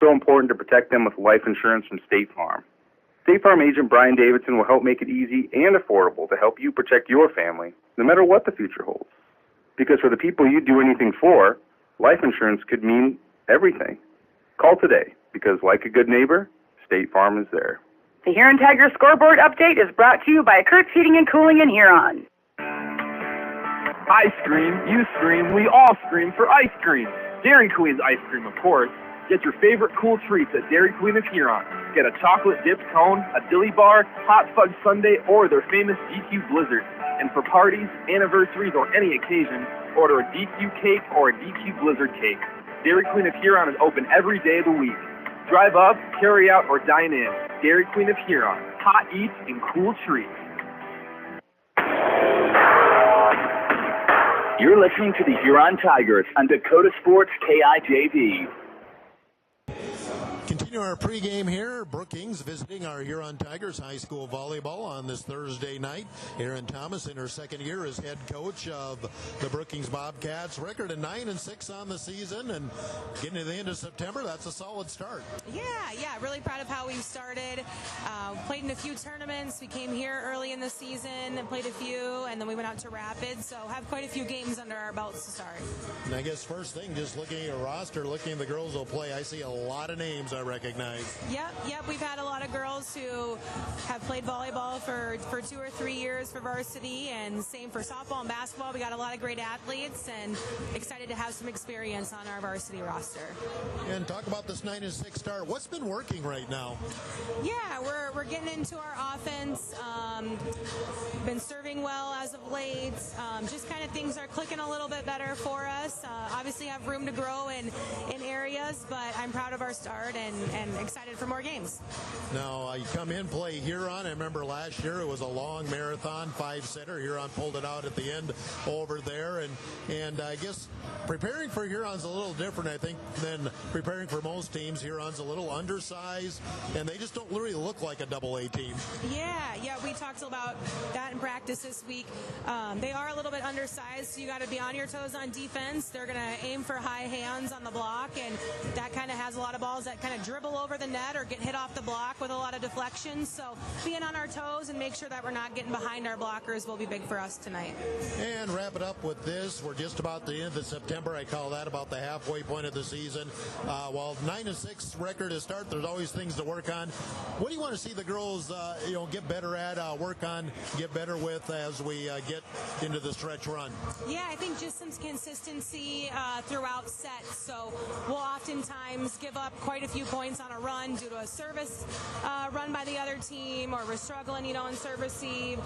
So important to protect them with life insurance from State Farm. State Farm agent Brian Davidson will help make it easy and affordable to help you protect your family, no matter what the future holds. Because for the people you do anything for, life insurance could mean everything. Call today, because like a good neighbor, State Farm is there. The Huron Tiger Scoreboard Update is brought to you by Kurt's Heating and Cooling in Huron. I scream, you scream, we all scream for ice cream. Dairy Queen's ice cream, of course. Get your favorite cool treats at Dairy Queen of Huron. Get a chocolate dipped cone, a dilly bar, hot fudge sundae, or their famous DQ Blizzard. And for parties, anniversaries, or any occasion, order a DQ cake or a DQ Blizzard cake. Dairy Queen of Huron is open every day of the week. Drive up, carry out, or dine in. Dairy Queen of Huron. Hot eats and cool treats. You're listening to the Huron Tigers on Dakota Sports KIJV. Continue our pregame here. Brookings visiting our Huron Tigers high school volleyball on this Thursday night. Erin Thomas in her second year as head coach of the Brookings Bobcats. Record of 9-6 on the season, and getting to the end of September, that's a solid start. Yeah, really proud of how we've started. Played in a few tournaments. We came here early in the season and played a few, and then we went out to Rapids, so have quite a few games under our belts to start. And I guess first thing, just looking at your roster, looking at the girls who'll play, I see a lot of names I recognize. Yep. We've had a lot of girls who have played volleyball for 2 or 3 years for varsity, and same for softball and basketball. We got a lot of great athletes, and excited to have some experience on our varsity roster. And talk about this 9-6 start. What's been working right now? Yeah, we're getting into our offense. Been serving well as of late. Just kind of things are clicking a little bit better for us. Obviously have room to grow in areas, but I'm proud of our start and excited for more games. Now, you come in, play Huron. I remember last year it was a long marathon, 5-setter. Huron pulled it out at the end over there. And I guess preparing for Huron's a little different, I think, than preparing for most teams. Huron's a little undersized, and they just don't really look like a double-A team. Yeah, we talked about that in practice this week. They are a little bit undersized, so you got to be on your toes on defense. They're going to aim for high hands on the block, and that kind of has a lot of balls that kind of dribble over the net or get hit off the block with a lot of deflections. So being on our toes and make sure that we're not getting behind our blockers will be big for us tonight. And wrap it up with this. We're just about the end of September. I call that about the halfway point of the season. While 9-6 record is start, there's always things to work on. What do you want to see the girls get better at, work on, get better with as we get into the stretch run? Yeah, I think just some consistency throughout sets. So we'll oftentimes give up quite a few points on a run due to a service run by the other team, or we're struggling, in serve receive.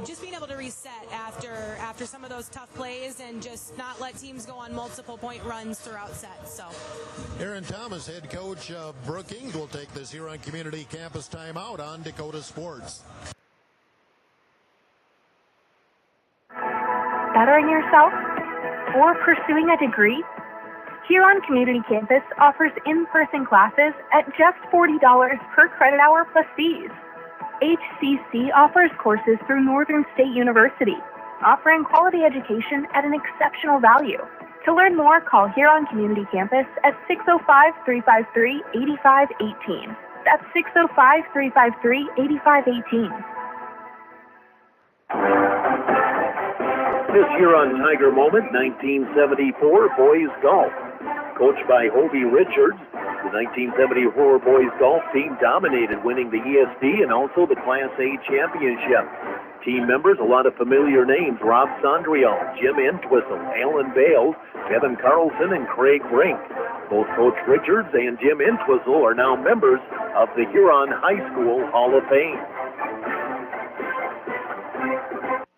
Just being able to reset after some of those tough plays and just not let teams go on multiple point runs throughout sets. So Erin Thomas, head coach of Brookings, will take this Huron Community Campus timeout on Dakota Sports. Bettering yourself or pursuing a degree? Huron Community Campus offers in-person classes at just $40 per credit hour plus fees. HCC offers courses through Northern State University, offering quality education at an exceptional value. To learn more, call Huron Community Campus at 605-353-8518. That's 605-353-8518. This Huron Tiger moment, 1974 boys golf. Coached by Hobie Richards, the 1974 boys golf team dominated, winning the ESD and also the Class A championship. Team members, a lot of familiar names: Rob Sondriel, Jim Entwistle, Alan Bales, Kevin Carlson, and Craig Brink. Both Coach Richards and Jim Entwistle are now members of the Huron High School Hall of Fame.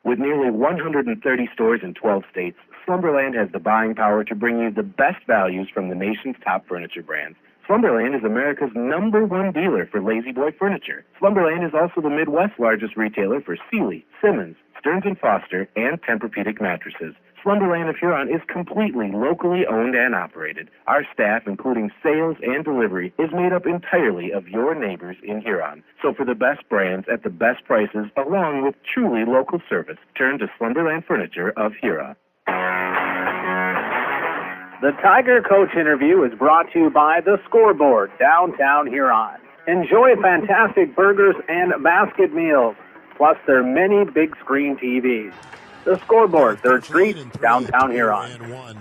With nearly 130 stores in 12 states, Slumberland has the buying power to bring you the best values from the nation's top furniture brands. Slumberland is America's #1 dealer for Lazy Boy furniture. Slumberland is also the Midwest's largest retailer for Sealy, Simmons, Stearns & Foster, and Tempur-Pedic mattresses. Slumberland of Huron is completely locally owned and operated. Our staff, including sales and delivery, is made up entirely of your neighbors in Huron. So for the best brands at the best prices, along with truly local service, turn to Slumberland Furniture of Huron. The Tiger Coach interview is brought to you by The Scoreboard, downtown Huron. Enjoy fantastic burgers and basket meals, plus their many big screen TVs. The Scoreboard, 3rd Street, downtown Huron.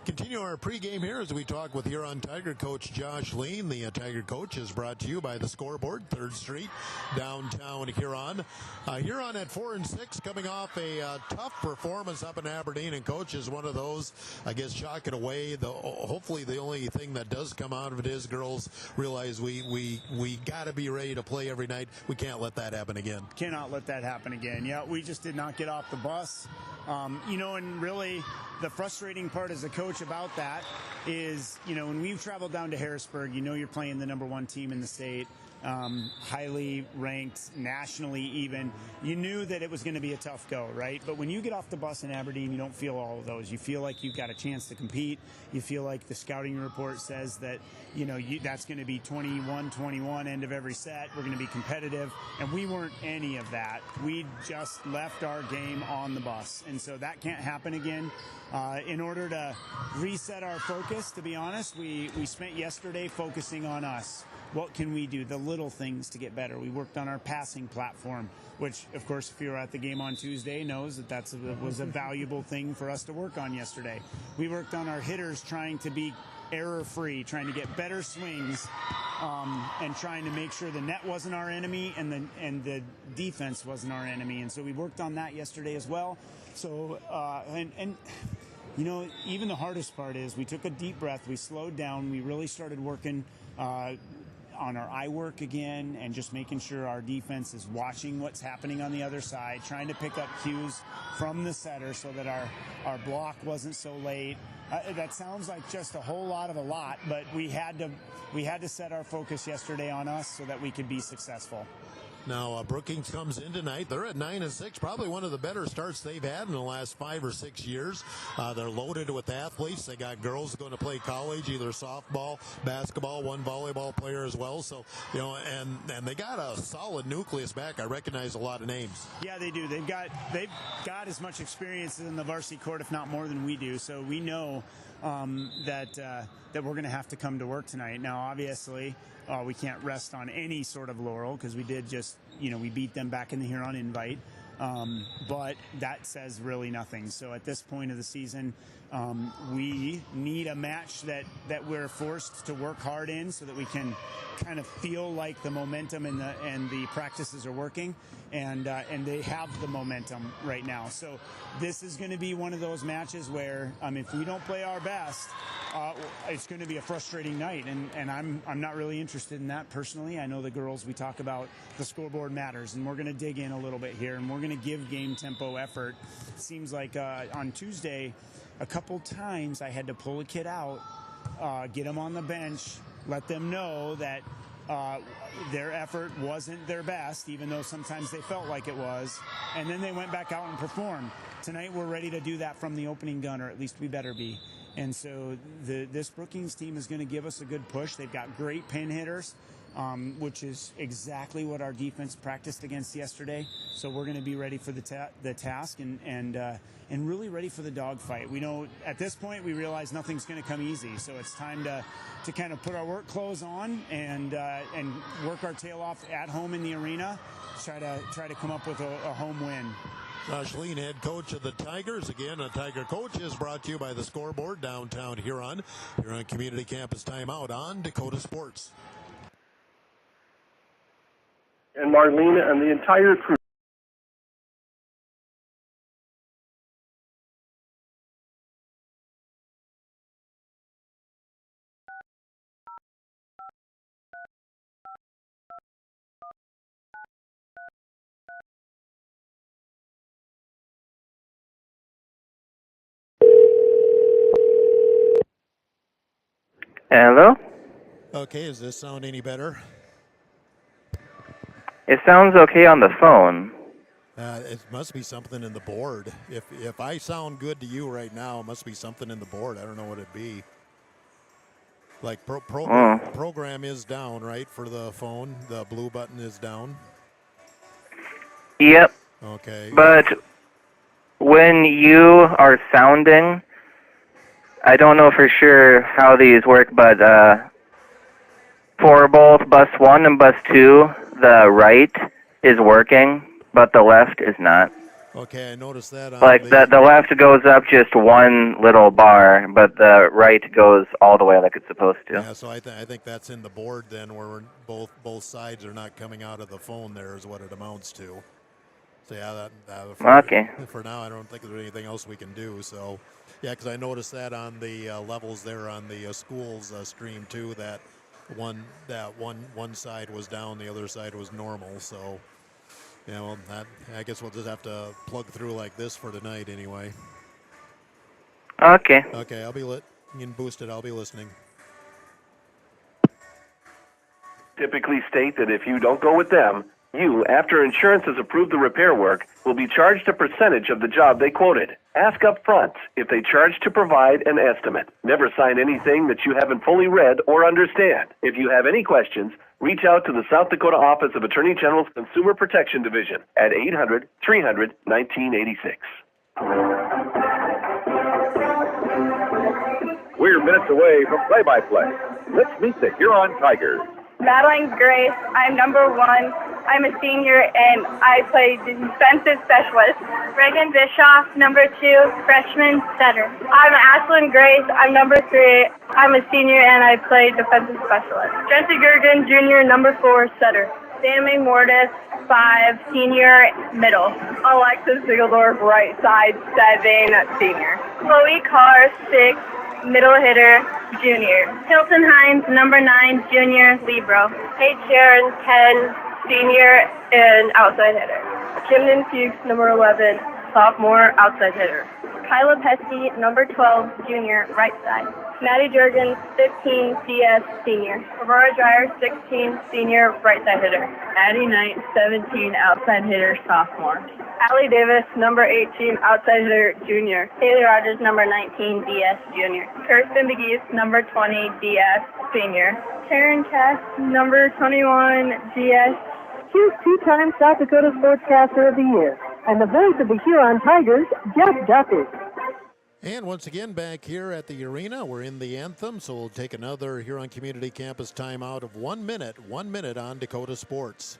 Continue our pregame here as we talk with Huron Tiger coach Josh Lean. The Tiger coach is brought to you by The Scoreboard, 3rd Street, downtown Huron. Huron at 4-6, coming off a tough performance up in Aberdeen, and coach is one of those, I guess, chalk it away. Hopefully the only thing that does come out of it is girls realize we got to be ready to play every night. We can't let that happen again. Cannot let that happen again. Yeah, we just did not get off the bus. And really the frustrating part as a coach about that is, when we've traveled down to Harrisburg, you're playing the number 1 team in the state, highly ranked nationally even. You knew that it was going to be a tough go, right? But when you get off the bus in Aberdeen, you don't feel all of those. You feel like you've got a chance to compete. You feel like the scouting report says that, that's going to be 21-21 end of every set. We're going to be competitive. And we weren't any of that. We just left our game on the bus. And so that can't happen again. In order to reset our focus, to be honest, we spent yesterday focusing on us. What can we do? The little things to get better. We worked on our passing platform, which, of course, if you were at the game on Tuesday, knows that was a valuable thing for us to work on yesterday. We worked on our hitters, trying to be error-free, trying to get better swings, and trying to make sure the net wasn't our enemy and the defense wasn't our enemy. And so we worked on that yesterday as well. So, even the hardest part is we took a deep breath, we slowed down, we really started working on our eye work again, and just making sure our defense is watching what's happening on the other side, trying to pick up cues from the setter so that our block wasn't so late. That sounds like just a whole lot of a lot, but we had to set our focus yesterday on us so that we could be successful. Now, Brookings comes in tonight. They're at 9-6, probably one of the better starts they've had in the last 5 or 6 years. They're loaded with athletes. They got girls going to play college, either softball, basketball, one volleyball player as well. So, and they got a solid nucleus back. I recognize a lot of names. Yeah, they do. They've got as much experience in the varsity court, if not more than we do. So we know that we're going to have to come to work tonight. Now, obviously, we can't rest on any sort of laurel because we did just, we beat them back in the Huron Invite. But that says really nothing. So at this point of the season, we need a match that we're forced to work hard in so that we can kind of feel like the momentum and the practices are working, and they have the momentum right now. So this is going to be one of those matches where if we don't play our best, it's going to be a frustrating night, and I'm not really interested in that personally. I know the girls, we talk about the scoreboard matters, and we're going to dig in a little bit here, and we're going to give game tempo effort. It seems like on Tuesday, a couple times I had to pull a kid out, get them on the bench, let them know that their effort wasn't their best, even though sometimes they felt like it was, and then they went back out and performed. Tonight we're ready to do that from the opening gun, or at least we better be. And so this Brookings team is going to give us a good push. They've got great pin hitters, which is exactly what our defense practiced against yesterday. So we're going to be ready for the task and really ready for the dogfight. We know at this point we realize nothing's going to come easy. So it's time to kind of put our work clothes on and work our tail off at home in the arena. Try to come up with a home win. Josh Lean, head coach of the Tigers. Again, a Tiger Coach is brought to you by the Scoreboard, downtown Huron. Huron Community Campus timeout on Dakota Sports. And Marlena and the entire crew. Hello? Okay, does this sound any better? It sounds okay on the phone. It must be something in the board. If I sound good to you right now, it must be something in the board. I don't know what it'd be. Like program is down, right, for the phone? The blue button is down? Yep. Okay. But when you are sounding, I don't know for sure how these work, but for both bus 1 and bus 2, the right is working, but the left is not. Okay, I noticed that on Like the left goes up just one little bar, but the right goes all the way like it's supposed to. Yeah, so I think that's in the board then, where both sides are not coming out of the phone. There is what it amounts to. So yeah, Okay. For now, I don't think there's anything else we can do. So yeah, because I noticed that on the levels there on the schools stream too, that one side was down, the other side was normal. So yeah, well, I guess we'll just have to plug through like this for tonight anyway. Okay. Okay, I'll be lit. You can boost it. I'll be listening. Typically state that if you don't go with them, you, after insurance has approved the repair work, will be charged a percentage of the job they quoted. Ask up front if they charge to provide an estimate. Never sign anything that you haven't fully read or understand. If you have any questions, reach out to the South Dakota Office of Attorney General's Consumer Protection Division at 800-300-1986. We're minutes away from play-by-play. Let's meet the Huron Tigers. Madeline Grace, I'm number 1. I'm a senior and I play defensive specialist. Reagan Bischoff, number 2, freshman setter. I'm Ashlyn Grace, I'm number 3. I'm a senior and I play defensive specialist. Jesse Gergen, junior, number 4, setter. Sammy Mortis, 5, senior, middle. Alexis Ziegeldorf, right side, 7, senior. Chloe Carr, 6, middle hitter, junior. Hilton Hines, number 9, junior, libero. Paige Sharon, 10, senior, and outside hitter. Kimden Fuchs, number 11, sophomore, outside hitter. Kyla Pesky, number 12, junior, right side. Maddie Jurgens, 15, CS, senior. Aurora Dreyer, 16, senior, right side hitter. Addie Knight, 17, outside hitter, sophomore. Allie Davis, number 18, outside hitter, junior. Haley Rogers, number 19, DS, junior. Kirsten McGee's, number 20, DS, senior. Karen Cass, number 21, DS. Here's 2-time South Dakota Sportscaster of the Year and the voice of the Huron Tigers, Jeff Duffy. And once again, back here at the arena, we're in the anthem, so we'll take another Huron Community Campus timeout of 1 minute. 1 minute on Dakota Sports.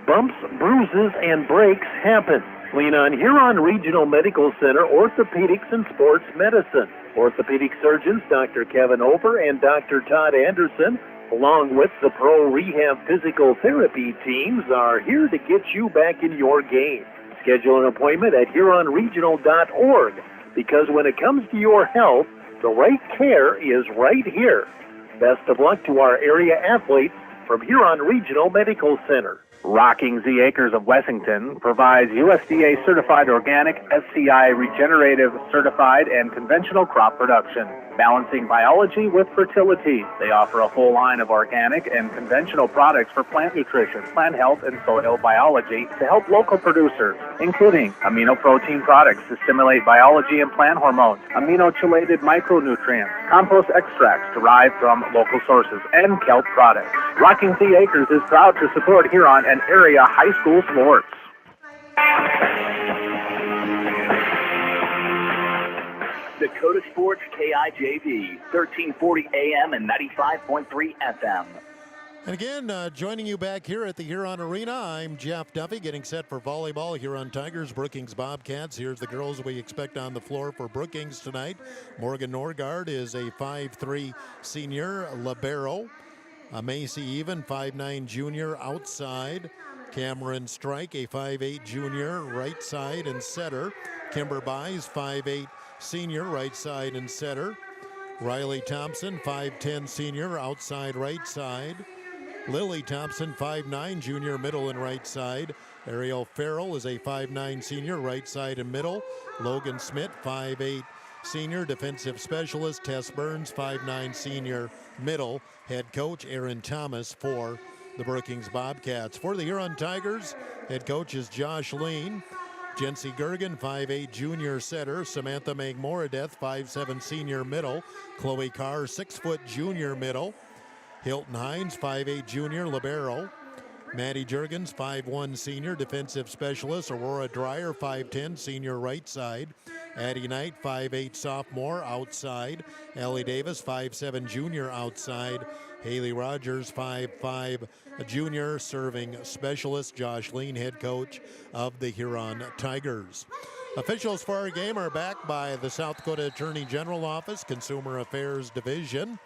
Bumps, bruises, and breaks happen. Lean on Huron Regional Medical Center Orthopedics and Sports Medicine. Orthopedic surgeons Dr. Kevin Ober and Dr. Todd Anderson, along with the Pro Rehab Physical Therapy teams, are here to get you back in your game. Schedule an appointment at HuronRegional.org, because when it comes to your health, the right care is right here. Best of luck to our area athletes from Huron Regional Medical Center. Rocking Z Acres of Wessington provides USDA certified organic, SCI regenerative certified, and conventional crop production, balancing biology with fertility. They offer a full line of organic and conventional products for plant nutrition, plant health, and soil biology to help local producers, including amino protein products to stimulate biology and plant hormones, amino-chelated micronutrients, compost extracts derived from local sources, and kelp products. Rocking Z Acres is proud to support Huron and area high school sports. Dakota Sports KIJV, 1340 AM and 95.3 FM. And again, joining you back here at the Huron Arena, I'm Jeff Duffy, getting set for volleyball. Huron Tigers, Brookings Bobcats. Here's the girls we expect on the floor for Brookings tonight. Morgan Norgard is a 5'3" senior libero. Macy Even, 5'9" junior, outside. Cameron Strike, a 5'8" junior, right side and setter. Kimber Buys, 5'8" senior, right side and setter. Riley Thompson, 5'10" senior, outside right side. Lily Thompson, 5'9", junior, middle and right side. Ariel Farrell is a 5'9" senior, right side and middle. Logan Smith, 5'8", senior, defensive specialist. Tess Burns, 5'9", senior, middle. Head coach Aaron Thomas for the Brookings Bobcats. For the Huron Tigers, head coach is Josh Lean. Jency Gergen, 5'8", junior setter. Samantha McMoradeth, 5'7", senior, middle. Chloe Carr, 6' junior, middle. Hilton Hines, 5'8", junior, libero. Maddie Juergens, 5'1", senior defensive specialist. Aurora Dreyer, 5'10", senior right side. Addie Knight, 5'8", sophomore, outside. Allie Davis, 5'7", junior, outside. Haley Rogers, 5'5", junior, serving specialist. Josh Lean, head coach of the Huron Tigers. Officials for our game are backed by the South Dakota Attorney General Office, Consumer Affairs Division.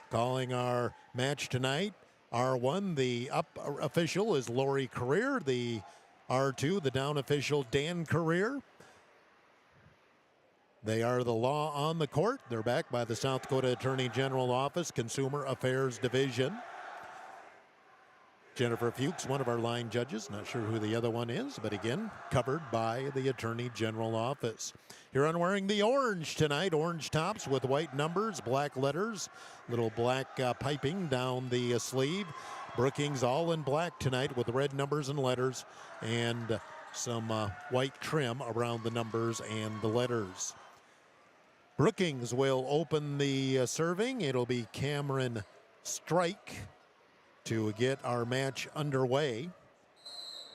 Calling our match tonight, R1, the up official is Lori Career. The R2, the down official, Dan Career. They are the law on the court. They're backed by the South Dakota Attorney General Office, Consumer Affairs Division. Jennifer Fuchs, one of our line judges. Not sure who the other one is, but again, covered by the Attorney General Office. Huron wearing the orange tonight. Orange tops with white numbers, black letters, little black piping down the sleeve. Brookings all in black tonight with red numbers and letters, and some white trim around the numbers and the letters. Brookings will open the serving. It'll be Cameron Strike to get our match underway.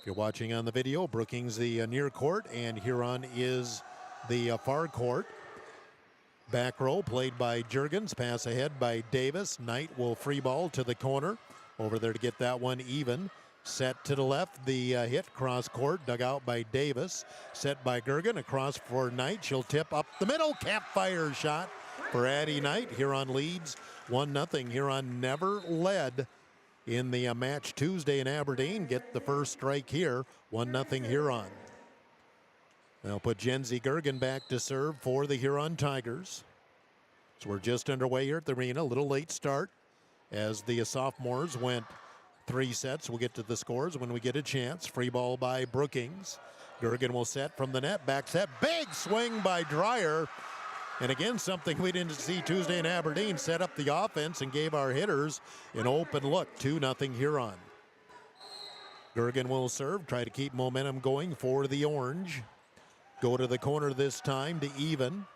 If you're watching on the video, Brookings the near court, and Huron is the far court. Back row played by Juergens, pass ahead by Davis. Knight will free ball to the corner. Over there to get that one even. Set to the left, the hit cross court, dug out by Davis. Set by Gergen, across for Knight. She'll tip up the middle. Campfire shot for Addie Knight. Huron leads 1-0. Huron never led in the match Tuesday in Aberdeen. Get the first strike here. 1-0 Huron. They'll put Jenzy Gergen back to serve for the Huron Tigers. So we're just underway here at the arena. A little late start as the sophomores went 3 sets. We'll get to the scores when we get a chance. Free ball by Brookings. Gergen will set from the net. Back set. Big swing by Dreyer. And again, something we didn't see Tuesday in Aberdeen. Set up the offense and gave our hitters an open look. 2-0 Huron. Gergen will serve. Try to keep momentum going for the orange. Go to the corner this time to even.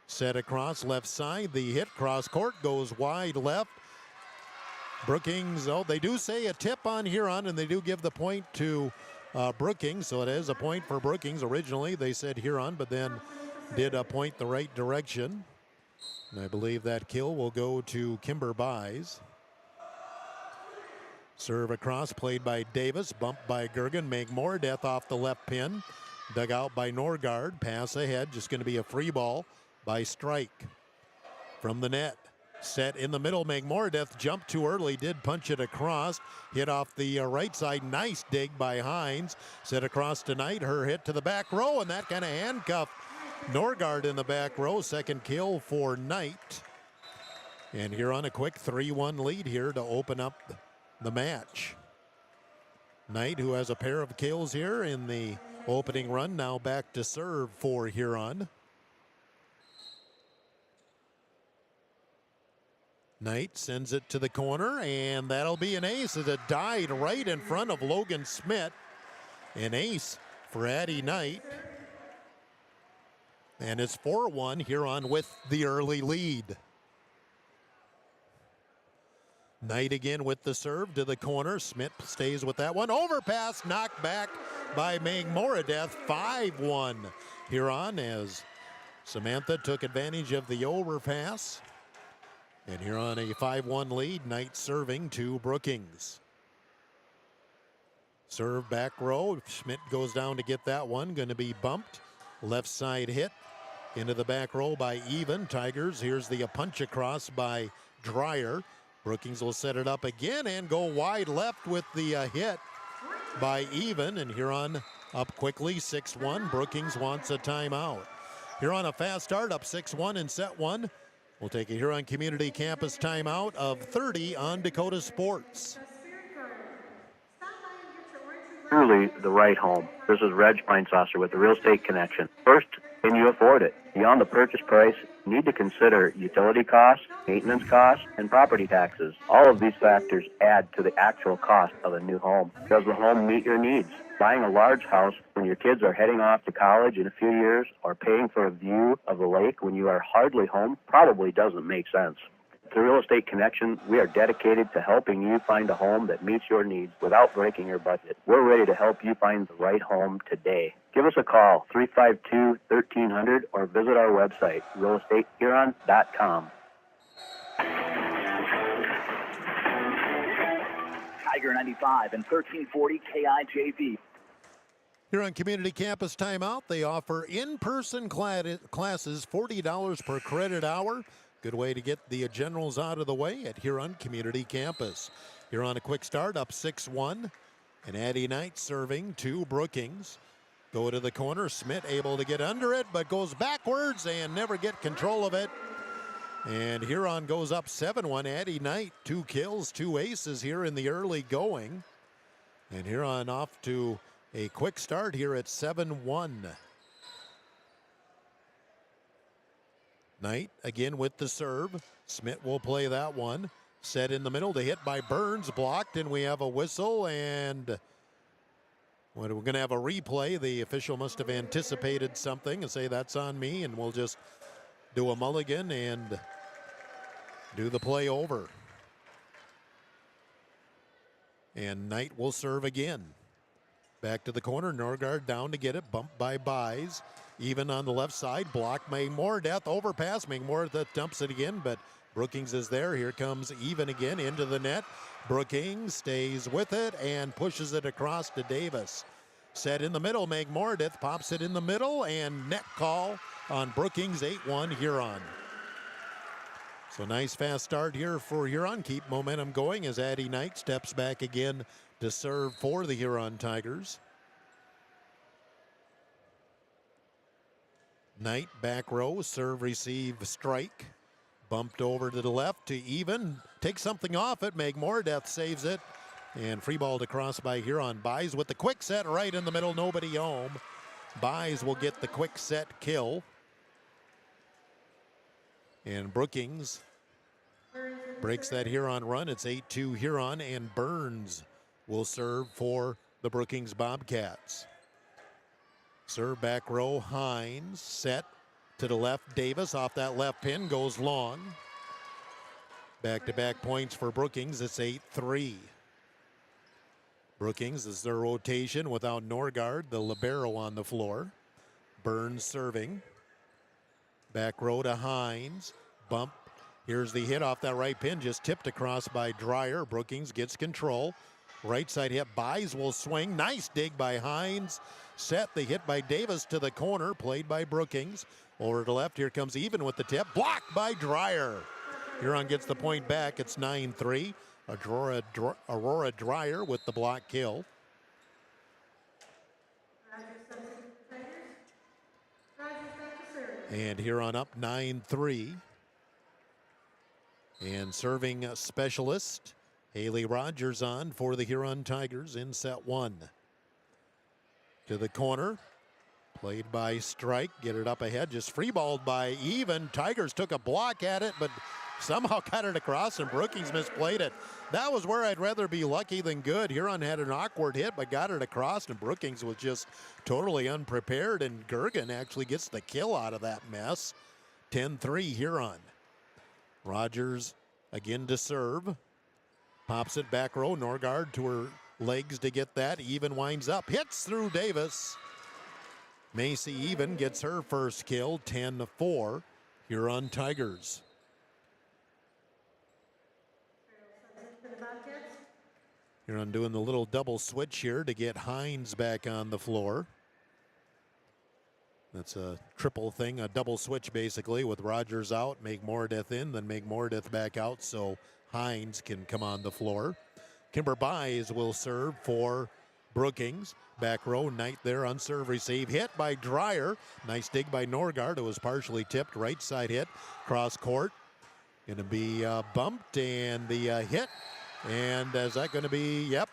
Set across left side. The hit cross court goes wide left. Brookings, they do say a tip on Huron, and they do give the point to Brookings, so it is a point for Brookings. Originally, they said Huron, but then did point the right direction. And I believe that kill will go to Kimber Buys. Serve across, played by Davis, bumped by Gergen. Meg Moordeath off the left pin. Dug out by Norgard. Pass ahead, just going to be a free ball by Strike. From the net. Set in the middle, Meg Moordeath jumped too early, did punch it across, hit off the right side, nice dig by Hines, set across to Knight, her hit to the back row, and that kind of handcuffed Norgard in the back row. Second kill for Knight. And here on a quick 3-1 lead here to open up the match. Knight, who has a pair of kills here in the opening run, now back to serve for Huron. Knight sends it to the corner, and that'll be an ace as it died right in front of Logan Smith. An ace for Addie Knight. And it's 4-1 Huron with the early lead. Knight again with the serve to the corner. Smith stays with that one. Overpass knocked back by Meg Moordeath. 5-1 Huron as Samantha took advantage of the overpass. And here on a 5-1 lead, Knight serving to Brookings. Serve back row. Schmidt goes down to get that one. Going to be bumped. Left side hit into the back row by Even. Tigers, here's the punch across by Dreyer. Brookings will set it up again and go wide left with the hit by Even. And Huron up quickly, 6-1. Brookings wants a timeout. Huron a fast start, up 6-1 in set one. We'll take a Huron Community Campus timeout of 30 on Dakota Sports. Truly the right home. This is Reg Feinsaucer with the Real Estate Connection. First, can you afford it? Beyond the purchase price, you need to consider utility costs, maintenance costs, and property taxes. All of these factors add to the actual cost of a new home. Does the home meet your needs? Buying a large house when your kids are heading off to college in a few years or paying for a view of the lake when you are hardly home probably doesn't make sense. With the Real Estate Connection, we are dedicated to helping you find a home that meets your needs without breaking your budget. We're ready to help you find the right home today. Give us a call, 352-1300, or visit our website, realestatehuron.com. Tiger 95 and 1340 KIJV. Here on Community Campus Timeout, they offer in-person classes, $40 per credit hour. Good way to get the generals out of the way at Huron Community Campus. Here on a quick start, up 6-1. And Addie Knight serving to Brookings. Go to the corner. Smith able to get under it, but goes backwards and never get control of it. And Huron goes up 7-1. Addie Knight, 2 kills, 2 aces here in the early going. And Huron off to a quick start here at 7-1. Knight again with the serve. Smith will play that one. Set in the middle to hit by Burns. Blocked, and we have a whistle, and we're going to have a replay. The official must have anticipated something and say that's on me, and we'll just do a mulligan and do the play over. And Knight will serve again. Back to the corner. Norgard down to get it. Bumped by Buys. Even on the left side. Blocked by Moordeath. Overpass. Moordeath dumps it again, but Brookings is there. Here comes Even again into the net. Brookings stays with it and pushes it across to Davis. Set in the middle. Moordeath pops it in the middle, and net call on Brookings. 8-1 Huron. So nice fast start here for Huron. Keep momentum going as Addie Knight steps back again to serve for the Huron Tigers. Knight back row, serve, receive, strike. Bumped over to the left to Even. Takes something off it. Moordeath saves it. And free balled across by Huron. Buys with the quick set right in the middle. Nobody home. Buys will get the quick set kill. And Brookings breaks that Huron run. It's 8-2 Huron, and Burns will serve for the Brookings Bobcats. Serve back row, Hines. Set to the left, Davis off that left pin, goes long. Back-to-back points for Brookings. It's 8-3. Brookings is their rotation without Norgard, the libero on the floor. Burns serving. Back row to Hines. Bump. Here's the hit off that right pin, just tipped across by Dreyer. Brookings gets control. Right side hit, Buys will swing. Nice dig by Hines. Set the hit by Davis to the corner, played by Brookings. Over to left, here comes Even with the tip. Blocked by Dreyer. Huron gets the point back. It's 9-3. Aurora Dreyer with the block kill. And Huron up 9-3. And serving specialist, Haley Rogers on for the Huron Tigers in set 1. To the corner, played by Strike, get it up ahead, just free-balled by Even. Tigers took a block at it, but somehow got it across, and Brookings misplayed it. That was where I'd rather be lucky than good. Huron had an awkward hit, but got it across, and Brookings was just totally unprepared, and Gergen actually gets the kill out of that mess. 10-3 Huron. Rogers again to serve. Pops it back row. Norgard to her legs to get that. Even winds up. Hits through Davis. Macy Even gets her first kill. 10-4. Huron Tigers. Huron doing the little double switch here to get Hines back on the floor. That's a triple thing, a double switch basically, with Rogers out, Moordeath in, then Moordeath back out so Hines can come on the floor. Kimber Buys will serve for Brookings. Back row, Knight there on serve receive. Hit by Dreyer. Nice dig by Norgard. It was partially tipped. Right side hit. Cross court. Going to be bumped, and the hit. And is that going to be, yep.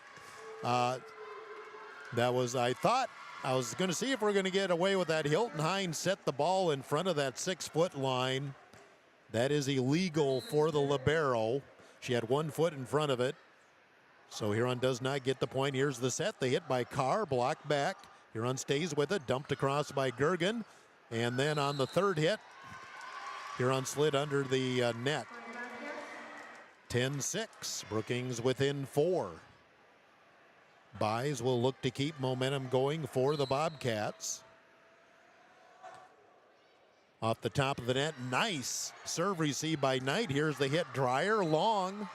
That was, I thought, I was going to see if we're going to get away with that. Hilton Hines set the ball in front of that 6-foot line. That is illegal for the libero. She had 1 foot in front of it. So Huron does not get the point. Here's the set. The hit by Carr, blocked back. Huron stays with it, dumped across by Gergen. And then on the third hit, Huron slid under the net. 10-6. Brookings within 4. Buys will look to keep momentum going for the Bobcats. Off the top of the net, nice serve receive by Knight. Here's the hit, Dreyer, long.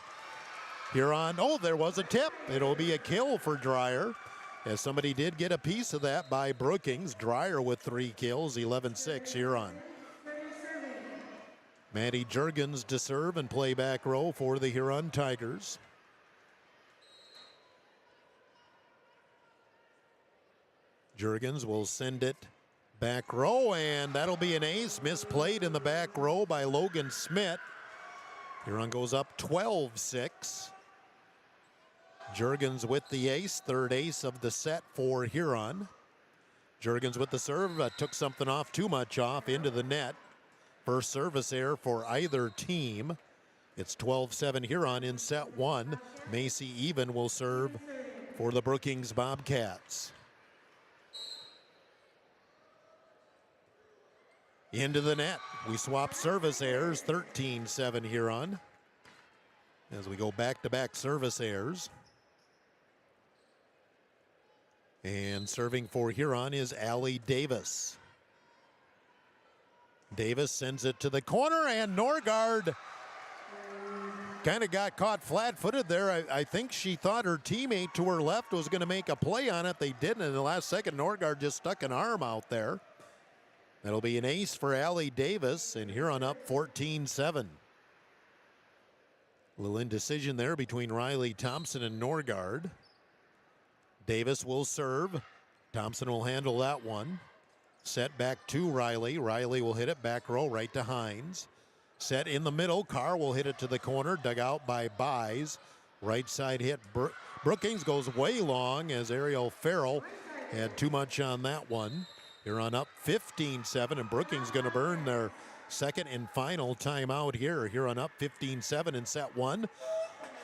Huron, there was a tip. It'll be a kill for Dreyer, as somebody did get a piece of that by Brookings. Dreyer with 3 kills, 11-6 Huron. Maddie Juergens to serve and play back row for the Huron Tigers. Juergens will send it back row, and that'll be an ace. Misplayed in the back row by Logan Smith. Huron goes up 12-6. Juergens with the ace, third ace of the set for Huron. Juergens with the serve, took something off, too much off, into the net. First service error for either team. It's 12-7 Huron in set 1. Macy Even will serve for the Brookings Bobcats. Into the net. We swap service errors, 13-7 Huron. As we go back-to-back service errors. And serving for Huron is Allie Davis. Davis sends it to the corner, and Norgard kind of got caught flat-footed there. I think she thought her teammate to her left was going to make a play on it. They didn't. In the last second, Norgard just stuck an arm out there. That'll be an ace for Allie Davis, and Huron up 14-7. A little indecision there between Riley Thompson and Norgard. Davis will serve. Thompson will handle that one. Set back to Riley. Riley will hit it back row right to Hines. Set in the middle. Carr will hit it to the corner. Dug out by Buys. Right side hit. Brookings goes way long as Ariel Farrell had too much on that one. Huron up 15-7, and Brookings going to burn their second and final timeout here. Huron up 15-7 in set 1.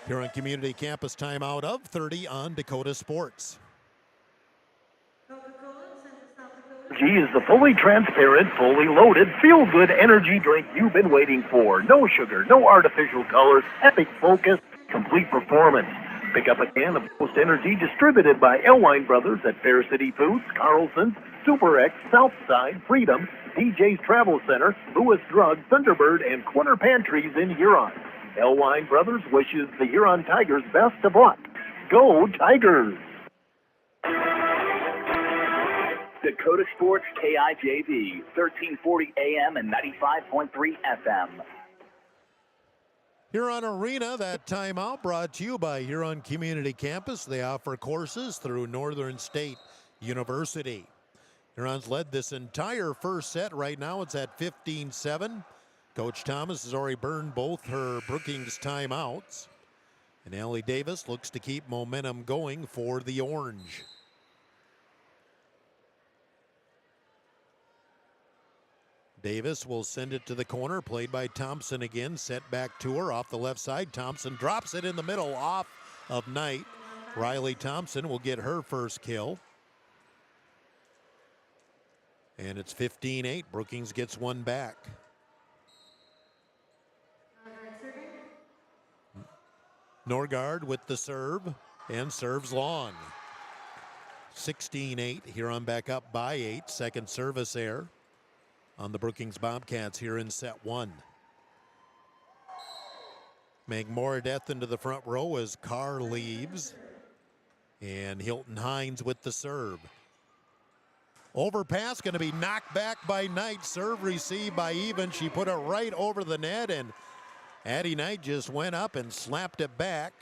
Huron Community Campus timeout of 30 on Dakota Sports. G is the fully transparent, fully loaded, feel-good energy drink you've been waiting for. No sugar, no artificial colors, epic focus, complete performance. Pick up a can of Post Energy distributed by Elwine Brothers at Fair City Foods, Carlson's, Super X, Southside, Freedom, DJ's Travel Center, Lewis Drug, Thunderbird, and Corner Pantries in Huron. Elwine Brothers wishes the Huron Tigers best of luck. Go Tigers! Dakota Sports KIJV, 1340 AM and 95.3 FM. Huron Arena, that timeout brought to you by Huron Community Campus. They offer courses through Northern State University. Huron's led this entire first set. Right now it's at 15-7. Coach Thomas has already burned both her Brookings timeouts. And Allie Davis looks to keep momentum going for the Orange. Davis will send it to the corner, played by Thompson again, set back to her off the left side. Thompson drops it in the middle off of Knight. Riley Thompson will get her first kill. And it's 15-8. Brookings gets one back. Norgard with the serve and serves long. 16-8. Huron back up by 8. Second service error on the Brookings Bobcats here in set 1. Magmoradeth into the front row as Carr leaves. And Hilton Hines with the serve. Overpass going to be knocked back by Knight. Serve received by Even. She put it right over the net, and Addie Knight just went up and slapped it back.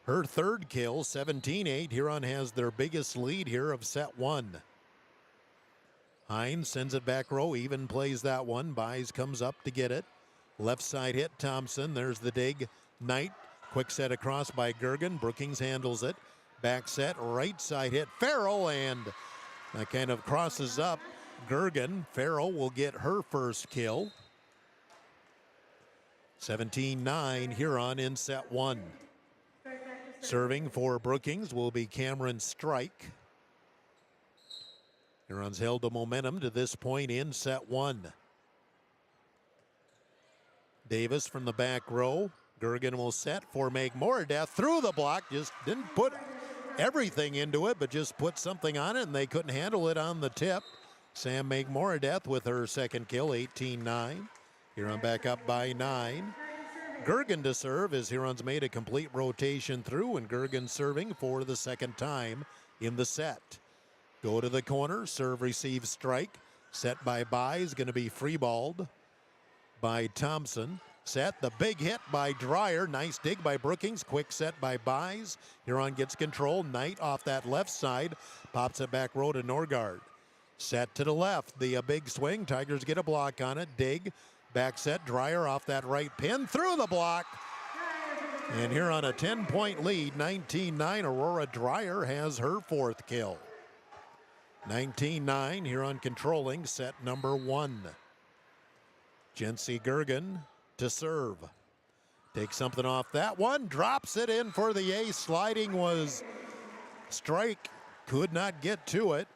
Her third kill, 17-8. Huron has their biggest lead here of set 1. Hines sends it back row. Even plays that one. Buys comes up to get it. Left side hit Thompson. There's the dig. Knight. Quick set across by Gergen. Brookings handles it. Back set. Right side hit Farrell, and that kind of crosses up Gergen. Farrell will get her first kill. 17-9 Huron in set 1. Serving for Brookings will be Cameron Strike. Huron's held the momentum to this point in set 1. Davis from the back row Gergen will set for Meg Moradeth through the block. Just didn't put everything into it, but just put something on it, and they couldn't handle it on the tip. Sam Meg Moradeth with her second kill, 18-9. Huron back up by 9. Gergen to serve as Huron's made a complete rotation through, and Gergen serving for the second time in the set. Go to the corner, serve, receive, strike. Set by Buys, going to be free-balled by Thompson. Set, the big hit by Dreyer. Nice dig by Brookings. Quick set by Buys. Huron gets control. Knight off that left side. Pops it back row to Norgard. Set to the left. The big swing. Tigers get a block on it. Dig. Back set. Dreyer off that right pin. Through the block. And Huron a 10-point lead. 19-9. Aurora Dreyer has her fourth kill. 19-9. Huron controlling set number 1. Jency Gergen to serve. Takes something off that one, drops it in for the ace. Sliding was Strike, could not get to it.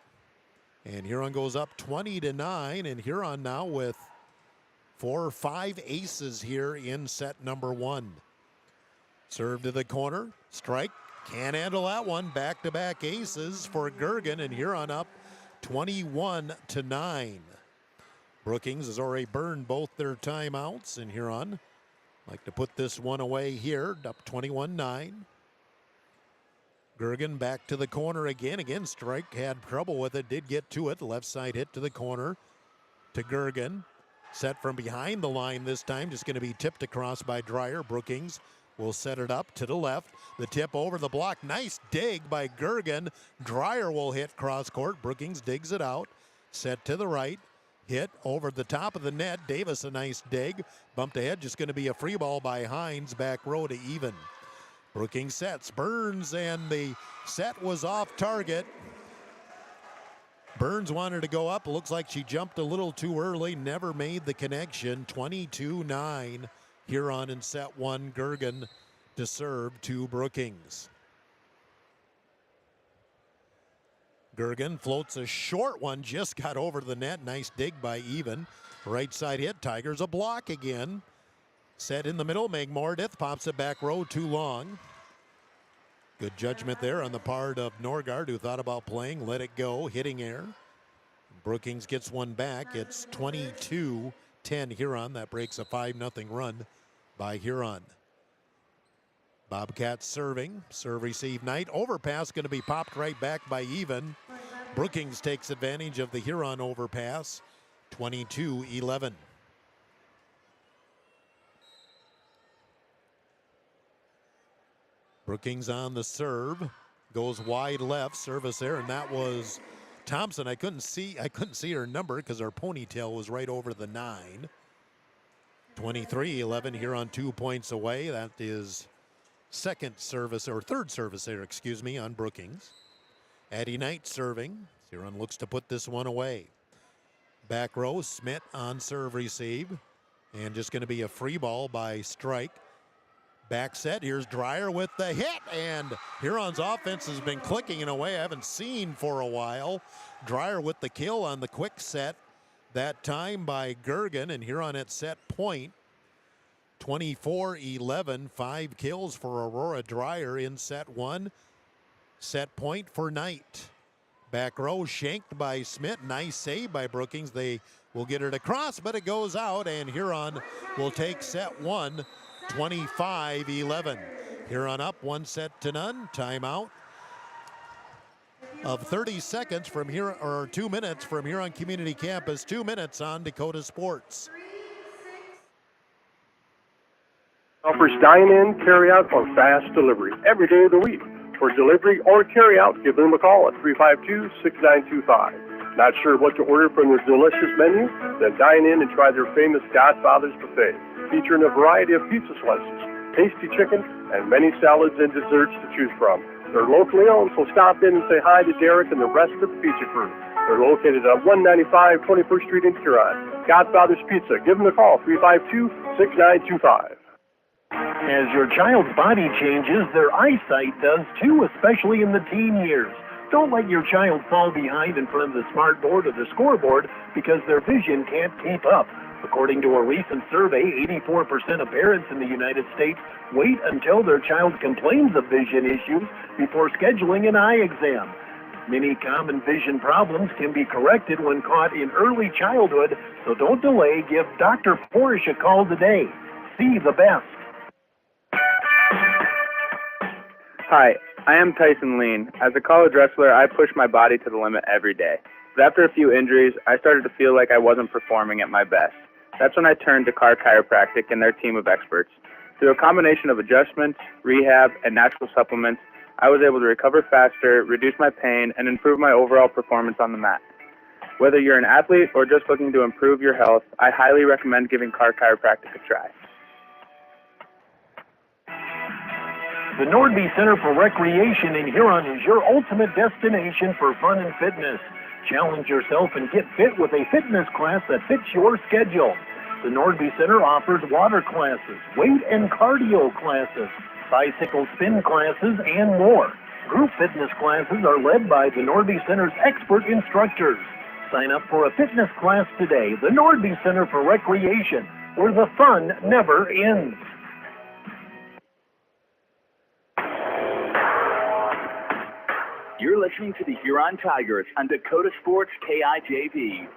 And Huron goes up 20-9, and Huron now with 4 or 5 aces here in set number 1. Serve to the corner, Strike, can't handle that one. Back-to-back aces for Gergen, and Huron up 21-9. Brookings has already burned both their timeouts, and Huron like to put this one away here, up 21-9. Gergen back to the corner again. Again, Strike had trouble with it, did get to it. Left side hit to the corner to Gergen. Set from behind the line this time, just going to be tipped across by Dreyer. Brookings will set it up to the left. The tip over the block. Nice dig by Gergen. Dreyer will hit cross court. Brookings digs it out. Set to the right. Hit over the top of the net. Davis a nice dig. Bumped ahead. Just going to be a free ball by Hines. Back row to even. Brookings sets. Burns, and the set was off target. Burns wanted to go up. Looks like she jumped a little too early. Never made the connection. 22-9. Huron in set 1. Gergen to serve to Brookings. Gergen floats a short one, just got over the net. Nice dig by Even. Right side hit, Tigers a block again. Set in the middle, Meg Moradeth pops it back row, too long. Good judgment there on the part of Norgard, who thought about playing, let it go, hitting air. Brookings gets one back. It's 22-10 Huron. That breaks a 5-0 run by Huron. Bobcats serving. Serve, receive, Knight. Overpass going to be popped right back by Even. Brookings takes advantage of the Huron overpass. 22-11. Brookings on the serve. Goes wide left. Service there, and that was Thompson. I couldn't see her number because her ponytail was right over the 9. 23-11. Huron 2 points away. That is third service there, on Brookings. Addie Knight serving. Huron looks to put this one away. Back row, Smith on serve receive. And just going to be a free ball by Strike. Back set, here's Dreyer with the hit, and Huron's offense has been clicking in a way I haven't seen for a while. Dreyer with the kill on the quick set, that time by Gergen, and Huron at set point. 24-11, 5 kills for Aurora Dreyer in set 1. Set point for Knight. Back row shanked by Smith. Nice save by Brookings. They will get it across, but it goes out, and Huron will take set 1, 25-11. Huron up 1-0. Timeout of 30 seconds from here, or 2 minutes from Huron Community Campus. 2 minutes on Dakota Sports. Offers dine-in, carry-out, or fast delivery every day of the week. For delivery or carry-out, give them a call at 352-6925. Not sure what to order from their delicious menu? Then dine in and try their famous Godfather's Buffet, featuring a variety of pizza slices, tasty chicken, and many salads and desserts to choose from. They're locally owned, so stop in and say hi to Derek and the rest of the pizza crew. They're located at 195 21st Street in Huron. Godfather's Pizza. Give them a call, 352-6925. As your child's body changes, their eyesight does too, especially in the teen years. Don't let your child fall behind in front of the smart board or the scoreboard because their vision can't keep up. According to a recent survey, 84% of parents in the United States wait until their child complains of vision issues before scheduling an eye exam. Many common vision problems can be corrected when caught in early childhood, so don't delay. Give Dr. Porish a call today. See the best. Hi, I am Tyson Lean. As a college wrestler, I push my body to the limit every day. But after a few injuries, I started to feel like I wasn't performing at my best. That's when I turned to Carr Chiropractic and their team of experts. Through a combination of adjustments, rehab, and natural supplements, I was able to recover faster, reduce my pain, and improve my overall performance on the mat. Whether you're an athlete or just looking to improve your health, I highly recommend giving Carr Chiropractic a try. The Nordby Center for Recreation in Huron is your ultimate destination for fun and fitness. Challenge yourself and get fit with a fitness class that fits your schedule. The Nordby Center offers water classes, weight and cardio classes, bicycle spin classes, and more. Group fitness classes are led by the Nordby Center's expert instructors. Sign up for a fitness class today. The Nordby Center for Recreation, where the fun never ends. You're listening to the Huron Tigers on Dakota Sports KIJV.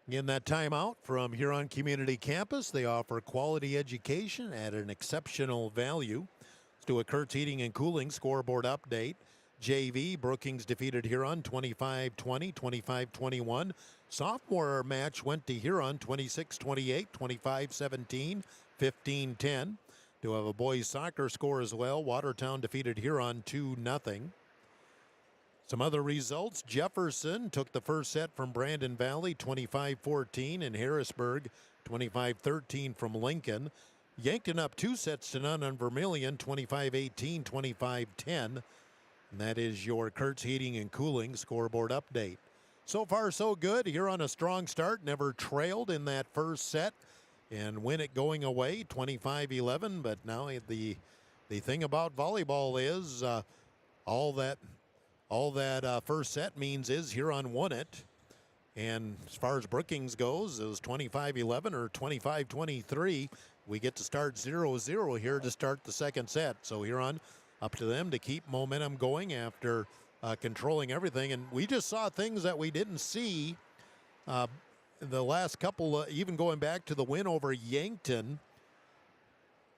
In that timeout from Huron Community Campus, they offer quality education at an exceptional value. Let's do a Kurtz Heating and Cooling scoreboard update. JV, Brookings defeated Huron 25-20, 25-21. Sophomore match went to Huron 26-28, 25-17, 15-10. Do have a boys soccer score as well. Watertown defeated Huron 2-0. Some other results. Jefferson took the first set from Brandon Valley 25-14, and Harrisburg 25-13 from Lincoln. Yankton up 2-0 on Vermilion 25-18, 25-10. And that is your Kurtz Heating and Cooling scoreboard update. So far so good. Huron a strong start, never trailed in that first set. And win it going away, 25-11. But now the thing about volleyball is all that first set means is Huron won it. And as far as Brookings goes, it was 25-11 or 25-23. We get to start 0-0 here to start the second set. So Huron, up to them to keep momentum going after controlling everything. And we just saw things that we didn't see the last couple, even going back to the win over Yankton.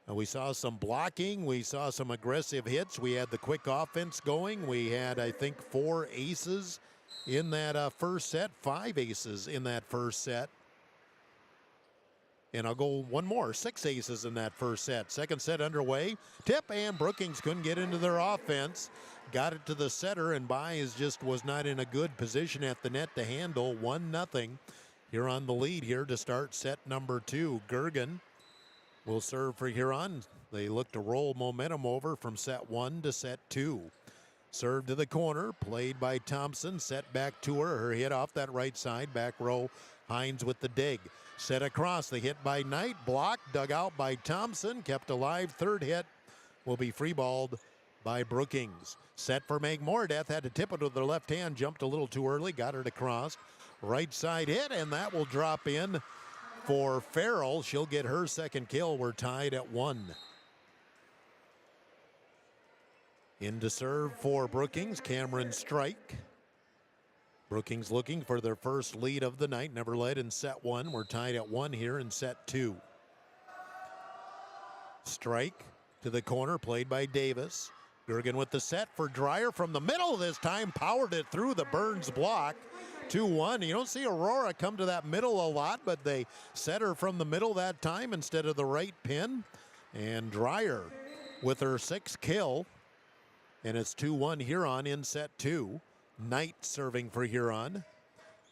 We saw some blocking. We saw some aggressive hits. We had the quick offense going. We had, I think, 4 aces in that first set, 5 aces in that first set. And I'll go one more, 6 aces in that first set. Second set underway. Tip, and Brookings couldn't get into their offense. Got it to the setter, and Baez just was not in a good position at the net to handle. 1-0. Here on the lead here to start set number 2. Gergen will serve for Huron. They look to roll momentum over from set 1 to set 2. Serve to the corner, played by Thompson. Set back to her. Her hit off that right side. Back row, Hines with the dig. Set across, the hit by Knight. Blocked, dug out by Thompson. Kept alive. Third hit will be free-balled by Brookings. Set for Meg Moordeath. Had to tip it with her left hand. Jumped a little too early. Got it across. Right side hit, and that will drop in for Farrell. She'll get her second kill. We're tied at 1. In to serve for Brookings, Cameron Strike. Brookings looking for their first lead of the night. Never led in set 1. We're tied at 1 here in set 2. Strike to the corner, played by Davis. Gergen with the set for Dreyer from the middle this time. Powered it through the Burns block. 2-1. You don't see Aurora come to that middle a lot, but they set her from the middle that time instead of the right pin. And Dreyer with her 6th kill. And it's 2-1 Huron in set 2. Knight serving for Huron.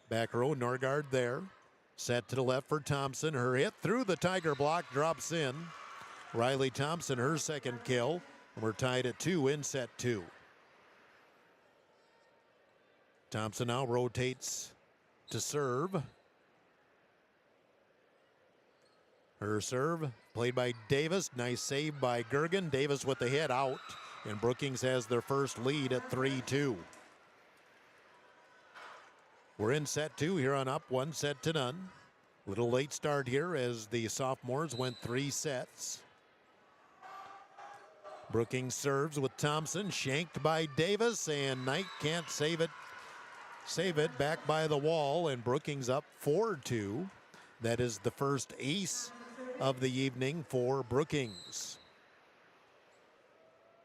Back row, Norgard there. Set to the left for Thompson. Her hit through the Tiger block drops in. Riley Thompson, her second kill. And we're tied at 2 in set 2. Thompson now rotates to serve. Her serve played by Davis. Nice save by Gergen. Davis with the hit out. And Brookings has their first lead at 3-2. We're in set 2 here on up, 1-0. Little late start here as the sophomores went 3 sets. Brookings serves with Thompson, shanked by Davis, and Knight can't save it. Back by the wall, and Brookings up 4-2. That is the first ace of the evening for Brookings.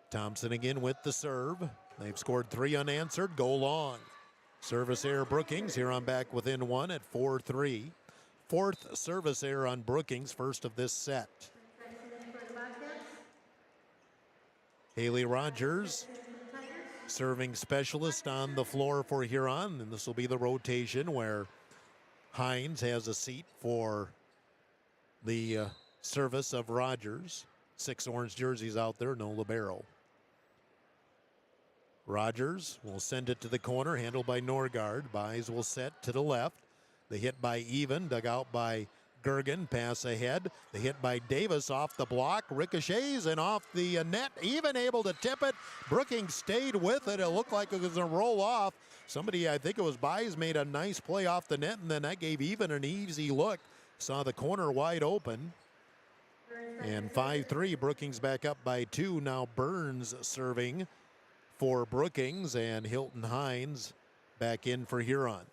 Thompson again with the serve. They've scored 3 unanswered, go long. Service error Brookings, Huron back within 1 at 4-3. Fourth service error on Brookings, first of this set. Haley Rogers, serving specialist on the floor for Huron, and this will be the rotation where Hines has a seat for the service of Rogers. 6 orange jerseys out there, no libero. Rogers will send it to the corner, handled by Norgard. Buys will set to the left. The hit by Even, dug out by Gergen, pass ahead. The hit by Davis off the block, ricochets and off the net. Even able to tip it. Brookings stayed with it. It looked like it was going to roll off. Somebody, I think it was Buys, made a nice play off the net, and then that gave Even an easy look. Saw the corner wide open. And 5-3, Brookings back up by 2. Now Burns serving for Brookings, and Hilton Hines back in for Huron.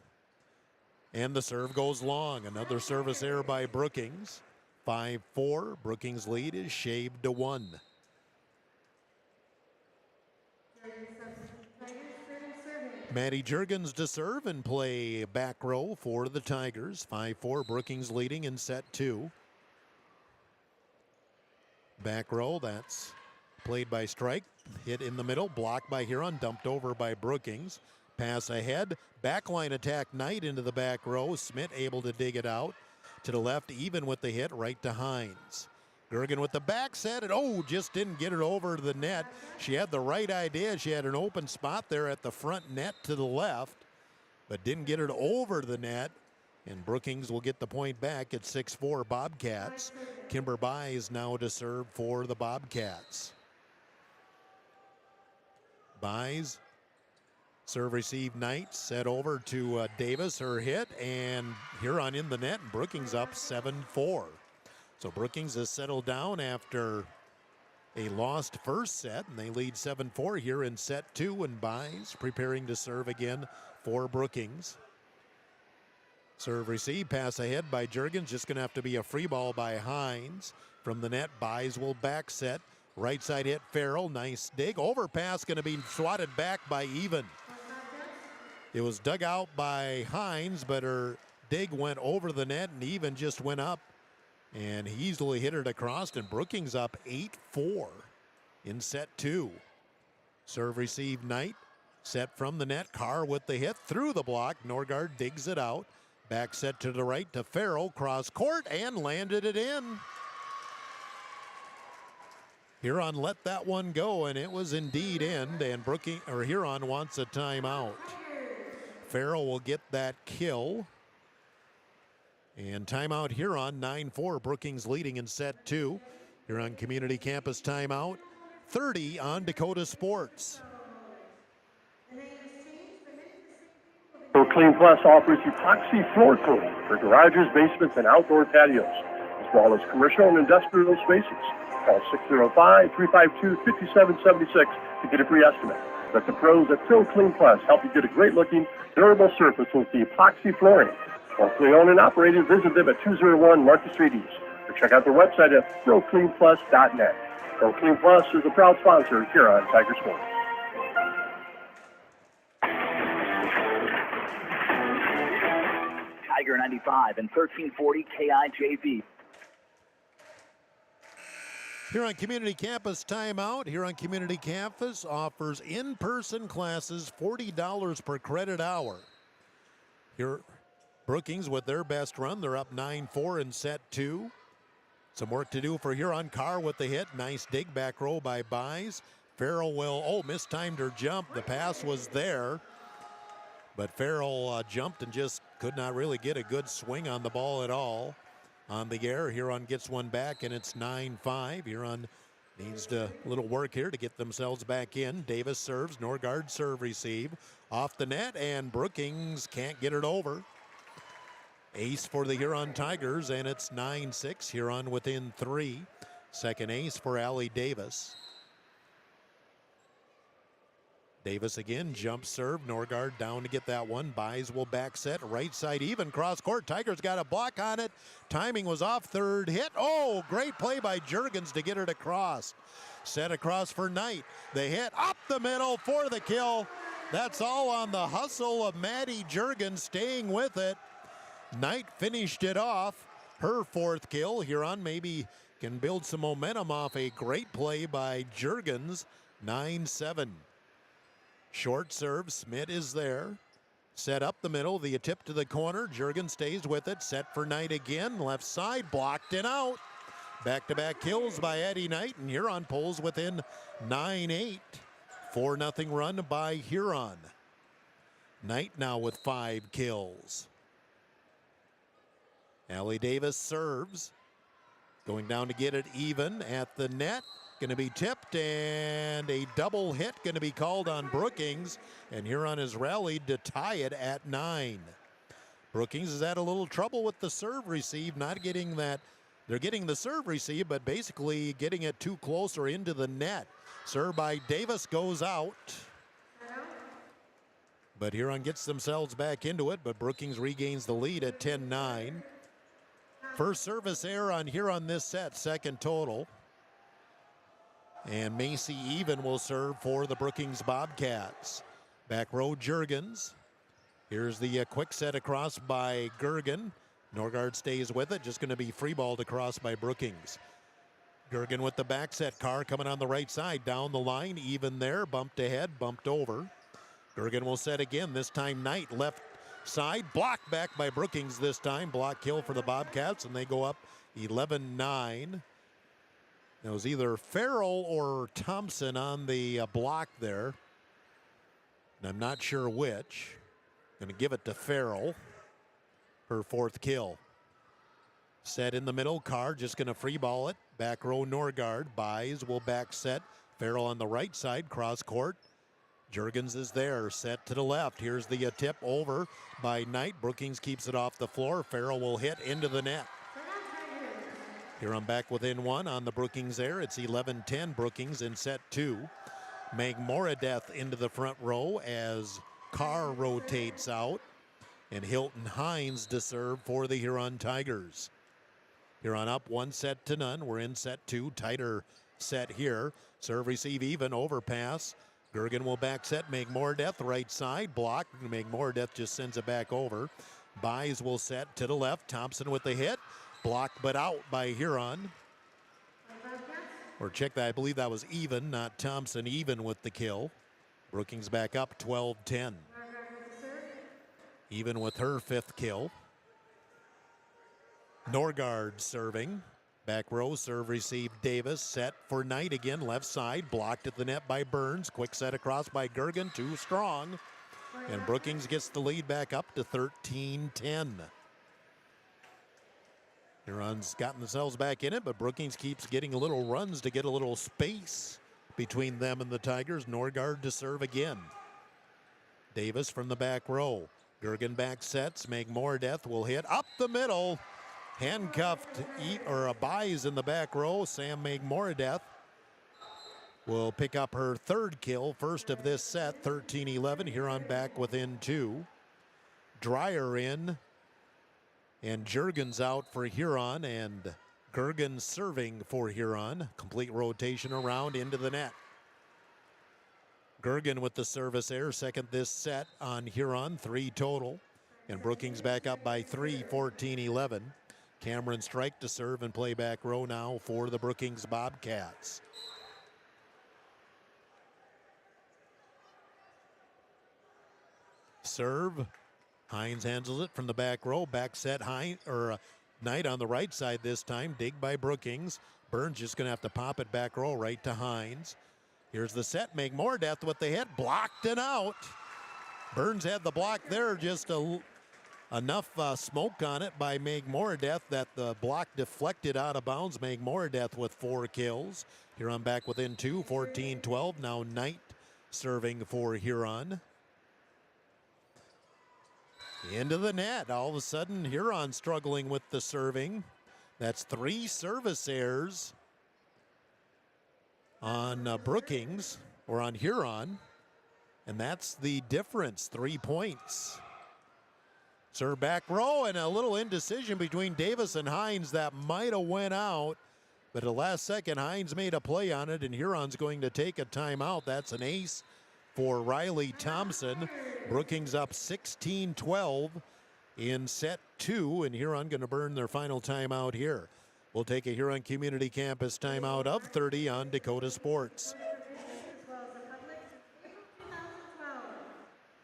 And the serve goes long. Another service error by Brookings. 5-4. Brookings' lead is shaved to 1. Maddie Juergens to serve and play back row for the Tigers. 5-4. Brookings leading in set 2. Back row, that's played by Strike. Hit in the middle, blocked by Huron, dumped over by Brookings. Pass ahead, backline attack, Knight into the back row. Smith able to dig it out. To the left, Even with the hit, right to Hines. Gergen with the back set, and just didn't get it over the net. She had the right idea. She had an open spot there at the front net to the left, but didn't get it over the net. And Brookings will get the point back at 6-4 Bobcats. Kimber Buys now to serve for the Bobcats. Buys, serve receive Knight, set over to Davis, her hit, and Huron in the net, and Brookings up 7-4. So Brookings has settled down after a lost first set, and they lead 7-4 here in set 2, and Buys preparing to serve again for Brookings. Serve receive, pass ahead by Juergens, just going to have to be a free ball by Hines. From the net, Buys will back set. Right side hit Farrell, nice dig. Overpass going to be swatted back by Even. It was dug out by Hines, but her dig went over the net, and Even just went up. And he easily hit it across, and Brookings up 8-4 in set 2. Serve receive Knight, set from the net. Carr with the hit through the block. Norgard digs it out. Back set to the right to Farrell, cross court, and landed it in. Huron let that one go, and it was indeed in, and Huron wants a timeout. Farrell will get that kill. And timeout Huron, 9-4. Brookings leading in set 2. Huron Community Campus timeout. 30 on Dakota Sports. Clean Plus offers epoxy floor coating for garages, basements, and outdoor patios, as well as commercial and industrial spaces. Call 605-352-5776 to get a free estimate. Let the pros at Clean Plus help you get a great-looking, durable surface with the epoxy flooring. Locally owned and operated, visit them at 201 Market Street East, or check out their website at ProCleanPlus.net. Clean Plus is a proud sponsor here on Tiger Sports. Tiger 95 and 1340 KIJV. Huron Community Campus timeout. Huron Community Campus offers in-person classes, $40 per credit hour. Here, Brookings with their best run. They're up 9-4 in set 2. Some work to do for Huron. Carr with the hit. Nice dig back row by Buys. Farrell will, mistimed her jump. The pass was there, but Farrell jumped and just could not really get a good swing on the ball at all. On the air, Huron gets one back, and it's 9-5. Huron Needs a little work here to get themselves back in. Davis serves, Norgard serve receive. Off the net, and Brookings can't get it over. Ace for the Huron Tigers, and it's 9-6. Huron within 3. Second ace for Allie Davis. Davis again, jump serve. Norgard down to get that one. Buys will back set. Right side even. Cross court. Tigers got a block on it. Timing was off. Third hit. Oh, great play by Juergens to get it across. Set across for Knight. The hit up the middle for the kill. That's all on the hustle of Maddie Juergens staying with it. Knight finished it off. Her 4th kill. Huron maybe can build some momentum off a great play by Juergens. 9-7. Short serve, Smith is there. Set up the middle, the tip to the corner. Juergens stays with it, set for Knight again. Left side, blocked and out. Back-to-back kills by Addie Knight, and Huron pulls within 9-8. 4-0 run by Huron. Knight now with 5 kills. Allie Davis serves. Going down to get it even at the net. Going to be tipped, and a double hit going to be called on Brookings, and Huron has rallied to tie it at 9. Brookings has had a little trouble with the serve receive, not getting that. They're getting the serve receive, but basically getting it too close or into the net. Serve by Davis goes out. But Huron gets themselves back into it, but Brookings regains the lead at 10-9. First service error on Huron this set, second total. And Macy Even will serve for the Brookings Bobcats. Back row Juergens. Here's the quick set across by Gergen. Norgard stays with it. Just going to be free-balled across by Brookings. Gergen with the back set. Carr coming on the right side. Down the line. Even there. Bumped ahead. Bumped over. Gergen will set again. This time Knight left side. Blocked back by Brookings this time. Block kill for the Bobcats. And they go up 11-9. It was either Farrell or Thompson on the block there. And I'm not sure which. Going to give it to Farrell. Her 4th kill. Set in the middle. Carr just going to free ball it. Back row Norgard. Buys will back set. Farrell on the right side. Cross court. Juergens is there. Set to the left. Here's the tip over by Knight. Brookings keeps it off the floor. Farrell will hit into the net. Huron back within 1 on the Brookings air. It's 11-10 Brookings in set 2. Meg Moradeth into the front row as Carr rotates out. And Hilton Hines to serve for the Huron Tigers. Huron up 1-0. We're in set 2. Tighter set here. Serve receive even. Overpass. Gergen will back set. Meg Moradeth right side. Block. Meg Moradeth just sends it back over. Buys will set to the left. Thompson with the hit. Blocked but out by Huron. Or check that, I believe that was even, not Thompson, even with the kill. Brookings back up 12-10. Even with her 5th kill. Norgard serving. Back row, serve receive Davis. Set for Knight again, left side. Blocked at the net by Burns. Quick set across by Gergen, too strong. And Brookings gets the lead back up to 13-10. Huron's gotten themselves back in it, but Brookings keeps getting little runs to get a little space between them and the Tigers. Norgard to serve again. Davis from the back row. Gergen back sets. Meg Moradeth will hit up the middle. Handcuffed buys in the back row. Sam Meg Moradeth will pick up her 3rd kill, first of this set. 13-11. Huron back within 2. Dreyer in. And Juergens out for Huron, and Gergen serving for Huron. Complete rotation around into the net. Gergen with the service error, second this set on Huron, 3 total. And Brookings back up by 3, 14-11. Cameron Strike to serve and play back row now for the Brookings Bobcats. Serve. Hines handles it from the back row. Back set Knight on the right side this time. Dig by Brookings. Burns just going to have to pop it back row right to Hines. Here's the set. Meg Moradeth with the hit. Blocked and out. Burns had the block there just enough smoke on it by Meg Moradeth that the block deflected out of bounds. Meg Moradeth with 4 kills. Huron back within 2, 14-12. Now Knight serving for Huron. Into the net. All of a sudden, Huron struggling with the serving. That's 3 service errors on Brookings, or on Huron. And that's the difference, 3 points. Serve back row, and a little indecision between Davis and Hines that might have went out. But at the last second, Hines made a play on it, and Huron's going to take a timeout. That's an ace for Riley Thompson. Brookings up 16-12 in set 2, and Huron going to burn their final timeout here. We'll take a Huron Community Campus timeout of 30 on Dakota Sports.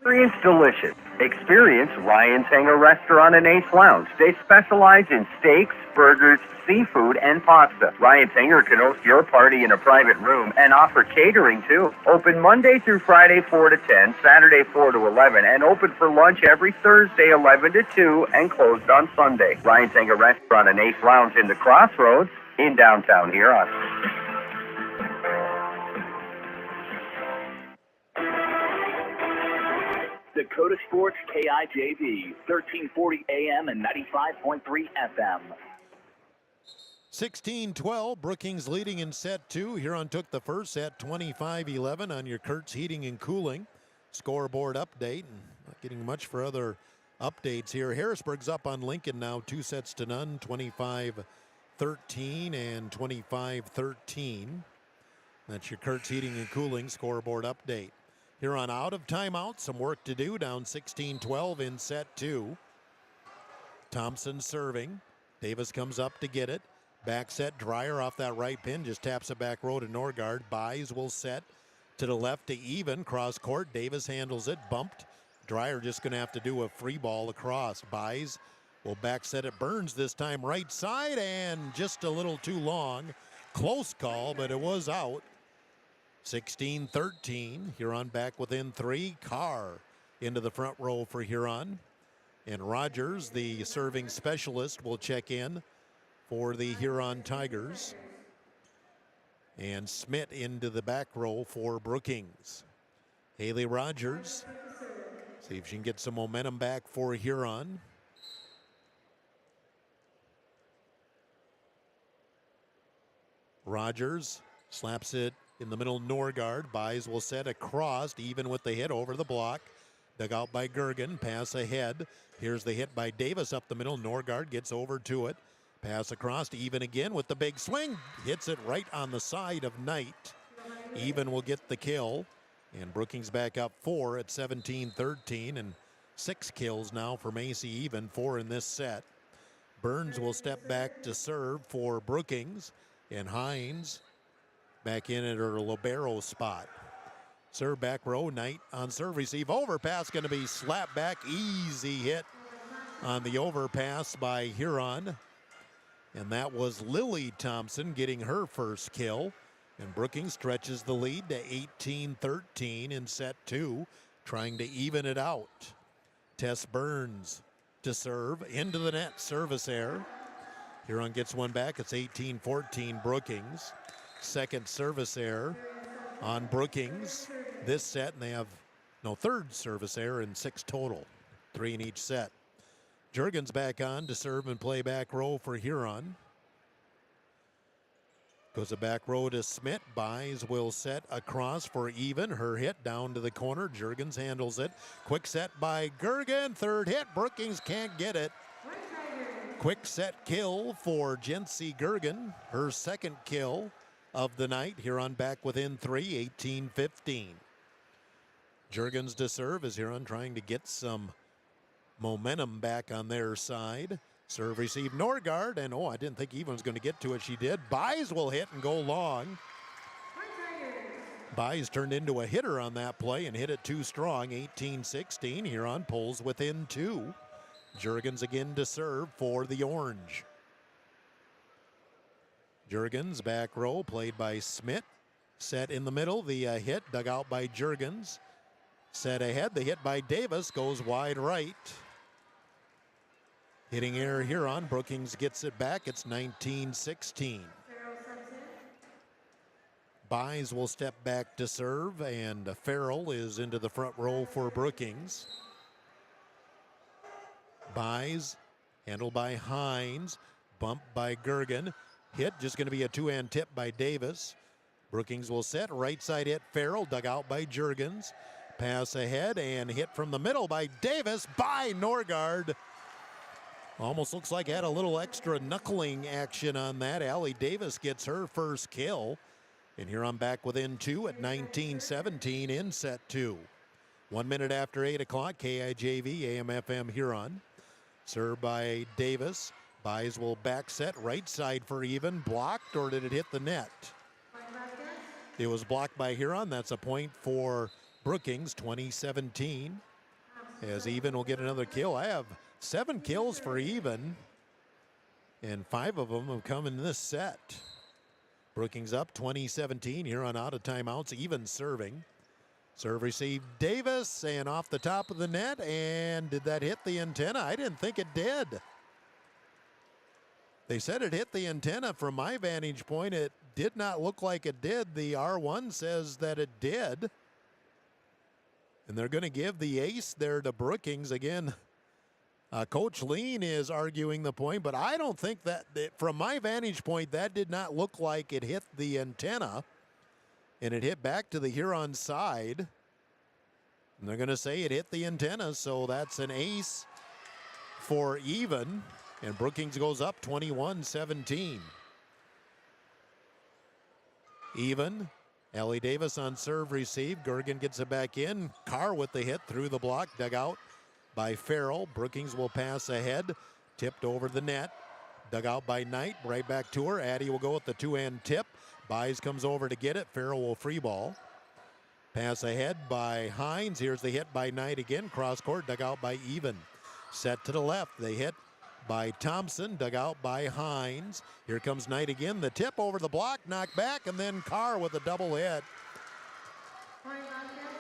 Experience delicious. Experience Ryan's Hangar Restaurant and Ace Lounge. They specialize in steaks, burgers, seafood, and pasta. Ryan's Hangar can host your party in a private room and offer catering too. Open Monday through Friday 4 to 10, Saturday 4 to 11, and open for lunch every Thursday 11 to 2 and closed on Sunday. Ryan's Hangar Restaurant and Ace Lounge in the Crossroads in downtown Huron. Dakota Sports KIJV, 1340 AM and 95.3 FM. 16-12, Brookings leading in set 2. Huron took the first set 25-11 on your Kurtz Heating and Cooling scoreboard update. And not getting much for other updates here. Harrisburg's up on Lincoln now 2-0, 25-13 and 25-13. That's your Kurtz Heating and Cooling scoreboard update. Huron out of timeout, some work to do, down 16-12 in set 2. Thompson serving. Davis comes up to get it. Back set, Dreyer off that right pin, just taps it back row to Norgard. Buys will set to the left to even, cross court. Davis handles it, bumped. Dreyer just going to have to do a free ball across. Buys will back set it. Burns this time right side, and just a little too long. Close call, but it was out. 16-13, Huron back within 3. Carr into the front row for Huron. And Rogers, the serving specialist, will check in for the Huron Tigers. And Smith into the back row for Brookings. Haley Rogers, see if she can get some momentum back for Huron. Rogers slaps it in the middle, Norgard. Buys will set across, even with the hit over the block. Dug out by Gergen, pass ahead. Here's the hit by Davis up the middle. Norgard gets over to it. Pass across, even again with the big swing. Hits it right on the side of Knight. Even will get the kill. And Brookings back up 4 at 17-13. And 6 kills now for Macy Even, 4 in this set. Burns will step back to serve for Brookings. And Hines back in at her libero spot. Serve back row, Knight on serve, receive, overpass going to be slapped back. Easy hit on the overpass by Huron. And that was Lily Thompson getting her first kill. And Brookings stretches the lead to 18-13 in set 2, trying to even it out. Tess Burns to serve, into the net, service error. Huron gets one back, it's 18-14 Brookings. Second service error on Brookings this set, and they have third service error in 6 total, 3 in each set. Juergens back on to serve and play back row for Huron. Goes a back row to Smith. Buys will set across for Even. Her hit down to the corner. Juergens handles it. Quick set by Gergen. Third hit. Brookings can't get it. Quick set kill for Jency Gergen. Her second kill of the night. Huron back within 3, 18-15. Juergens to serve as Huron trying to get some momentum back on their side. Serve receive Norgard, and I didn't think Even was going to get to it. She did. Buys will hit and go long. Buys turned into a hitter on that play and hit it too strong. 18-16. Huron pulls within 2. Juergens again to serve for the Orange. Juergens back row played by Smith. Set in the middle. The hit dug out by Juergens. Set ahead. The hit by Davis goes wide right. Hitting error Huron. Brookings gets it back. It's 19-16. Buys will step back to serve, and Farrell is into the front row for Brookings. Buys, handled by Hines, bumped by Gergen. Hit, just going to be a two-hand tip by Davis. Brookings will set, right side hit Farrell, dug out by Jurgens. Pass ahead and hit from the middle by Davis by Norgard. Almost looks like had a little extra knuckling action on that. Allie Davis gets her first kill. And Huron back within 2 at 19-17 in set 2. 1 minute after 8 o'clock, KIJV, AM/FM Huron. Served by Davis. Buys will back set, right side for Even. Blocked, or did it hit the net? It was blocked by Huron. That's a point for Brookings, 2017. As Even will get another kill. I have 7 kills for Even, and 5 of them have come in this set. Brookings up 2017. Huron out of timeouts. Even serving. Serve received Davis, and off the top of the net. And did that hit the antenna? I didn't think it did. They said it hit the antenna. From my vantage point, it did not look like it did. The R1 says that it did. And they're going to give the ace there to Brookings. Again, Coach Lean is arguing the point, but I don't think that, from my vantage point, that did not look like it hit the antenna. And it hit back to the Huron side. And they're going to say it hit the antenna, so that's an ace for Even. And Brookings goes up 21-17. Even. Allie Davis on serve receive. Gergen gets it back in. Carr with the hit through the block. Dug out by Farrell. Brookings will pass ahead. Tipped over the net. Dug out by Knight. Right back to her. Addie will go with the two-hand tip. Buys comes over to get it. Farrell will free ball. Pass ahead by Hines. Here's the hit by Knight again. Cross court. Dug out by Even. Set to the left. They hit by Thompson, dug out by Hines. Here comes Knight again. The tip over the block, knocked back, and then Carr with a double hit.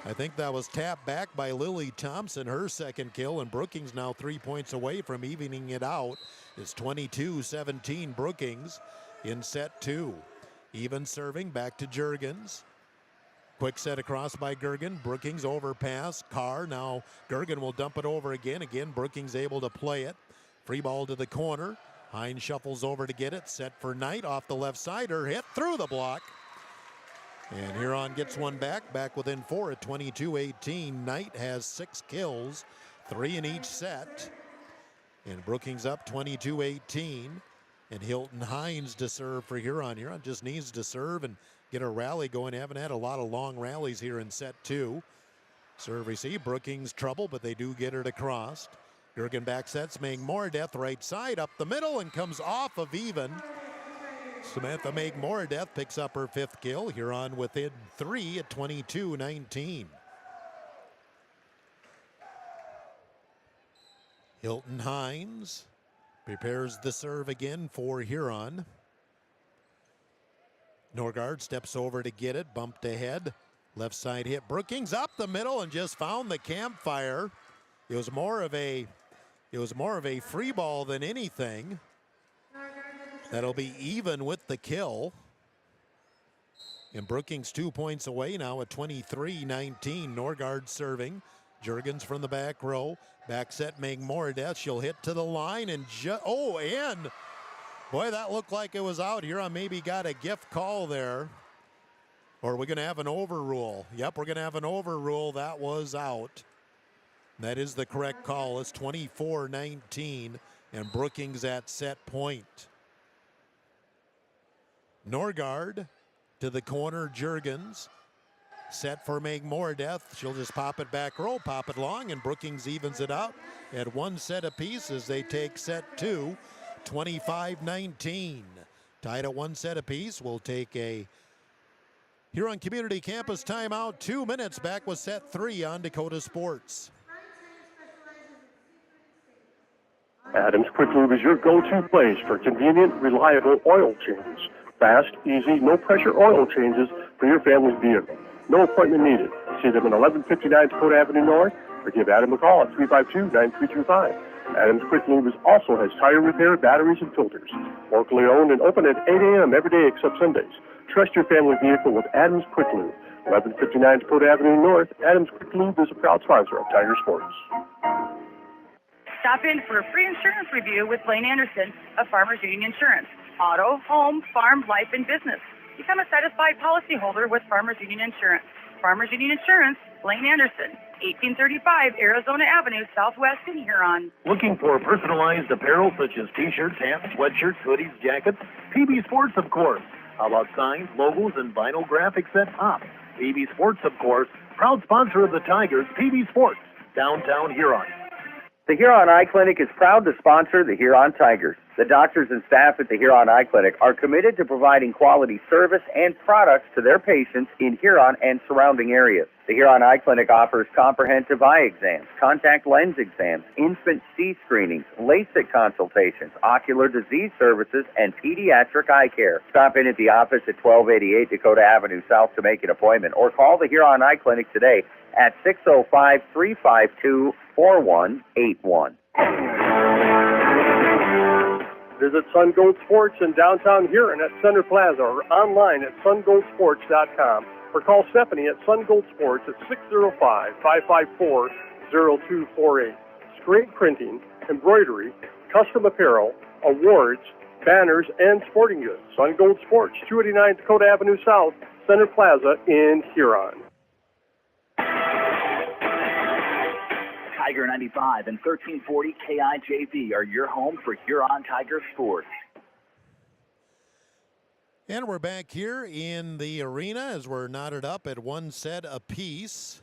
I think that was tapped back by Lily Thompson, her second kill, and Brookings now 3 points away from evening it out. It's 22-17 Brookings in set 2. Even serving, back to Jurgens. Quick set across by Gergen. Brookings overpass. Carr, now Gergen will dump it over again. Again, Brookings able to play it. Free ball to the corner. Hines shuffles over to get it. Set for Knight off the left side. Her hit through the block. And Huron gets one back. Back within 4 at 22-18. Knight has 6 kills, 3 in each set. And Brookings up 22-18. And Hilton Hines to serve for Huron. Huron just needs to serve and get a rally going. Haven't had a lot of long rallies here in set 2. Serve receive. Brookings trouble, but they do get it across. Gergen back sets, Meg-Moradeth right side up the middle and comes off of Even. Samantha Meg-Moradeth picks up her 5th kill. Huron within 3 at 22-19. Hilton Hines prepares the serve again for Huron. Norgard steps over to get it, bumped ahead. Left side hit Brookings up the middle and just found the campfire. It was more of a free ball than anything. That'll be Even with the kill. And Brookings 2 points away now at 23-19. Norgard serving. Jurgens from the back row. Back set Meg-Moradeth. She'll hit to the line and and boy, that looked like it was out. Huron maybe got a gift call there. Or we're going to have an overrule. Yep, we're going to have an overrule. That was out. That is the correct call. It's 24-19, and Brookings at set point. Norgard to the corner, Jurgens. Set for Meg-Moradeth. She'll just pop it back row, pop it long, and Brookings evens it out at 1 set apiece as they take set 2, 25-19. Tied at 1 set apiece. We'll take a Huron Community Campus timeout. 2 minutes back with set 3 on Dakota Sports. Adams Quick Lube is your go-to place for convenient, reliable oil changes. Fast, easy, no-pressure oil changes for your family's vehicle. No appointment needed. See them at 1159 Dakota Avenue North or give Adam a call at 352-9325. Adams Quick Lube also has tire repair, batteries, and filters. Locally owned and open at 8 a.m. every day except Sundays. Trust your family vehicle with Adams Quick Lube. 1159 Dakota Avenue North, Adams Quick Lube is a proud sponsor of Tiger Sports. Stop in for a free insurance review with Blaine Anderson of Farmers Union Insurance. Auto, home, farm, life, and business. Become a satisfied policyholder with Farmers Union Insurance. Farmers Union Insurance, Blaine Anderson, 1835 Arizona Avenue, Southwest in Huron. Looking for personalized apparel such as t-shirts, hats, sweatshirts, hoodies, jackets? PB Sports, of course. How about signs, logos, and vinyl graphics that pop? PB Sports, of course, proud sponsor of the Tigers, PB Sports, downtown Huron. The Huron Eye Clinic is proud to sponsor the Huron Tigers. The doctors and staff at the Huron Eye Clinic are committed to providing quality service and products to their patients in Huron and surrounding areas. The Huron Eye Clinic offers comprehensive eye exams, contact lens exams, infant C screenings, LASIK consultations, ocular disease services, and pediatric eye care. Stop in at the office at 1288 Dakota Avenue South to make an appointment or call the Huron Eye Clinic today at 605-352-4181. Visit Sun Gold Sports in downtown Huron at Center Plaza or online at sungoldsports.com or call Stephanie at Sun Gold Sports at 605-554-0248. Screen printing, embroidery, custom apparel, awards, banners, and sporting goods. Sun Gold Sports, 289 Dakota Avenue South, Center Plaza in Huron. Tiger 95 and 1340 KIJV are your home for Huron Tiger sports. And we're back here in the arena as we're knotted up at one set apiece.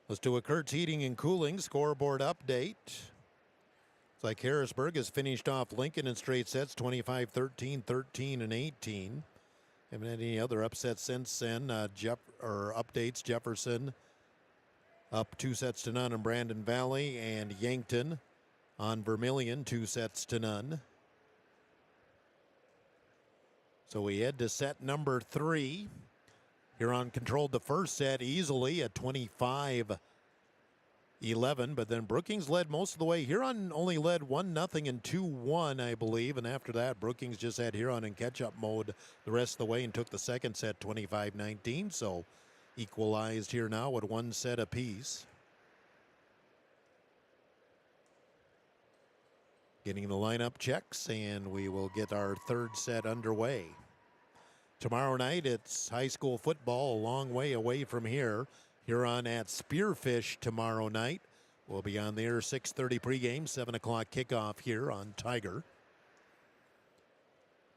Let's do a Kurtz Heating and Cooling scoreboard update. It's like Harrisburg has finished off Lincoln in straight sets, 25-13, 13, and 18. Haven't had any other upsets since then. Updates, Jefferson up 2-0 in Brandon Valley, and Yankton on Vermilion 2-0. So we head to set number 3. Huron controlled the first set easily at 25-11, but then Brookings led most of the way. Huron only led 1-0 and 2-1, I believe, and after that, Brookings just had Huron in catch-up mode the rest of the way and took the second set 25-19, so equalized here now with one set apiece. Getting the lineup checks, and we will get our third set underway. Tomorrow night, it's high school football a long way away from here. Huron at Spearfish tomorrow night. We'll be on the air 6:30 pregame, 7 o'clock kickoff here on Tiger.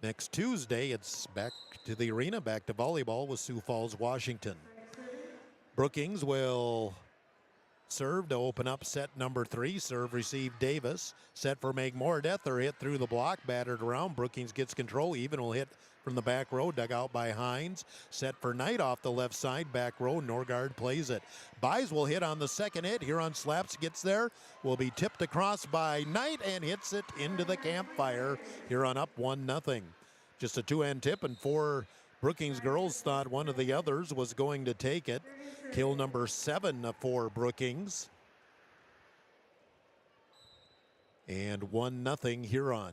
Next Tuesday, it's back to the arena, back to volleyball with Sioux Falls, Washington. Brookings will serve to open up set number 3. Serve, receive, Davis. Set for Meg Moradeth. Or hit through the block, battered around. Brookings gets control. Even will hit from the back row, dug out by Hines. Set for Knight off the left side, back row. Norgard plays it. Buys will hit on the second hit. Huron slaps, gets there. Will be tipped across by Knight and hits it into the campfire. Huron up 1-0. Just a two-hand tip, and 4 Brookings girls thought one of the others was going to take it. Kill number 7 for Brookings. And 1-0 Huron.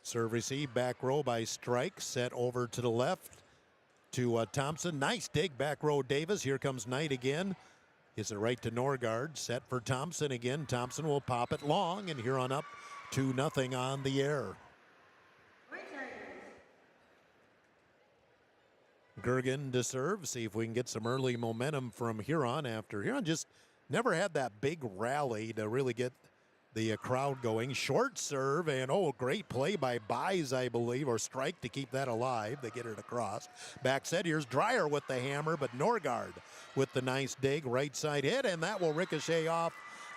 Serve receive, back row by Strike. Set over to the left to Thompson. Nice dig, back row Davis. Here comes Knight again. Hits it right to Norgard. Set for Thompson again. Thompson will pop it long, and Huron up 2-0 on the air. Gergen to serve. See if we can get some early momentum from Huron after Huron just never had that big rally to really get the crowd going. Short serve, and great play by Buys, I believe, or Strike to keep that alive. They get it across. Back set, here's Dreyer with the hammer, but Norgard with the nice dig. Right side hit, and that will ricochet off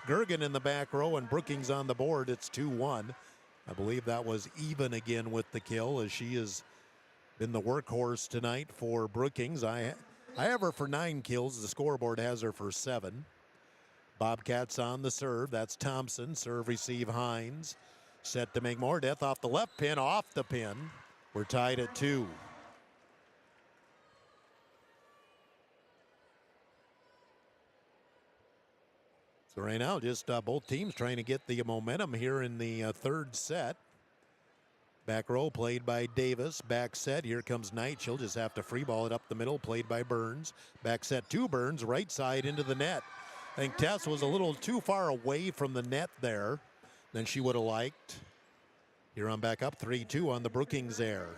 Gergen in the back row, and Brookings on the board. It's 2-1. I believe that was even again with the kill, as she has been the workhorse tonight for Brookings. I have her for 9 kills. The scoreboard has her for 7. Bobcats on the serve. That's Thompson. Serve, receive, Hines. Set to make more. Death off the left pin, off the pin. We're tied at 2. So right now, just both teams trying to get the momentum here in the third set. Back row played by Davis. Back set, here comes Knight. She'll just have to free ball it up the middle, played by Burns. Back set to Burns, right side into the net. I think Tess was a little too far away from the net there than she would have liked. Huron back up 3-2 on the Brookings air.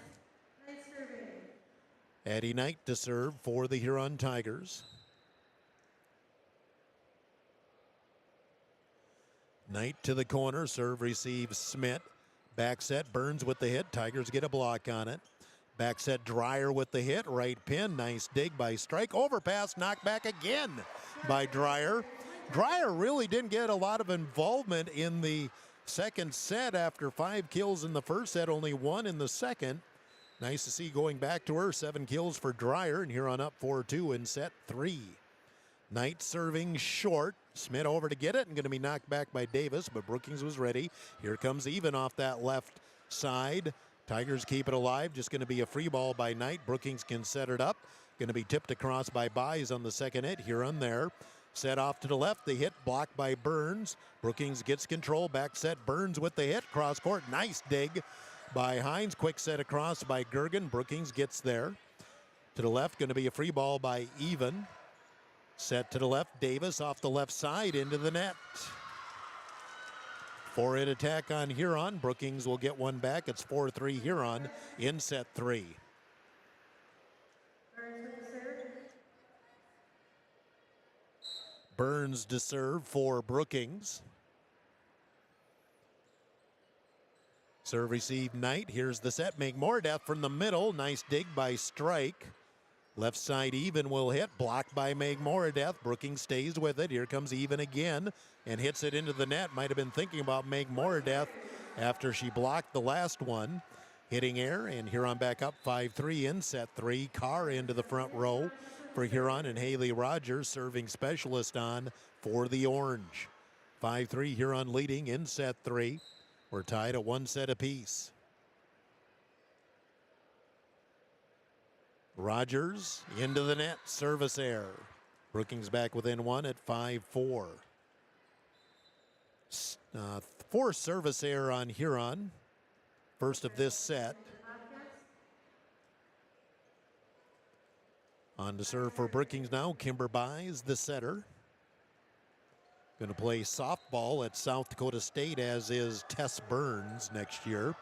Addie Knight to serve for the Huron Tigers. Knight to the corner, serve receives Smith. Back set, Burns with the hit. Tigers get a block on it. Back set, Dreyer with the hit. Right pin, nice dig by Strike. Overpass, knocked back again by Dreyer. Dreyer really didn't get a lot of involvement in the second set after 5 kills in the first set, only 1 in the second. Nice to see going back to her. 7 kills for Dreyer, and Huron up 4-2 in set 3. Knight serving short. Smith over to get it and going to be knocked back by Davis, but Brookings was ready. Here comes Even off that left side. Tigers keep it alive. Just going to be a free ball by Knight. Brookings can set it up. Going to be tipped across by Buys on the second hit. Huron there. Set off to the left. The hit blocked by Burns. Brookings gets control. Back set. Burns with the hit. Cross court. Nice dig by Hines. Quick set across by Gergen. Brookings gets there. To the left. Going to be a free ball by Even. Set to the left, Davis off the left side into the net. 4-hit attack on Huron. Brookings will get one back. It's 4-3 Huron in set 3. Burns to serve for Brookings. Serve received Knight. Here's the set. Make more death from the middle. Nice dig by Strike. Left side Even will hit, blocked by Meg Moradeth. Brookings stays with it. Here comes Even again and hits it into the net. Might have been thinking about Meg Moradeth after she blocked the last one. Hitting air, and Huron back up 5-3 in set 3. Carr into the front row for Huron, and Haley Rogers serving specialist on for the Orange. 5-3 Huron leading in set 3. We're tied at 1 set apiece. Rogers into the net, service error. Brookings back within 1 at 5-4. 4 service error on Huron. First of this set. On to serve for Brookings now. Kimber Buys, the setter. Going to play softball at South Dakota State, as is Tess Burns next year.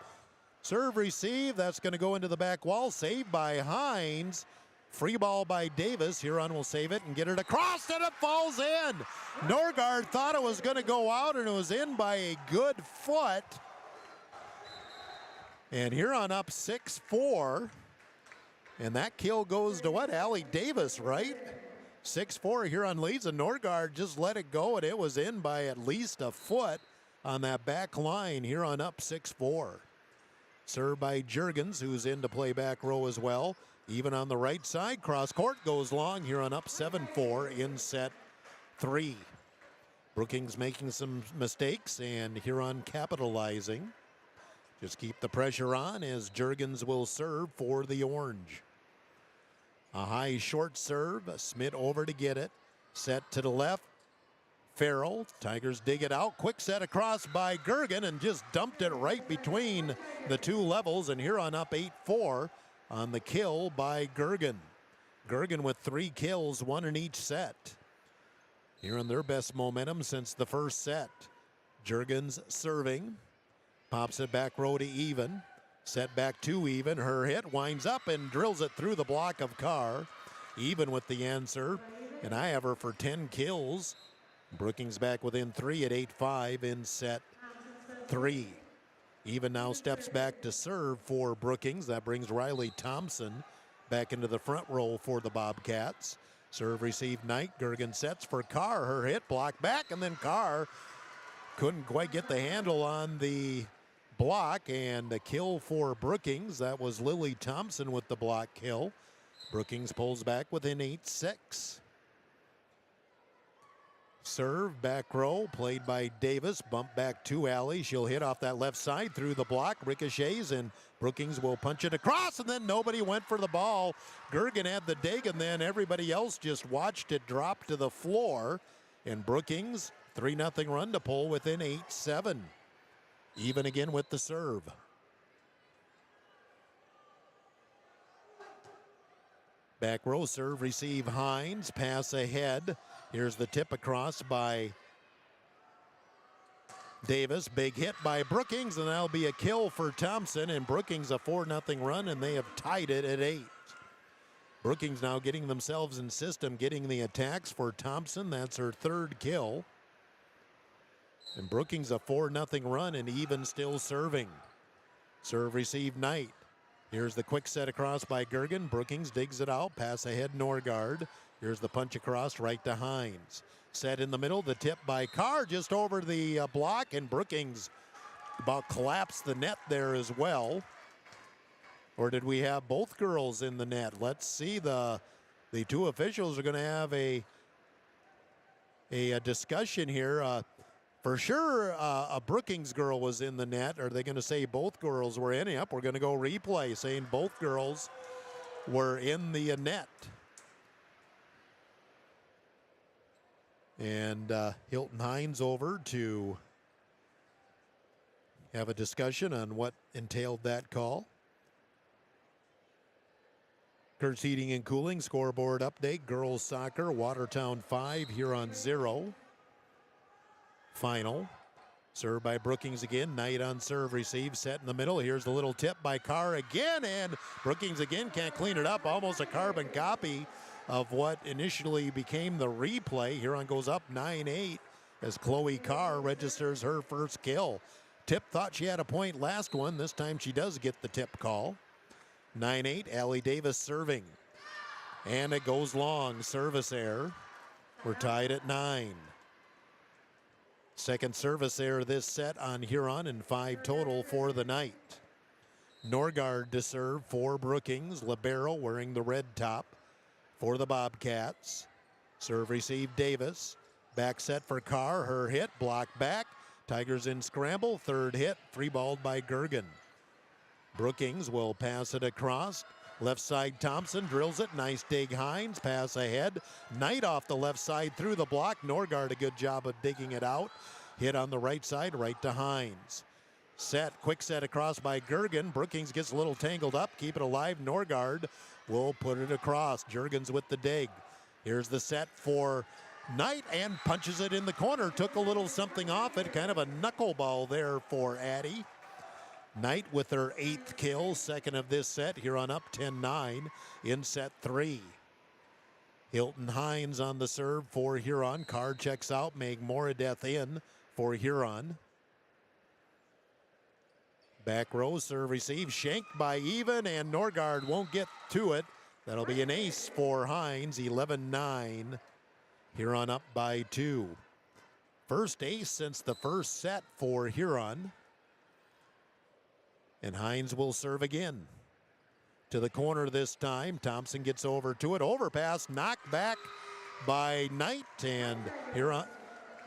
Serve receive, that's going to go into the back wall. Saved by Hines. Free ball by Davis. Huron will save it and get it across, and it falls in. Norgard thought it was going to go out, and it was in by a good foot. And Huron up 6-4. And that kill goes to what? Allie Davis, right? 6-4, Huron leads, and Norgard just let it go, and it was in by at least a foot on that back line. Huron up 6-4. Served by Juergens, who's in to play back row as well. Even on the right side, cross court goes long. Huron up 7-4 in set 3. Brookings making some mistakes, and Huron capitalizing. Just keep the pressure on as Juergens will serve for the Orange. A high short serve. Smith over to get it. Set to the left. Farrell. Tigers dig it out. Quick set across by Gergen and just dumped it right between the two levels. And Huron up 8-4 on the kill by Gergen. Gergen with 3 kills, 1 in each set. Huron their best momentum since the first set. Juergens serving. Pops it back row to Even. Set back to Even. Her hit winds up and drills it through the block of Carr. Even with the answer. And I have her for 10 kills. Brookings back within 3 at 8-5 in set 3. Even now steps back to serve for Brookings. That brings Riley Thompson back into the front row for the Bobcats. Serve received Knight. Gergen sets for Carr. Her hit blocked back, and then Carr couldn't quite get the handle on the block, and a kill for Brookings. That was Lily Thompson with the block kill. Brookings pulls back within 8-6. Serve, back row, played by Davis. Bump back to Alley. She'll hit off that left side through the block. Ricochets, and Brookings will punch it across, and then nobody went for the ball. Gergen had the dig, and then everybody else just watched it drop to the floor. And Brookings 3-0 run to pull within 8-7. Even again with the serve. Back row serve, receive Hines, pass ahead. Here's the tip across by Davis. Big hit by Brookings, and that'll be a kill for Thompson. And Brookings a 4-0 run, and they have tied it at 8. Brookings now getting themselves in system, getting the attacks for Thompson. That's her 3rd kill. And Brookings a 4-0 run and even still serving. Serve receive Knight. Here's the quick set across by Gergen. Brookings digs it out. Pass ahead Norgard. Here's the punch across right to Hines. Set in the middle. The tip by Carr just over the block. And Brookings about collapsed the net there as well. Or did we have both girls in the net? Let's see. The two officials are going to have a discussion here. For sure, a Brookings girl was in the net. Are they going to say both girls were in? Yep, we're going to go replay, saying both girls were in the net. And Hilton Hines over to have a discussion on what entailed that call. Kurtz Heating and Cooling scoreboard update. Girls soccer, Watertown 5, Huron 0. Final. Served by Brookings again. Knight on serve, receive, set in the middle. Here's the little tip by Carr again, and Brookings again can't clean it up. Almost a carbon copy of what initially became the replay. Huron goes up 9-8 as Chloe Carr registers her first kill. Tip thought she had a point last one. This time she does get the tip call. 9-8, Allie Davis serving. And it goes long, service error. We're tied at 9. Second service error this set on Huron, and 5 total for the night. Norgard to serve for Brookings. Libero wearing the red top for the Bobcats. Serve receive Davis. Back set for Carr. Her hit, block back. Tigers in scramble. Third hit, free balled by Gergen. Brookings will pass it across. Left side Thompson drills it. Nice dig Hines. Pass ahead. Knight off the left side through the block. Norgard a good job of digging it out. Hit on the right side, right to Hines. Set, quick set across by Gergen. Brookings gets a little tangled up. Keep it alive. Norgard will put it across. Jurgens with the dig. Here's the set for Knight and punches it in the corner. Took a little something off it. Kind of a knuckleball there for Addie. Knight with her 8th kill, second of this set. Huron up 10-9 in set 3. Hilton Hines on the serve for Huron. Carr checks out. Meg Moradeth in for Huron. Back row serve receive. Shanked by Even, and Norgard won't get to it. That'll be an ace for Hines. 11-9. Huron up by 2. First ace since the first set for Huron. And Hines will serve again. To the corner this time. Thompson gets over to it. Overpass knocked back by Knight. And Huron,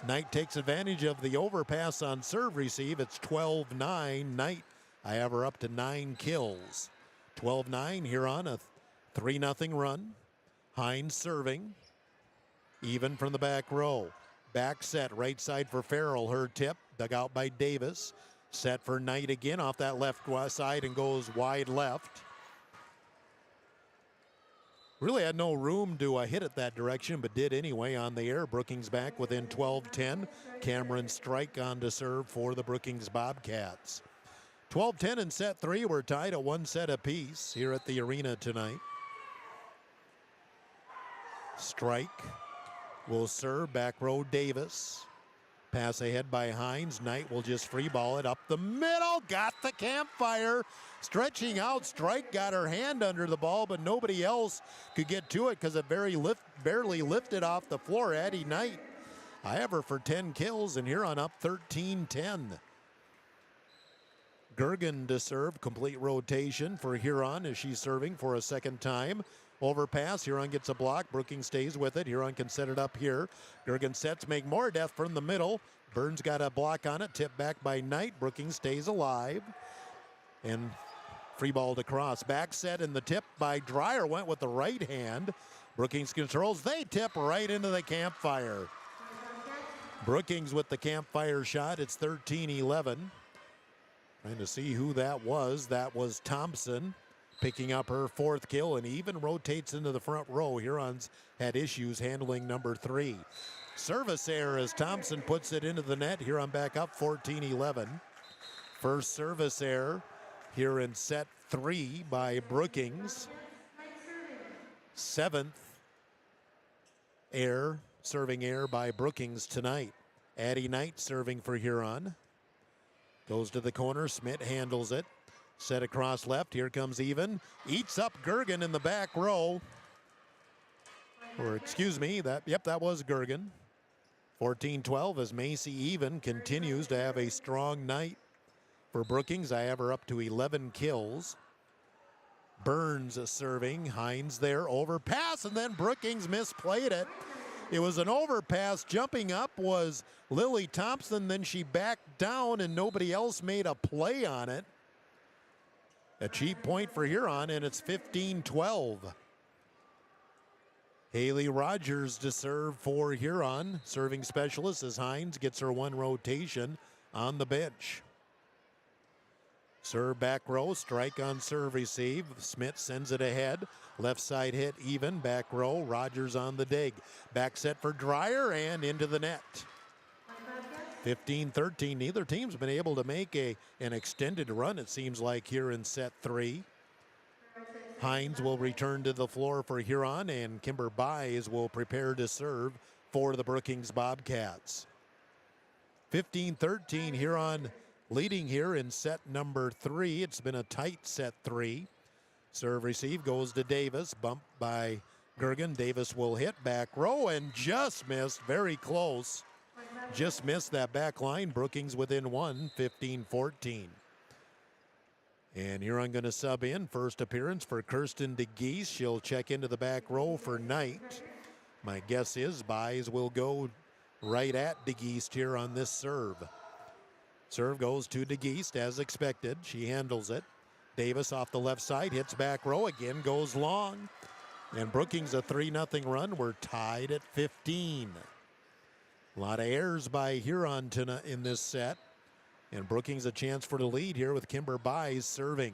Knight takes advantage of the overpass on serve receive. It's 12-9. Knight, I have her up to 9 kills. 12-9. Huron, a 3-0 run. Hines serving. Even from the back row. Back set, right side for Farrell. Her tip, dug out by Davis. Set for Knight again off that left side and goes wide left. Really had no room to hit it that direction, but did anyway on the air. Brookings back within 12-10. Cameron Strike on to serve for the Brookings Bobcats. 12-10 in set 3. We're tied at 1 set apiece here at the arena tonight. Strike will serve, back row Davis. Pass ahead by Hines. Knight will just free ball it up the middle. Got the campfire. Stretching out. Strike got her hand under the ball, but nobody else could get to it because it barely lifted off the floor. Addie Knight, I have her for 10 kills, and Huron up 13-10. Gergen to serve. Complete rotation for Huron as she's serving for a second time. Overpass, Huron gets a block. Brookings stays with it. Huron can set it up here. Gergen sets, make more death from the middle. Burns got a block on it. Tipped back by Knight. Brookings stays alive. And free balled across. Back set in the tip by Dreyer. Went with the right hand. Brookings controls. They tip right into the campfire. Brookings with the campfire shot. It's 13-11. Trying to see who that was. That was Thompson picking up her 4th kill and even rotates into the front row. Hurons had issues handling number 3. Service error as Thompson puts it into the net. Huron back up 14-11. First service error here in set 3 by Brookings. 7th serving error by Brookings tonight. Addie Knight serving for Huron. Goes to the corner. Smith handles it. Set across left. Here comes Even. Eats up Gergen in the back row. Or excuse me, that was Gergen. 14-12 as Macy Even continues to have a strong night for Brookings. I have her up to 11 kills. Burns serving. Hines there. Overpass, and then Brookings misplayed it. It was an overpass. Jumping up was Lily Thompson. Then she backed down, and nobody else made a play on it. A cheap point for Huron, and it's 15-12. Haley Rogers to serve for Huron. Serving specialist as Hines gets her 1 rotation on the bench. Serve back row, strike on serve receive. Smith sends it ahead. Left side hit Even, back row. Rogers on the dig. Back set for Dreyer and into the net. 15-13. Neither team's been able to make an extended run, it seems like, here in set 3. Hines will return to the floor for Huron, and Kimber Buys will prepare to serve for the Brookings Bobcats. 15-13, Huron leading here in set number 3. It's been a tight set 3. Serve receive goes to Davis. Bumped by Gergen. Davis will hit back row and just missed. Very close. Just missed that back line. Brookings within 1, 15-14. And Huron going to sub in. First appearance for Kirsten DeGeese. She'll check into the back row for Knight. My guess is Buys will go right at DeGeese here on this serve. Serve goes to DeGeest as expected. She handles it. Davis off the left side, hits back row again, goes long. And Brookings a 3-0 run. We're tied at 15. A lot of errors by Huron in this set. And Brookings a chance for the lead here with Kimber Buys serving.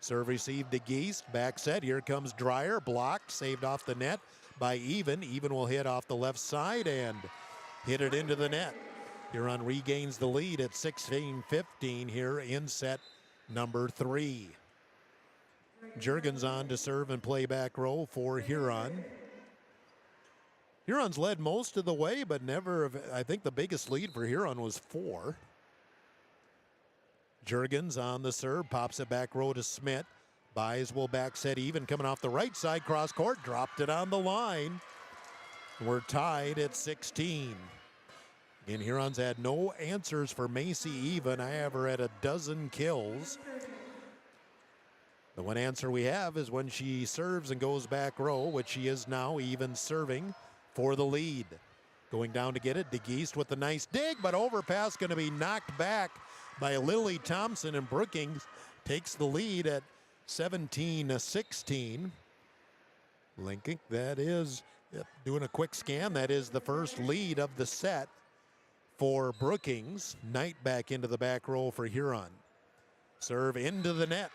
Serve received DeGeest. Back set. Here comes Dreyer. Blocked. Saved off the net by Even. Even will hit off the left side and hit it into the net. Huron regains the lead at 16-15 here in set number 3. Juergens on to serve and play back row for Huron. Huron's led most of the way, but never, I think the biggest lead for Huron was 4. Juergens on the serve, pops it back row to Smith. Buys will back set Even, coming off the right side, cross court, dropped it on the line. We're tied at 16. And Huron's had no answers for Macy Even. I have her at 12 kills. The one answer we have is when she serves and goes back row, which she is now. Even serving for the lead. Going down to get it. DeGeest with the nice dig, but overpass going to be knocked back by Lily Thompson, and Brookings takes the lead at 17-16. Lincoln, that is, doing a quick scan, that is the first lead of the set for Brookings. Knight back into the back row for Huron. Serve into the net.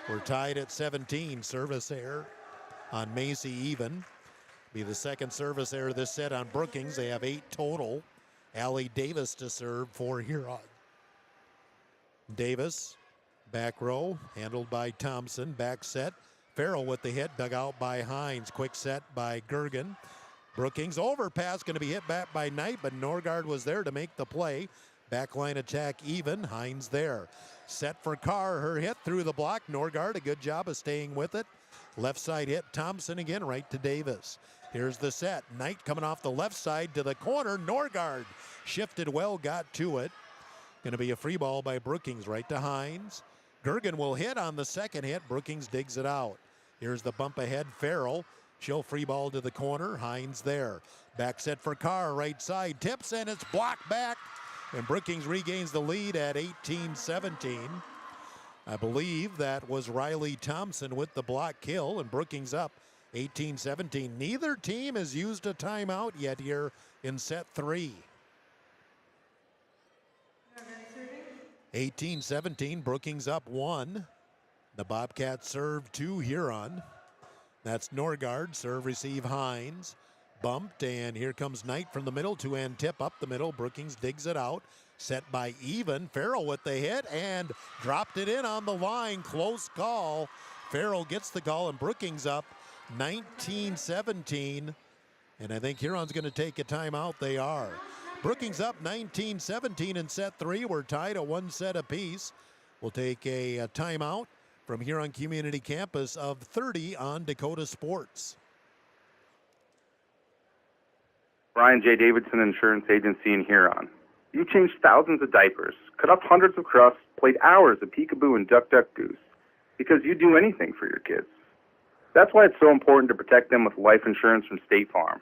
We're tied at 17. Service error on Macy Even. Be the second service error this set on Brookings. They have 8 total. Allie Davis to serve for Huron. Davis, back row, handled by Thompson. Back set. Farrell with the hit, dug out by Hines. Quick set by Gergen. Brookings overpass going to be hit back by Knight, but Norgard was there to make the play. Backline attack Even. Hines there. Set for Carr. Her hit through the block. Norgard, a good job of staying with it. Left side hit. Thompson again, right to Davis. Here's the set. Knight coming off the left side to the corner. Norgard shifted well, got to it. Going to be a free ball by Brookings right to Hines. Gergen will hit on the second hit. Brookings digs it out. Here's the bump ahead. Farrell. She'll free ball to the corner. Hines there. Back set for Carr. Right side. Tips and it's blocked back. And Brookings regains the lead at 18-17. I believe that was Riley Thompson with the block kill. And Brookings up 18-17. Neither team has used a timeout yet here in set 3. 18-17, Brookings up 1. The Bobcats serve to Huron. That's Norgard, serve, receive, Hines. Bumped, and here comes Knight from the middle. Two-hand tip up the middle. Brookings digs it out. Set by Even. Farrell with the hit and dropped it in on the line. Close call. Farrell gets the call, and Brookings up 19-17. And I think Huron's going to take a timeout. They are. Brookings up 19-17 in set 3. We're tied at 1 set apiece. We'll take a timeout from Huron Community Campus of 30 on Dakota Sports. Brian J. Davidson Insurance Agency in Huron. You changed thousands of diapers, cut up hundreds of crusts, played hours of peekaboo and duck duck goose, because you'd do anything for your kids. That's why it's so important to protect them with life insurance from State Farm.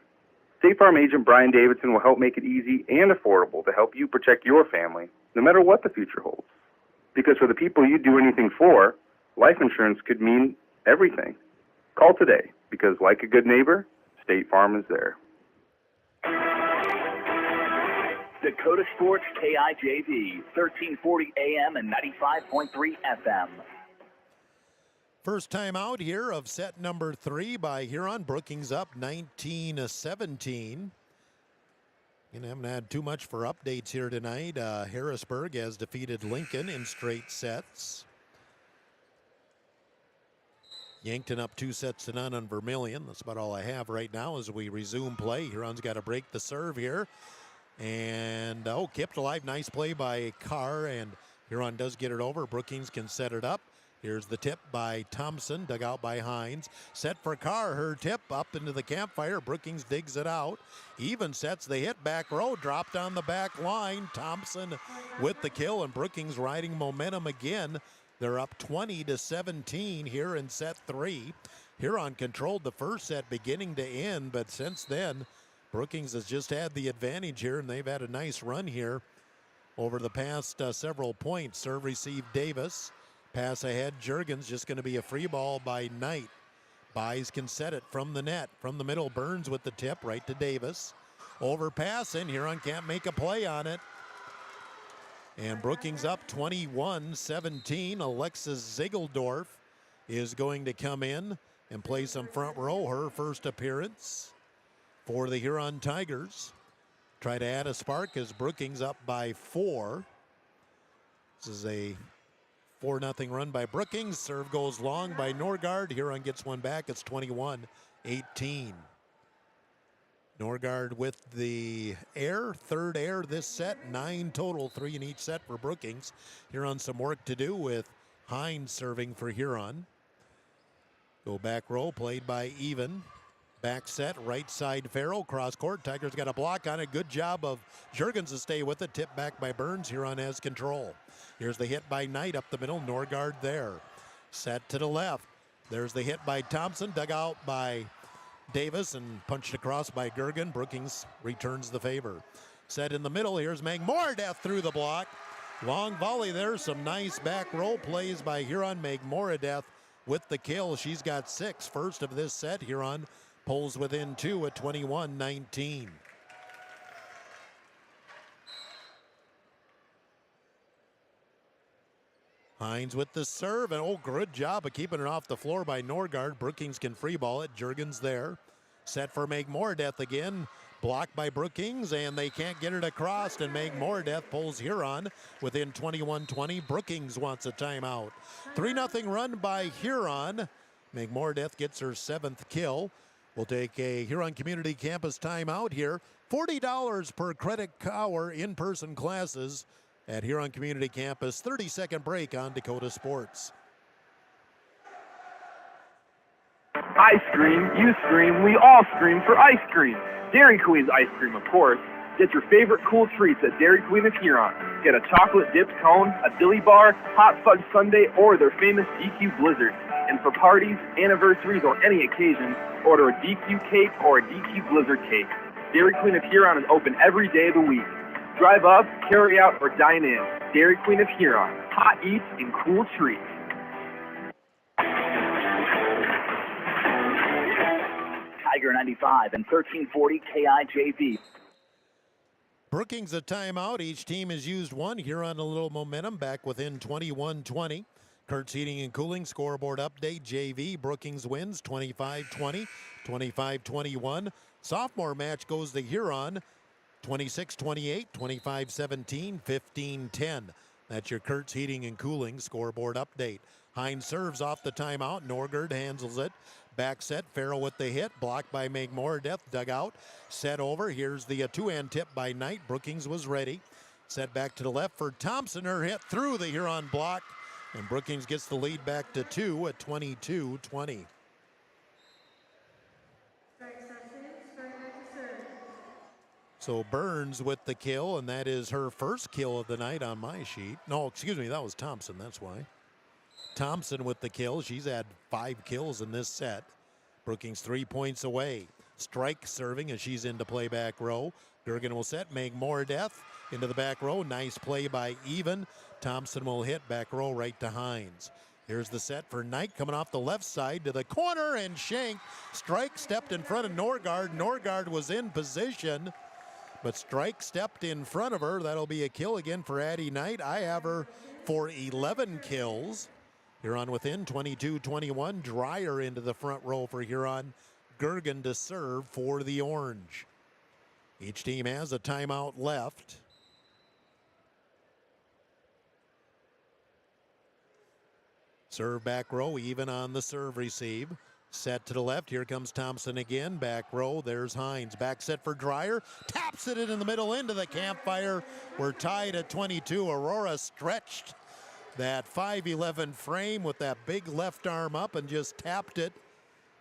State Farm agent Brian Davidson will help make it easy and affordable to help you protect your family, no matter what the future holds. Because for the people you do anything for, life insurance could mean everything. Call today, because like a good neighbor, State Farm is there. Dakota Sports KIJV, 1340 AM and 95.3 FM. First time out here of set number 3 by Huron. Brookings up 19-17. And haven't had too much for updates here tonight. Harrisburg has defeated Lincoln in straight sets. Yankton up 2-0 on Vermilion. That's about all I have right now as we resume play. Huron's got to break the serve here. And, kept alive. Nice play by Carr, and Huron does get it over. Brookings can set it up. Here's the tip by Thompson, dug out by Hines. Set for Carr, her tip up into the campfire. Brookings digs it out. Even sets the hit, back row, dropped on the back line. Thompson with the kill, and Brookings riding momentum again. They're up 20-17 here in set 3. Huron controlled the first set beginning to end, but since then, Brookings has just had the advantage here, and they've had a nice run here over the past several points. Serve, receive, Davis. Pass ahead, Juergens, just going to be a free ball by Knight. Buys can set it from the net. From the middle, Burns with the tip right to Davis. Overpass, and Huron can't make a play on it. And Brookings up 21-17. Alexis Ziegeldorf is going to come in and play some front row, her first appearance for the Huron Tigers. Try to add a spark as Brookings up by 4. This is a 4-0 run by Brookings. Serve goes long by Norgard. Huron gets one back. It's 21-18. Norgard with the air, third air this set. 9 total, 3 in each set for Brookings. Huron some work to do with Hines serving for Huron. Go back row, played by Even. Back set, right side Farrell, cross court. Tigers got a block on it. Good job of Juergens to stay with it. Tip back by Burns. Huron has control. Here's the hit by Knight up the middle. Norgard there. Set to the left. There's the hit by Thompson. Dug out by Davis and punched across by Gergen. Brookings returns the favor. Set in the middle. Here's Magmoredeath through the block. Long volley there. Some nice back row plays by Huron. Magmoredeath with the kill. She's got 6. First of this set. Huron pulls within 2 at 21-19. Hines with the serve, and good job of keeping it off the floor by Norgard. Brookings can free ball it. Juergens there. Set for Magmoredeath again. Blocked by Brookings, and they can't get it across, and Magmoredeath pulls Huron within 21-20. Brookings wants a timeout. 3-0 run by Huron. Magmoredeath gets her 7th kill. We'll take a Huron Community Campus timeout here. $40 per credit hour in-person classes at Huron Community Campus. 30-second break on Dakota Sports. I scream, you scream, we all scream for ice cream. Dairy Queen's ice cream, of course. Get your favorite cool treats at Dairy Queen of Huron. Get a chocolate dipped cone, a dilly bar, hot fudge sundae, or their famous DQ Blizzard. And for parties, anniversaries, or any occasion, order a DQ cake or a DQ Blizzard cake. Dairy Queen of Huron is open every day of the week. Drive up, carry out, or dine in. Dairy Queen of Huron. Hot eats and cool treats. Tiger 95 and 1340 KIJV. Brookings a timeout. Each team has used one. Huron a little momentum back within 21-20. Kurtz Heating and Cooling scoreboard update. JV Brookings wins 25-20, 25-21. Sophomore match goes to Huron 26-28, 25-17, 15-10. That's your Kurtz Heating and Cooling scoreboard update. Hines serves off the timeout. Norgard handles it. Back set. Farrell with the hit. Blocked by Megmoredeath. Dug out. Set over. Here's the two-hand tip by Knight. Brookings was ready. Set back to the left for Thompson. Her hit through the Huron block. And Brookings gets the lead back to 2 at 22-20. So Burns with the kill, and that is her first kill of the night on my sheet. No, excuse me, that was Thompson, that's why. Thompson with the kill. She's had 5 kills in this set. Brookings 3 points away. Strike serving as she's into play back row. Gergen will set, Megmoredeath into the back row. Nice play by Even. Thompson will hit back row right to Hines. Here's the set for Knight coming off the left side to the corner and Shank. Strike stepped in front of Norgard. Norgard was in position, but Strike stepped in front of her. That'll be a kill again for Addie Knight. I have her for 11 kills. Huron within 22-21. Dreyer into the front row for Huron. Gergen to serve for the Orange. Each team has a timeout left. Serve back row, Even on the serve receive. Set to the left. Here comes Thompson again. Back row. There's Hines. Back set for Dreyer. Taps it in the middle into the campfire. We're tied at 22. Aurora stretched that 5'11" frame with that big left arm up and just tapped it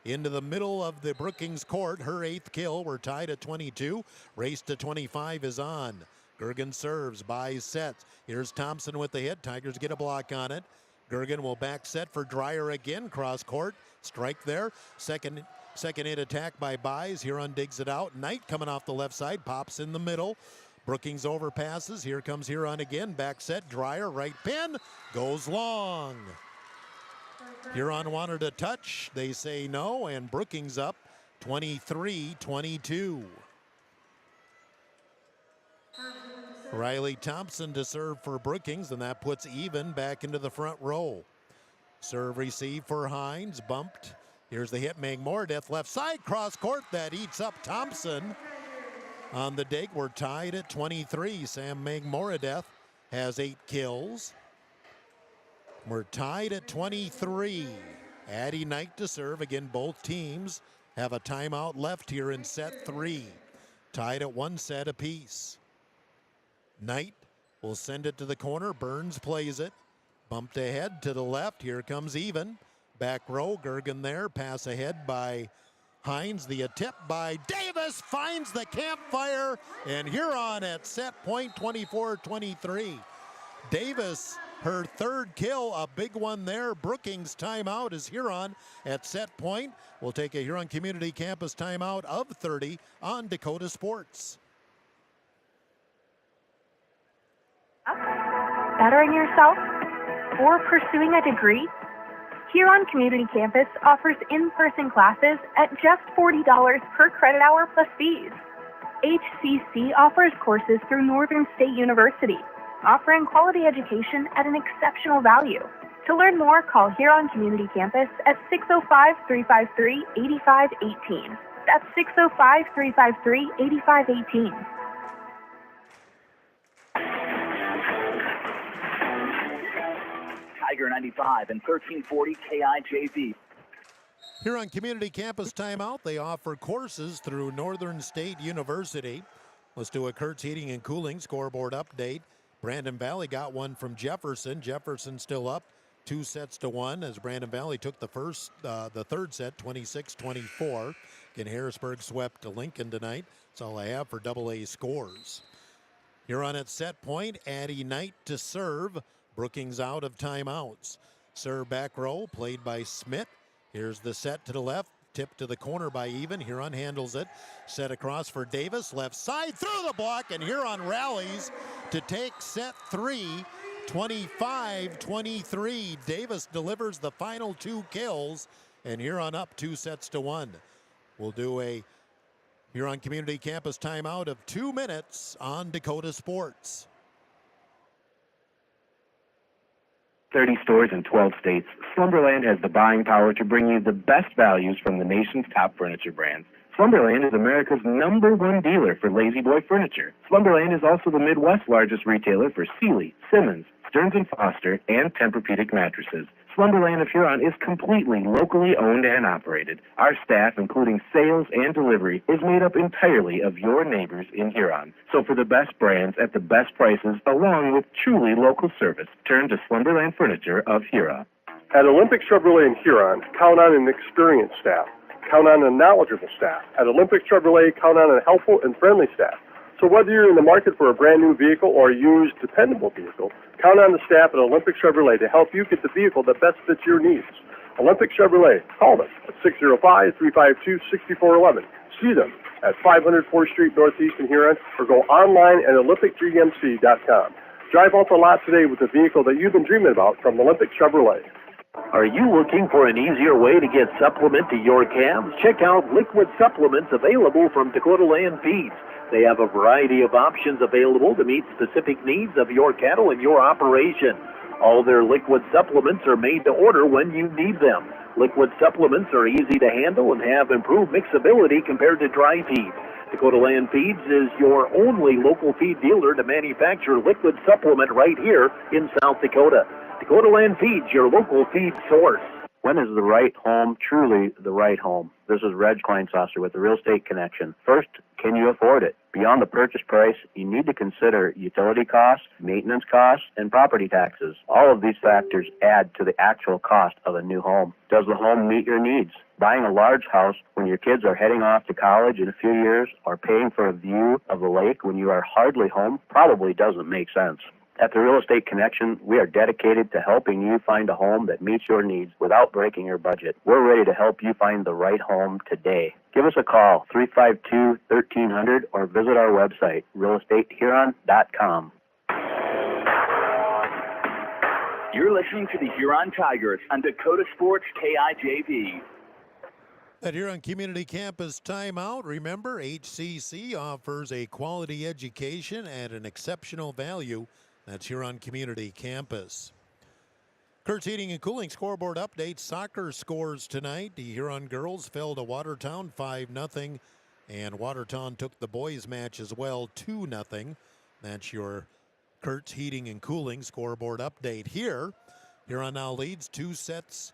into the middle of the Brookings court. Her 8th kill. We're tied at 22. Race to 25 is on. Gergen serves, buys sets. Here's Thompson with the hit. Tigers get a block on it. Gergen will back set for Dreyer again. Cross court. Strike there. Second hit attack by Buys. Huron digs it out. Knight coming off the left side. Pops in the middle. Brookings overpasses. Here comes Huron again. Back set. Dreyer right pin. Goes long. Huron wanted a touch. They say no. And Brookings up 23-22. Riley Thompson to serve for Brookings, and that puts Even back into the front row. Serve receive for Hines, bumped. Here's the hit, Megmoredeath left side, cross court, that eats up Thompson. On the dig, we're tied at 23. Sam Megmoredeath has 8 kills. We're tied at 23. Addie Knight to serve. Again, both teams have a timeout left here in set 3. Tied at 1 set apiece. Knight will send it to the corner. Burns plays it. Bumped ahead to the left. Here comes Even. Back row. Gergen there. Pass ahead by Hines. The tip by Davis finds the campfire. And Huron at set point 24-23. Davis, her 3rd kill. A big one there. Brookings timeout as Huron at set point. We'll take a Huron Community Campus timeout of 30 on Dakota Sports. Bettering yourself or pursuing a degree? Huron Community Campus offers in-person classes at just $40 per credit hour plus fees. HCC offers courses through Northern State University, offering quality education at an exceptional value. To learn more, call Huron Community Campus at 605-353-8518. That's 605-353-8518. Tiger 95 and 1340 KIJV. Huron Community Campus timeout. They offer courses through Northern State University. Let's do a Kurtz Heating and Cooling scoreboard update. Brandon Valley got one from Jefferson. Jefferson still up 2-1 as Brandon Valley took the 3rd set 26-24. Again, Harrisburg swept to Lincoln tonight. That's all I have for AA scores. Huron at set point. Addie Knight to serve. Brookings out of timeouts. Serve back row, played by Smith. Here's the set to the left, tipped to the corner by Even. Huron handles it. Set across for Davis, left side, through the block, and Huron rallies to take set 3, 25-23. Davis delivers the final 2 kills, and Huron up 2-1. We'll do a Huron Community Campus timeout of 2 minutes on Dakota Sports. 30 stores in 12 states, Slumberland has the buying power to bring you the best values from the nation's top furniture brands. Slumberland is America's #1 dealer for Lazy Boy furniture. Slumberland is also the Midwest's largest retailer for Sealy, Simmons, Stearns & Foster, and Tempur-Pedic mattresses. Slumberland of Huron is completely locally owned and operated. Our staff, including sales and delivery, is made up entirely of your neighbors in Huron. So for the best brands at the best prices, along with truly local service, turn to Slumberland Furniture of Huron. At Olympic Chevrolet in Huron, count on an experienced staff. Count on a knowledgeable staff. At Olympic Chevrolet, count on a helpful and friendly staff. So whether you're in the market for a brand new vehicle or a used, dependable vehicle, count on the staff at Olympic Chevrolet to help you get the vehicle that best fits your needs. Olympic Chevrolet, call them at 605-352-6411. See them at 500 4th Street Northeast in Huron, or go online at olympicgmc.com. Drive off the lot today with the vehicle that you've been dreaming about from Olympic Chevrolet. Are you looking for an easier way to get supplement to your calves? Check out liquid supplements available from Dakota Land Feeds. They have a variety of options available to meet specific needs of your cattle and your operation. All their liquid supplements are made to order when you need them. Liquid supplements are easy to handle and have improved mixability compared to dry feed. Dakota Land Feeds is your only local feed dealer to manufacture liquid supplement right here in South Dakota. Dakota Land Feeds, your local feed source. When is the right home truly the right home? This is Reg Kleinsasser with the Real Estate Connection. First, can you afford it? Beyond the purchase price, you need to consider utility costs, maintenance costs, and property taxes. All of these factors add to the actual cost of a new home. Does the home meet your needs? Buying a large house when your kids are heading off to college in a few years, or paying for a view of the lake when you are hardly home, probably doesn't make sense. At the Real Estate Connection, we are dedicated to helping you find a home that meets your needs without breaking your budget. We're ready to help you find the right home today. Give us a call, 352-1300, or visit our website, realestatehuron.com. You're listening to the Huron Tigers on Dakota Sports KIJV. At Huron Community Campus timeout, remember, HCC offers a quality education at an exceptional value. That's Huron Community Campus. Kurtz Heating and Cooling scoreboard update. Soccer scores tonight. The Huron girls fell to Watertown 5-0, and Watertown took the boys match as well 2-0. That's your Kurtz Heating and Cooling scoreboard update here. Huron now leads 2-1,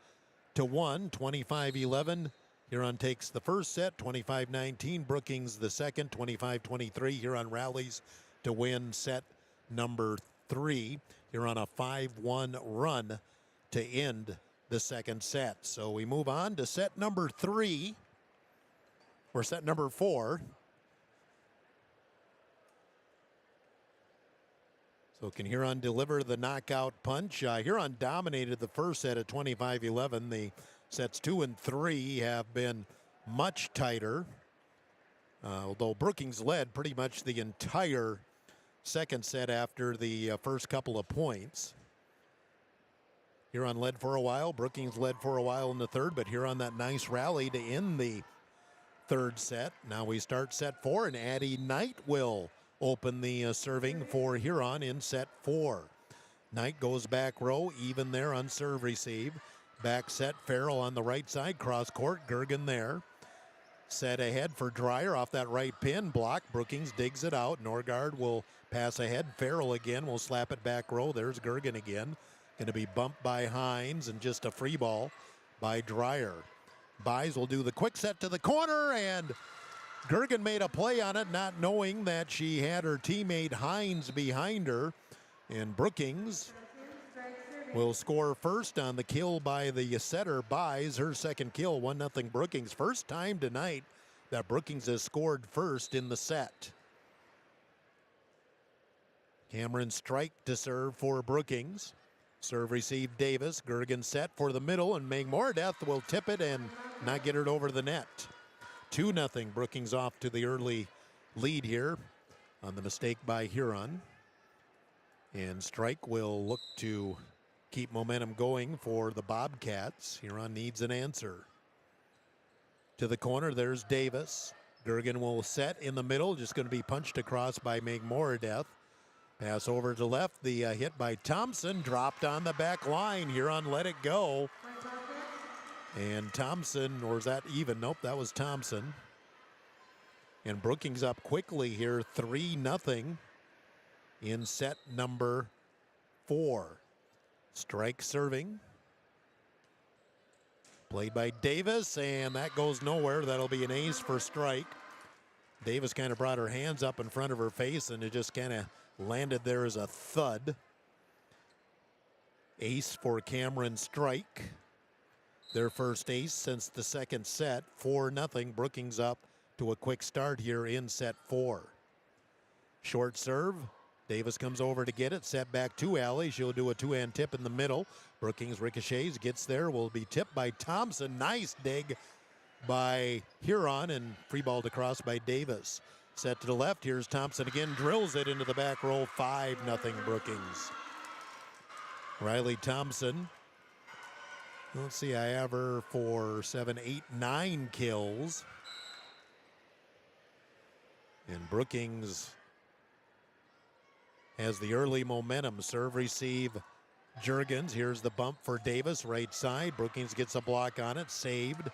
25-11. Huron takes the first set, 25-19. Brookings the second, 25-23. Huron rallies to win set number 3. Huron a 5-1 run to end the second set. So we move on to set number 3, or set number 4. So can Huron deliver the knockout punch? Huron dominated the first set at 25-11. The sets 2 and 3 have been much tighter, although Brookings led pretty much the entire second set after the first couple of points. Huron led for a while. Brookings led for a while in the third, but Huron that nice rally to end the third set. Now we start set 4, and Addie Knight will open the serving for Huron in set 4. Knight goes back row, even there on serve receive. Back set, Farrell on the right side, cross court, Gergen there. Set ahead for Dreyer off that right pin, block. Brookings digs it out. Norgard will pass ahead. Farrell again will slap it back row. There's Gergen again. Going to be bumped by Hines, and just a free ball by Dreyer. Buys will do the quick set to the corner, and Gergen made a play on it, not knowing that she had her teammate Hines behind her. And Brookings will score first on the kill by the setter. Buys her second kill, 1-0 Brookings. First time tonight that Brookings has scored first in the set. Cameron Strike to serve for Brookings. Serve receive Davis. Gergen set for the middle, and Meg Moredeath will tip it and not get it over the net. 2-0 Brookings off to the early lead here on the mistake by Huron. And Strike will look to keep momentum going for the Bobcats. Huron needs an answer. To the corner, there's Davis. Gergen will set in the middle, just going to be punched across by Megmoradeth. Pass over to left, the hit by Thompson, dropped on the back line. Huron let it go. And Thompson, or is that even? Nope, that was Thompson. And Brookings up quickly here, 3-0 in set number 4. Strike serving. Played by Davis, and that goes nowhere. That'll be an ace for Strike. Davis kind of brought her hands up in front of her face, and it just kind of landed there as a thud. Ace for Cameron Strike. Their first ace since the second set, 4-0. Brookings up to a quick start here in set 4. Short serve. Davis comes over to get it, set back to Alley. She'll do a two-hand tip in the middle. Brookings ricochets, gets there, will be tipped by Thompson. Nice dig by Huron, and free balled across by Davis. Set to the left, here's Thompson again, drills it into the back row, 5-0 Brookings. Riley Thompson, let's see, I have her for 7, 8, 9 kills. And Brookings has the early momentum. Serve, receive, Jurgens. Here's the bump for Davis, right side. Brookings gets a block on it, saved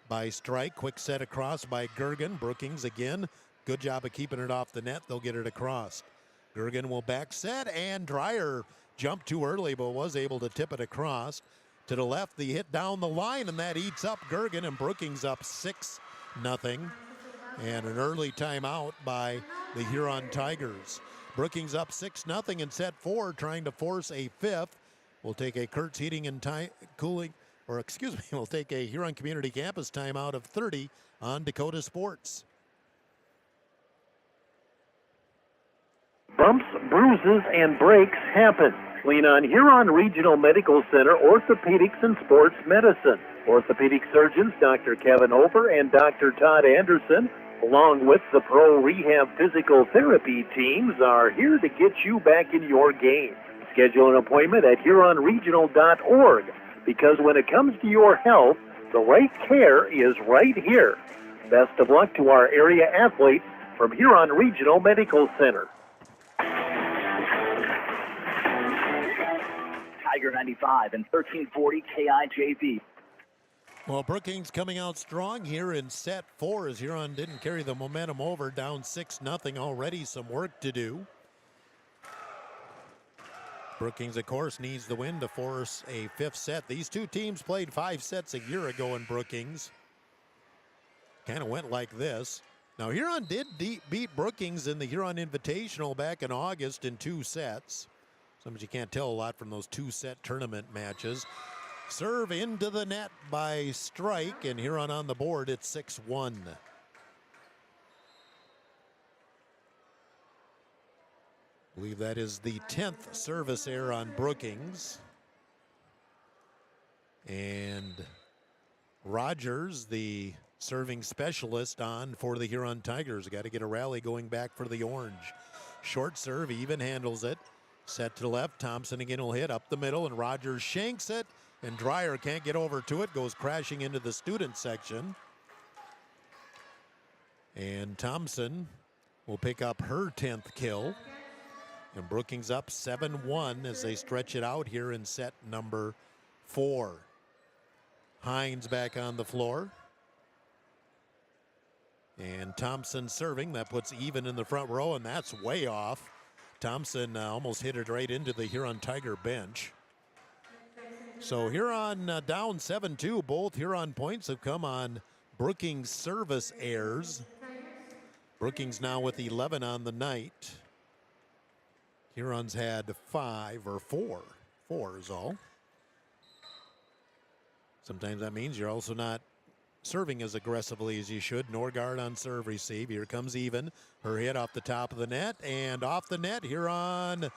by Strike. Quick set across by Gergen. Brookings again. Good job of keeping it off the net. They'll get it across. Gergen will back set, and Dreyer jumped too early, but was able to tip it across. To the left, the hit down the line, and that eats up Gergen, and Brookings up 6-0. And an early timeout by the Huron Tigers. Brookings up 6-0 in set 4, trying to force a fifth. We'll take a Kurtz Heating and Cooling, or excuse me, we'll take a Huron Community Campus timeout of 30 on Dakota Sports. Bumps, bruises, and breaks happen. Lean on Huron Regional Medical Center Orthopedics and Sports Medicine. Orthopedic surgeons Dr. Kevin Hofer and Dr. Todd Anderson, along with the Pro Rehab Physical Therapy teams, are here to get you back in your game. Schedule an appointment at HuronRegional.org, because when it comes to your health, the right care is right here. Best of luck to our area athletes from Huron Regional Medical Center. Tiger 95 and 1340 KIJV. Well, Brookings coming out strong here in set 4 as Huron didn't carry the momentum over, down 6-0 already. Some work to do. Brookings, of course, needs the win to force a fifth set. These two teams played 5 sets a year ago in Brookings. Kind of went like this. Now, Huron did beat Brookings in the Huron Invitational back in August in 2 sets. Sometimes you can't tell a lot from those 2-set tournament matches. Serve into the net by Strike, and Huron on the board at 6-1. I believe that is the 10th service error on Brookings. And Rogers, the serving specialist, on for the Huron Tigers. Got to get a rally going back for the Orange. Short serve, even handles it. Set to the left, Thompson again will hit up the middle, and Rogers shanks it, and Dreyer can't get over to it, goes crashing into the student section. And Thompson will pick up her 10th kill. And Brookings up 7-1 as they stretch it out here in set number 4. Hines back on the floor. And Thompson serving, that puts even in the front row, and that's way off. Thompson almost hit it right into the Huron Tiger bench. So Huron down 7-2. Both Huron points have come on Brookings service errors. Brookings now with 11 on the night. Huron's had 5 or 4. 4 is all. Sometimes that means you're also not serving as aggressively as you should. Norgard on serve receive. Here comes even. Her hit off the top of the net, and off the net, Huron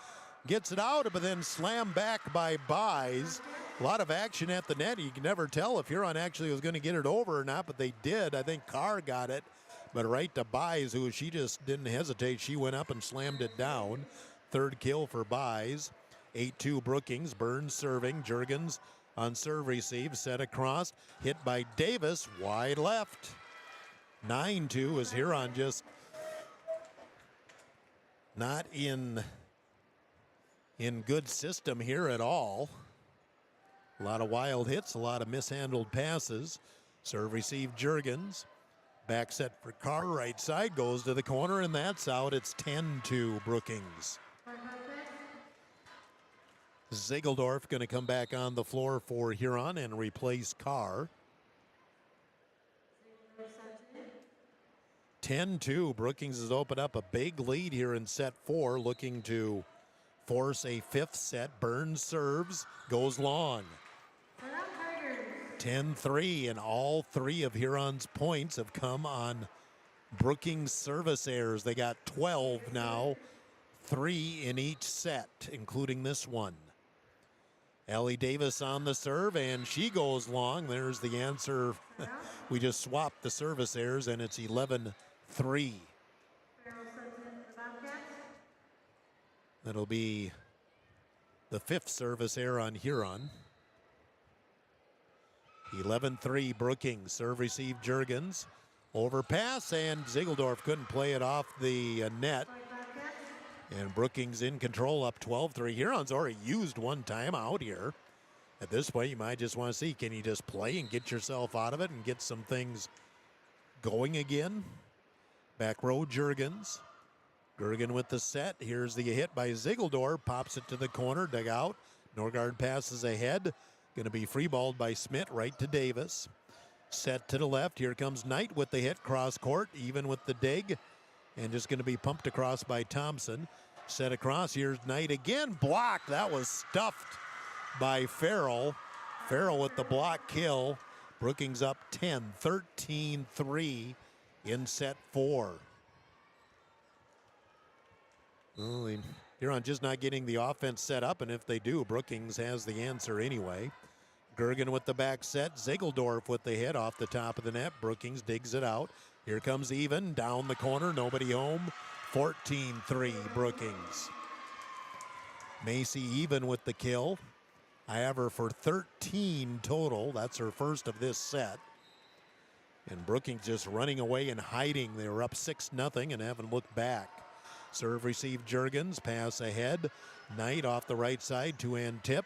gets it out, but then slammed back by Buys. A lot of action at the net. You can never tell if Huron actually was going to get it over or not, but they did. I think Carr got it, but right to Buys, who she just didn't hesitate. She went up and slammed it down. 3rd kill for Buys. 8-2 Brookings. Burns serving. Jurgens on serve receive, set across, hit by Davis, wide left. 9-2 as Huron just not in good system here at all. A lot of wild hits, a lot of mishandled passes. Serve receive Juergens. Back set for Carr, right side, goes to the corner, and that's out. It's 10-2 Brookings. Zegeldorf going to come back on the floor for Huron and replace Carr. 10-2. Brookings has opened up a big lead here in set 4, looking to force a 5th set. Burns serves, goes long. 10-3, and all 3 of Huron's points have come on Brookings service errors. They got 12 now, 3 in each set, including this one. Ellie Davis on the serve, and she goes long. There's the answer. We just swapped the service errors, and it's 11-3. That'll be the 5th service error on Huron. 11-3 Brookings. Serve receive Juergens. Overpass, and Zegeldorf couldn't play it off the net. And Brookings in control, up 12-3. Huron's already used one timeout here. At this point, you might just want to see, can you just play and get yourself out of it and get some things going again? Back row, Juergens. Gergen with the set. Here's the hit by Zegeldorf. Pops it to the corner, dug out. Norgard passes ahead. Going to be free-balled by Smith right to Davis. Set to the left. Here comes Knight with the hit. Cross court, even with the dig. And just going to be pumped across by Thompson. Set across. Here's Knight again. Blocked. That was stuffed by Farrell. Farrell with the block kill. Brookings up 10, 13-3 in set 4. Well, Huron just not getting the offense set up, and if they do, Brookings has the answer anyway. Gergen with the back set. Zegeldorf with the hit off the top of the net. Brookings digs it out. Here comes Even, down the corner, nobody home. 14-3 Brookings. Macy Even with the kill. I have her for 13 total. That's her first of this set. And Brookings just running away and hiding. They were up 6-0 and haven't looked back. Serve receive Juergens, pass ahead. Knight off the right side, two-hand tip.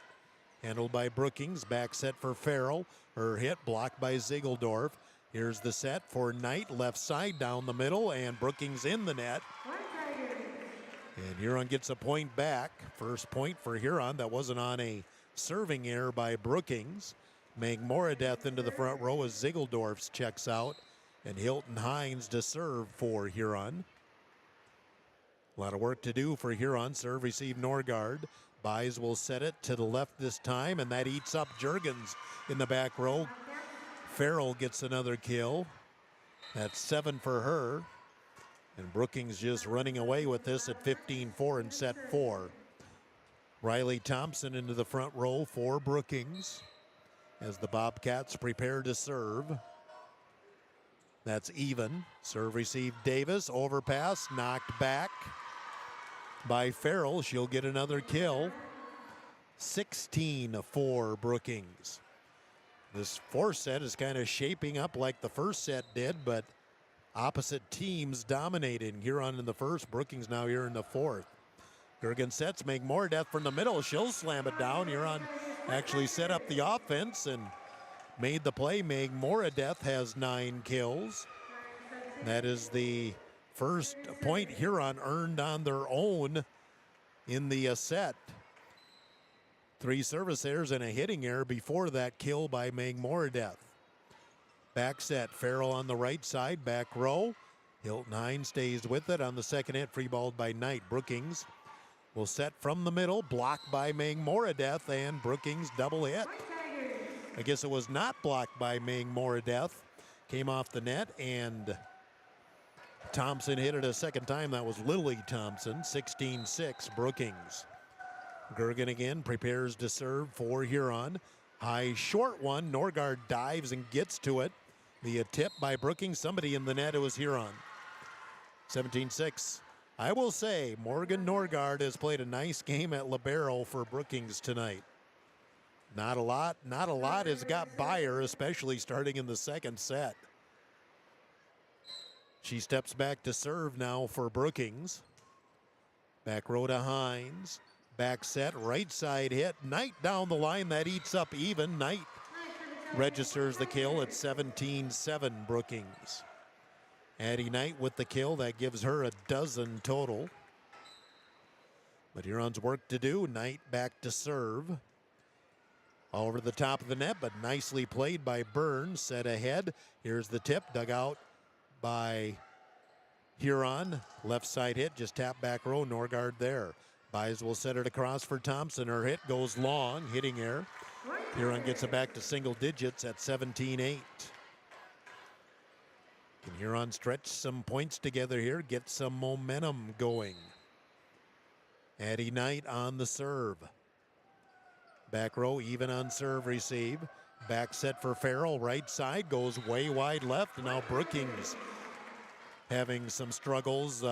Handled by Brookings, back set for Farrell. Her hit blocked by Zegeldorf. Here's the set for Knight, left side down the middle, and Brookings in the net. And Huron gets a point back. First point for Huron. That wasn't on a serving error by Brookings. Magmoradeth into the front row as Zegeldorf's checks out. And Hilton Hines to serve for Huron. A lot of work to do for Huron. Serve, receive Norgard. Buys will set it to the left this time, and that eats up Juergens in the back row. Farrell gets another kill. That's 7 for her. And Brookings just running away with this at 15-4 in set 4. Riley Thompson into the front row for Brookings as the Bobcats prepare to serve. That's Even. Serve, receive Davis. Overpass, knocked back by Farrell. She'll get another kill. 16-4 Brookings. This fourth set is kind of shaping up like the first set did, but opposite teams dominating. Huron in the first, Brookings now here in the fourth. Gergen sets, Magmoradeth from the middle. She'll slam it down. Huron actually set up the offense and made the play. Magmoradeth has 9 kills. That is the first point Huron earned on their own in the set. 3 service errors and a hitting error before that kill by Magmoradeth. Back set, Farrell on the right side, back row. Hilton Hines stays with it on the second hit, free balled by Knight. Brookings will set from the middle, blocked by Magmoradeth, and Brookings double hit. I guess it was not blocked by Magmoradeth. Came off the net, and Thompson hit it a second time. That was Lily Thompson. 16-6 Brookings. Gergen again prepares to serve for Huron. High short one. Norgard dives and gets to it. The tip by Brookings. Somebody in the net. It was Huron. 17-6. I will say Morgan Norgard has played a nice game at libero for Brookings tonight. Not a lot has got by her, especially starting in the second set. She steps back to serve now for Brookings. Back row to Hines. Back set, right side hit. Knight down the line. That eats up even. Knight registers the kill at 17-7 Brookings. Addie Knight with the kill. That gives her a dozen total. But Huron's work to do. Knight back to serve. All over the top of the net, but nicely played by Burns. Set ahead. Here's the tip. Dug out by Huron. Left side hit. Just tap back row. Norgard there. Buys will set it across for Thompson. Her hit goes long. Hitting air. Huron gets it back to single digits at 17-8. Can Huron stretch some points together here? Get some momentum going. Addie Knight on the serve. Back row even on serve receive. Back set for Farrell. Right side goes way wide left. And now Brookings having some struggles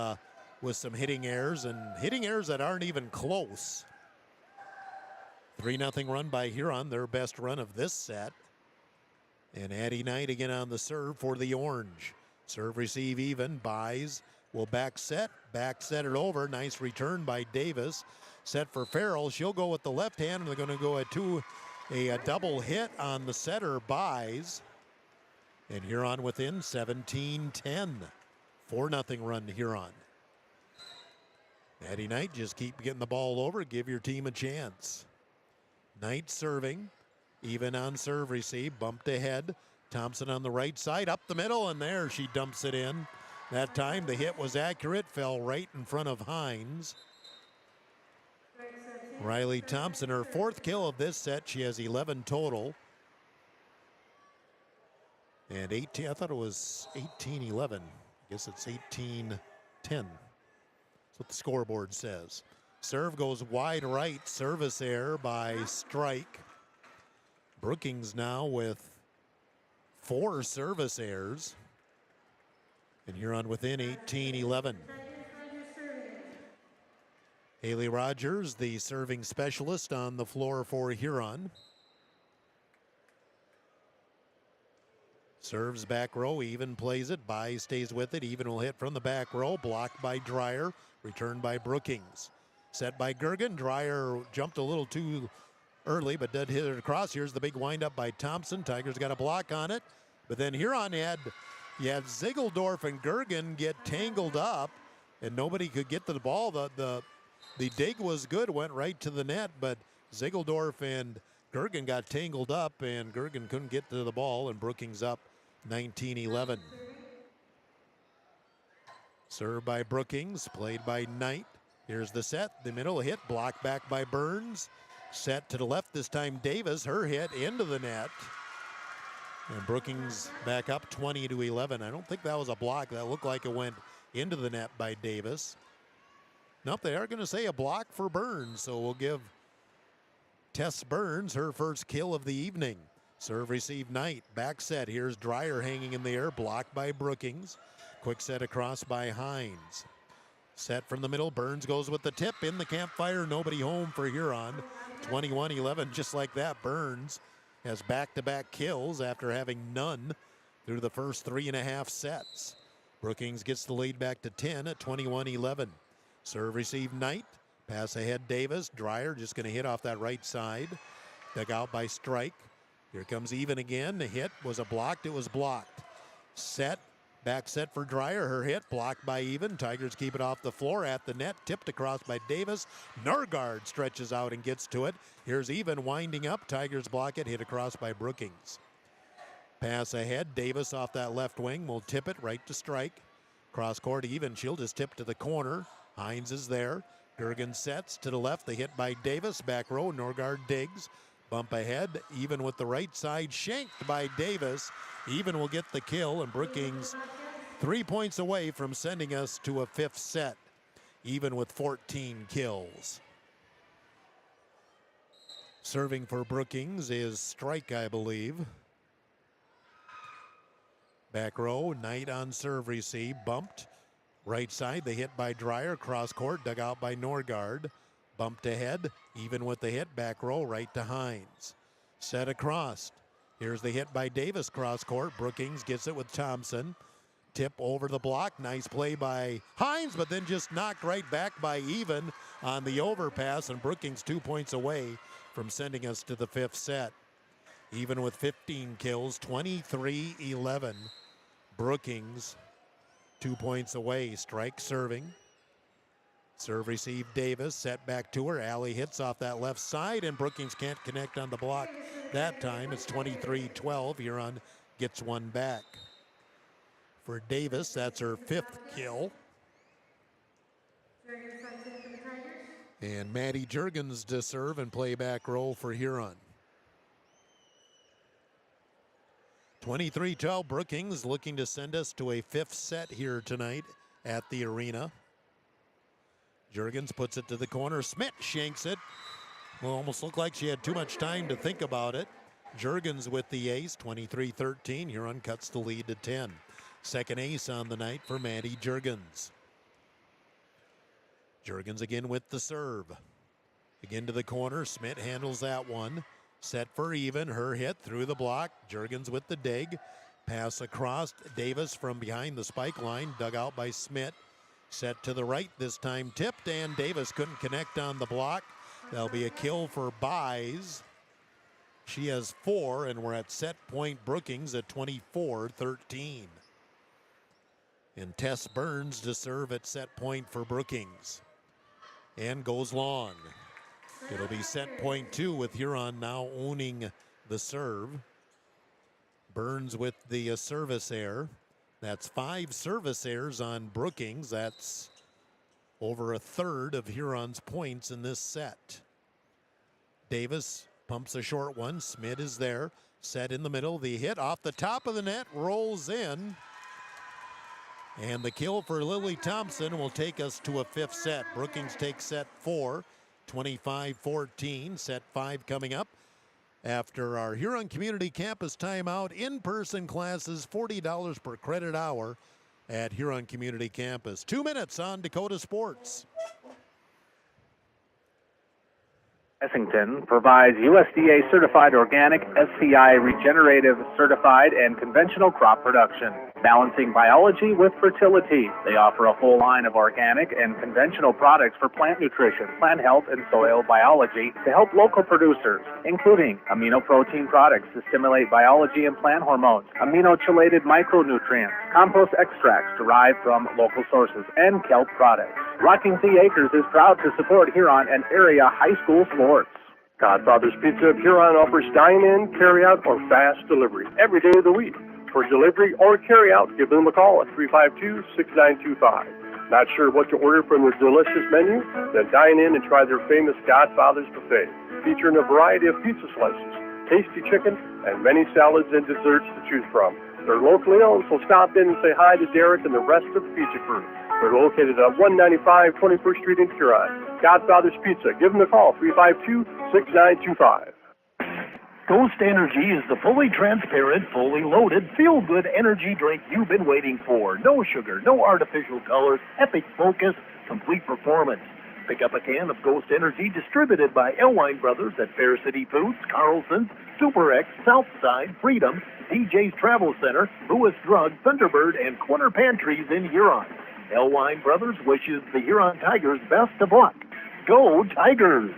with some hitting errors. And hitting errors that aren't even close. 3-0 run by Huron. Their best run of this set. And Addie Knight again on the serve for the Orange. Serve receive even. Buys. Will back set it over. Nice return by Davis. Set for Farrell. She'll go with the left hand, and they're going to go a double hit on the setter. Buys. And Huron within 17-10. 4-0 run to Huron. Addie Knight, just keep getting the ball over. Give your team a chance. Knight serving. Even on serve receive. Bumped ahead. Thompson on the right side. Up the middle, and there she dumps it in. That time the hit was accurate. Fell right in front of Hines. Riley Thompson, her fourth kill of this set. She has 11 total. And 18, I thought it was 18-11. I guess it's 18-10. That's what the scoreboard says. Serve goes wide right. Service error by Strike. Brookings now with 4 service errors. And Huron within 18-11. Haley Rogers, the serving specialist on the floor for Huron. Serves back row, even plays it. Buys stays with it. Even will hit from the back row. Blocked by Dreyer. Returned by Brookings. Set by Gergen. Dreyer jumped a little too early, but did hit it across. Here's the big windup by Thompson. Tigers got a block on it. But then Huron had Ziegeldorf and Gergen get tangled up, and nobody could get to the ball. The dig was good, went right to the net, but Ziegeldorf and Gergen got tangled up, and Gergen couldn't get to the ball, and Brookings up 19-11. Served by Brookings, played by Knight. Here's the set, the middle hit, blocked back by Burns. Set to the left, this time Davis, her hit into the net. And Brookings back up 20-11. I don't think that was a block. That looked like it went into the net by Davis. Nope, they are going to say a block for Burns, so we'll give Tess Burns her first kill of the evening. Serve receive Knight. Back set. Here's Dreyer hanging in the air, blocked by Brookings. Quick set across by Hines. Set from the middle. Burns goes with the tip in the campfire. Nobody home for Huron. 21-11, just like that. Burns has back-to-back kills after having none through the first 3.5 sets. Brookings gets the lead back to 10 at 21-11. Serve receive Knight. Pass ahead Davis. Dreyer just going to hit off that right side. Dug out by Strike. Here comes even again. The hit was a blocked. It was blocked. Set. Back set for Dreyer. Her hit blocked by even. Tigers keep it off the floor at the net. Tipped across by Davis. Norgard stretches out and gets to it. Here's even winding up. Tigers block it. Hit across by Brookings. Pass ahead. Davis off that left wing will tip it right to Strike. Cross court even. She'll just tip to the corner. Hines is there. Gergen sets to the left. The hit by Davis. Back row. Norgard digs. Bump ahead. Even with the right side. Shanked by Davis. Even will get the kill. And Brookings 3 points away from sending us to a 5th set. Even with 14 kills. Serving for Brookings is Strike, I believe. Back row. Knight on serve receive. Bumped. Right side, the hit by Dreyer, cross court, dug out by Norgard. Bumped ahead, even with the hit, back row, right to Hines. Set across. Here's the hit by Davis, cross court. Brookings gets it with Thompson. tip over the block. Nice play by Hines, but then just knocked right back by Even on the overpass, and Brookings 2 points away from sending us to the 5th set. Even with 15 kills, 23-11. Brookings 2 points away. Strike serving. Serve received Davis, set back to her. Alley hits off that left side, and Brookings can't connect on the block that time. It's 23-12. Huron gets one back. For Davis, that's her 5th kill. And Maddie Juergens to serve and play back row for Huron. 23-12, Brookings looking to send us to a 5th set here tonight at the arena. Juergens puts it to the corner. Smith shanks it. Well, almost looked like she had too much time to think about it. Juergens with the ace, 23-13. Huron cuts the lead to 10. Second ace on the night for Maddie Juergens. Juergens again with the serve. Again to the corner. Smith handles that one. Set for Even. Her hit through the block. Juergens with the dig. Pass across. Davis from behind the spike line. Dug out by Smith. Set to the right. This time tipped, and Davis couldn't connect on the block. That'll be a kill for Buys. She has 4, and we're at set point Brookings at 24-13. And Tess Burns to serve at set point for Brookings. And goes long. It'll be set point 2 with Huron now owning the serve. Burns with the service error. That's 5 service errors on Brookings. That's over a third of Huron's points in this set. Davis pumps a short one. Smith is there. Set in the middle. The hit off the top of the net rolls in. And the kill for Lily Thompson will take us to a 5th set. Brookings takes set 4. 25-14, set 5 coming up. After our Huron Community Campus timeout, in-person classes, $40 per credit hour at Huron Community Campus. 2 minutes on Dakota Sports. Essington provides USDA certified organic, SCI regenerative certified, and conventional crop production, balancing biology with fertility. They offer a full line of organic and conventional products for plant nutrition, plant health, and soil biology to help local producers, including amino protein products to stimulate biology and plant hormones, amino-chelated micronutrients, compost extracts derived from local sources, and kelp products. Rocking Sea Acres is proud to support Huron and area high school sports. Godfather's Pizza of Huron offers dine-in, carry-out, or fast delivery every day of the week. For delivery or carry-out, give them a call at 352-6925. Not sure what to order from their delicious menu? Then dine in and try their famous Godfather's Buffet, featuring a variety of pizza slices, tasty chicken, and many salads and desserts to choose from. They're locally owned, so stop in and say hi to Derek and the rest of the pizza crew. They're located at 195 21st Street in Huron. Godfather's Pizza. Give them a call, 352-6925. Ghost Energy is the fully transparent, fully loaded, feel-good energy drink you've been waiting for. No sugar, no artificial colors, epic focus, complete performance. Pick up a can of Ghost Energy distributed by Elwine Brothers at Fair City Foods, Carlson's, Super X, Southside, Freedom, DJ's Travel Center, Lewis Drug, Thunderbird, and Corner Pantries in Huron. Elwine Brothers wishes the Huron Tigers best of luck. Go Tigers!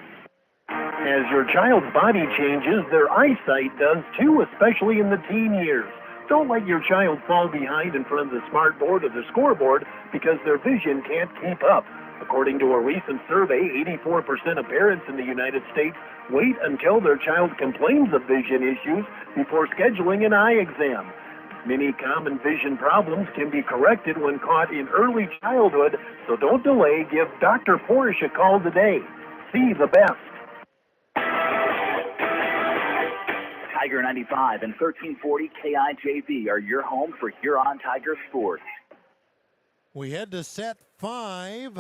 As your child's body changes, their eyesight does too, especially in the teen years. Don't let your child fall behind in front of the smartboard or the scoreboard because their vision can't keep up. According to a recent survey, 84% of parents in the United States wait until their child complains of vision issues before scheduling an eye exam. Many common vision problems can be corrected when caught in early childhood, so don't delay. Give Dr. Porsche a call today. See the best. Tiger 95 and 1340 KIJV are your home for Huron Tiger sports. We head to set 5.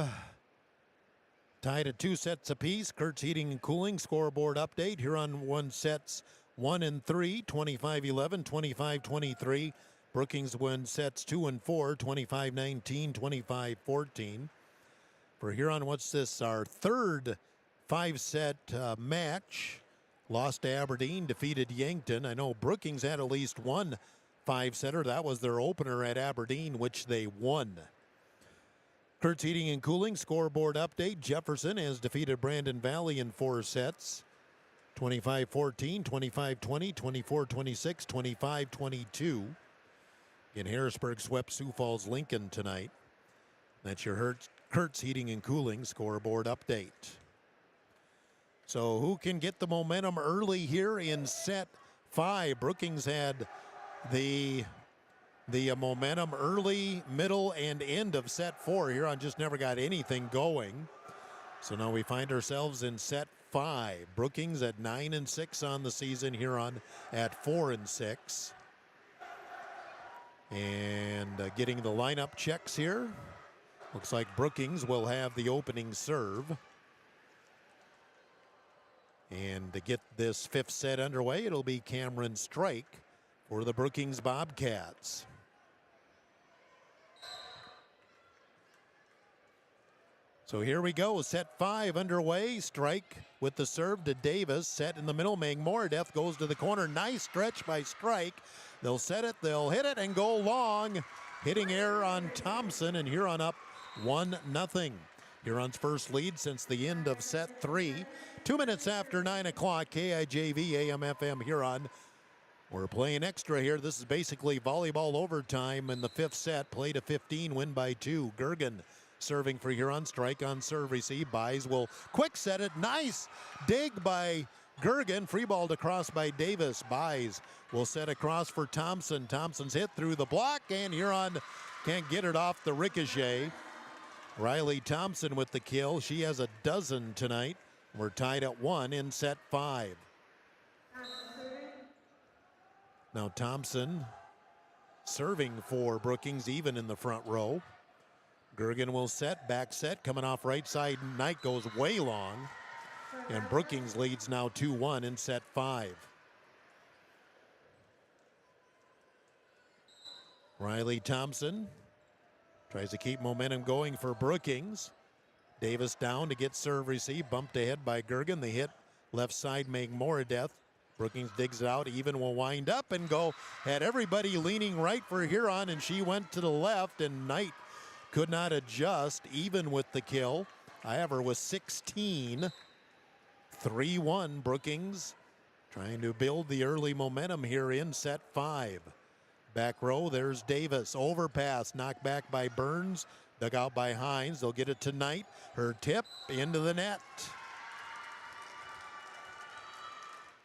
Tied at 2 sets apiece. Kurt's Heating and Cooling scoreboard update. Huron won sets 1 and 3, 25-11, 25-23. Brookings won sets 2 and 4, 25-19, 25-14. For Huron, what's this? Our third 5-set match. Lost to Aberdeen, defeated Yankton. I know Brookings had at least one 5-setter. That was their opener at Aberdeen, which they won. Kurtz Heating and Cooling scoreboard update. Jefferson has defeated Brandon Valley in 4 sets. 25-14, 25-20, 24-26, 25-22. In Harrisburg swept Sioux Falls Lincoln tonight. That's your Kurtz Heating and Cooling scoreboard update. So who can get the momentum early here in set 5? Brookings had the momentum early, middle, and end of set 4. Huron just never got anything going. So now we find ourselves in set 5. Brookings at 9-6 on the season, Huron at 4-6. And getting the lineup checks here. Looks like Brookings will have the opening serve. And to get this 5th set underway, it'll be Cameron Strike for the Brookings Bobcats. So here we go, set 5 underway. Strike with the serve to Davis, set in the middle. Moradeth goes to the corner. Nice stretch by Strike. They'll set it, they'll hit it, and go long. Hitting error on Thompson, and Huron up 1-0. Huron's first lead since the end of set 3. 2 minutes after 9 o'clock, KIJV AM/FM Huron. We're playing extra here. This is basically volleyball overtime in the 5th set. Play to 15, win by 2. Gergen serving for Huron. Strike on serve receive. Buys will quick set it. Nice dig by Gergen. Free ball to cross by Davis. Buys will set across for Thompson. Thompson's hit through the block, and Huron can't get it off the ricochet. Riley Thompson with the kill. She has a dozen tonight. We're tied at 1 in set 5. Now Thompson serving for Brookings, even in the front row. Gergen will set, back set, coming off right side. Knight goes way long. And Brookings leads now 2-1 in set 5. Riley Thompson tries to keep momentum going for Brookings. Davis down to get serve receive. Bumped ahead by Gergen. The hit left side make Moradeth. Brookings digs it out. Even will wind up and go. Had everybody leaning right for Huron, and she went to the left, and Knight could not adjust. Even with the kill. Ivor was 16. 3-1 Brookings trying to build the early momentum here in set 5. Back row, there's Davis. Overpass, knocked back by Burns. Dug out by Hines. They'll get it to Knight. Her tip into the net.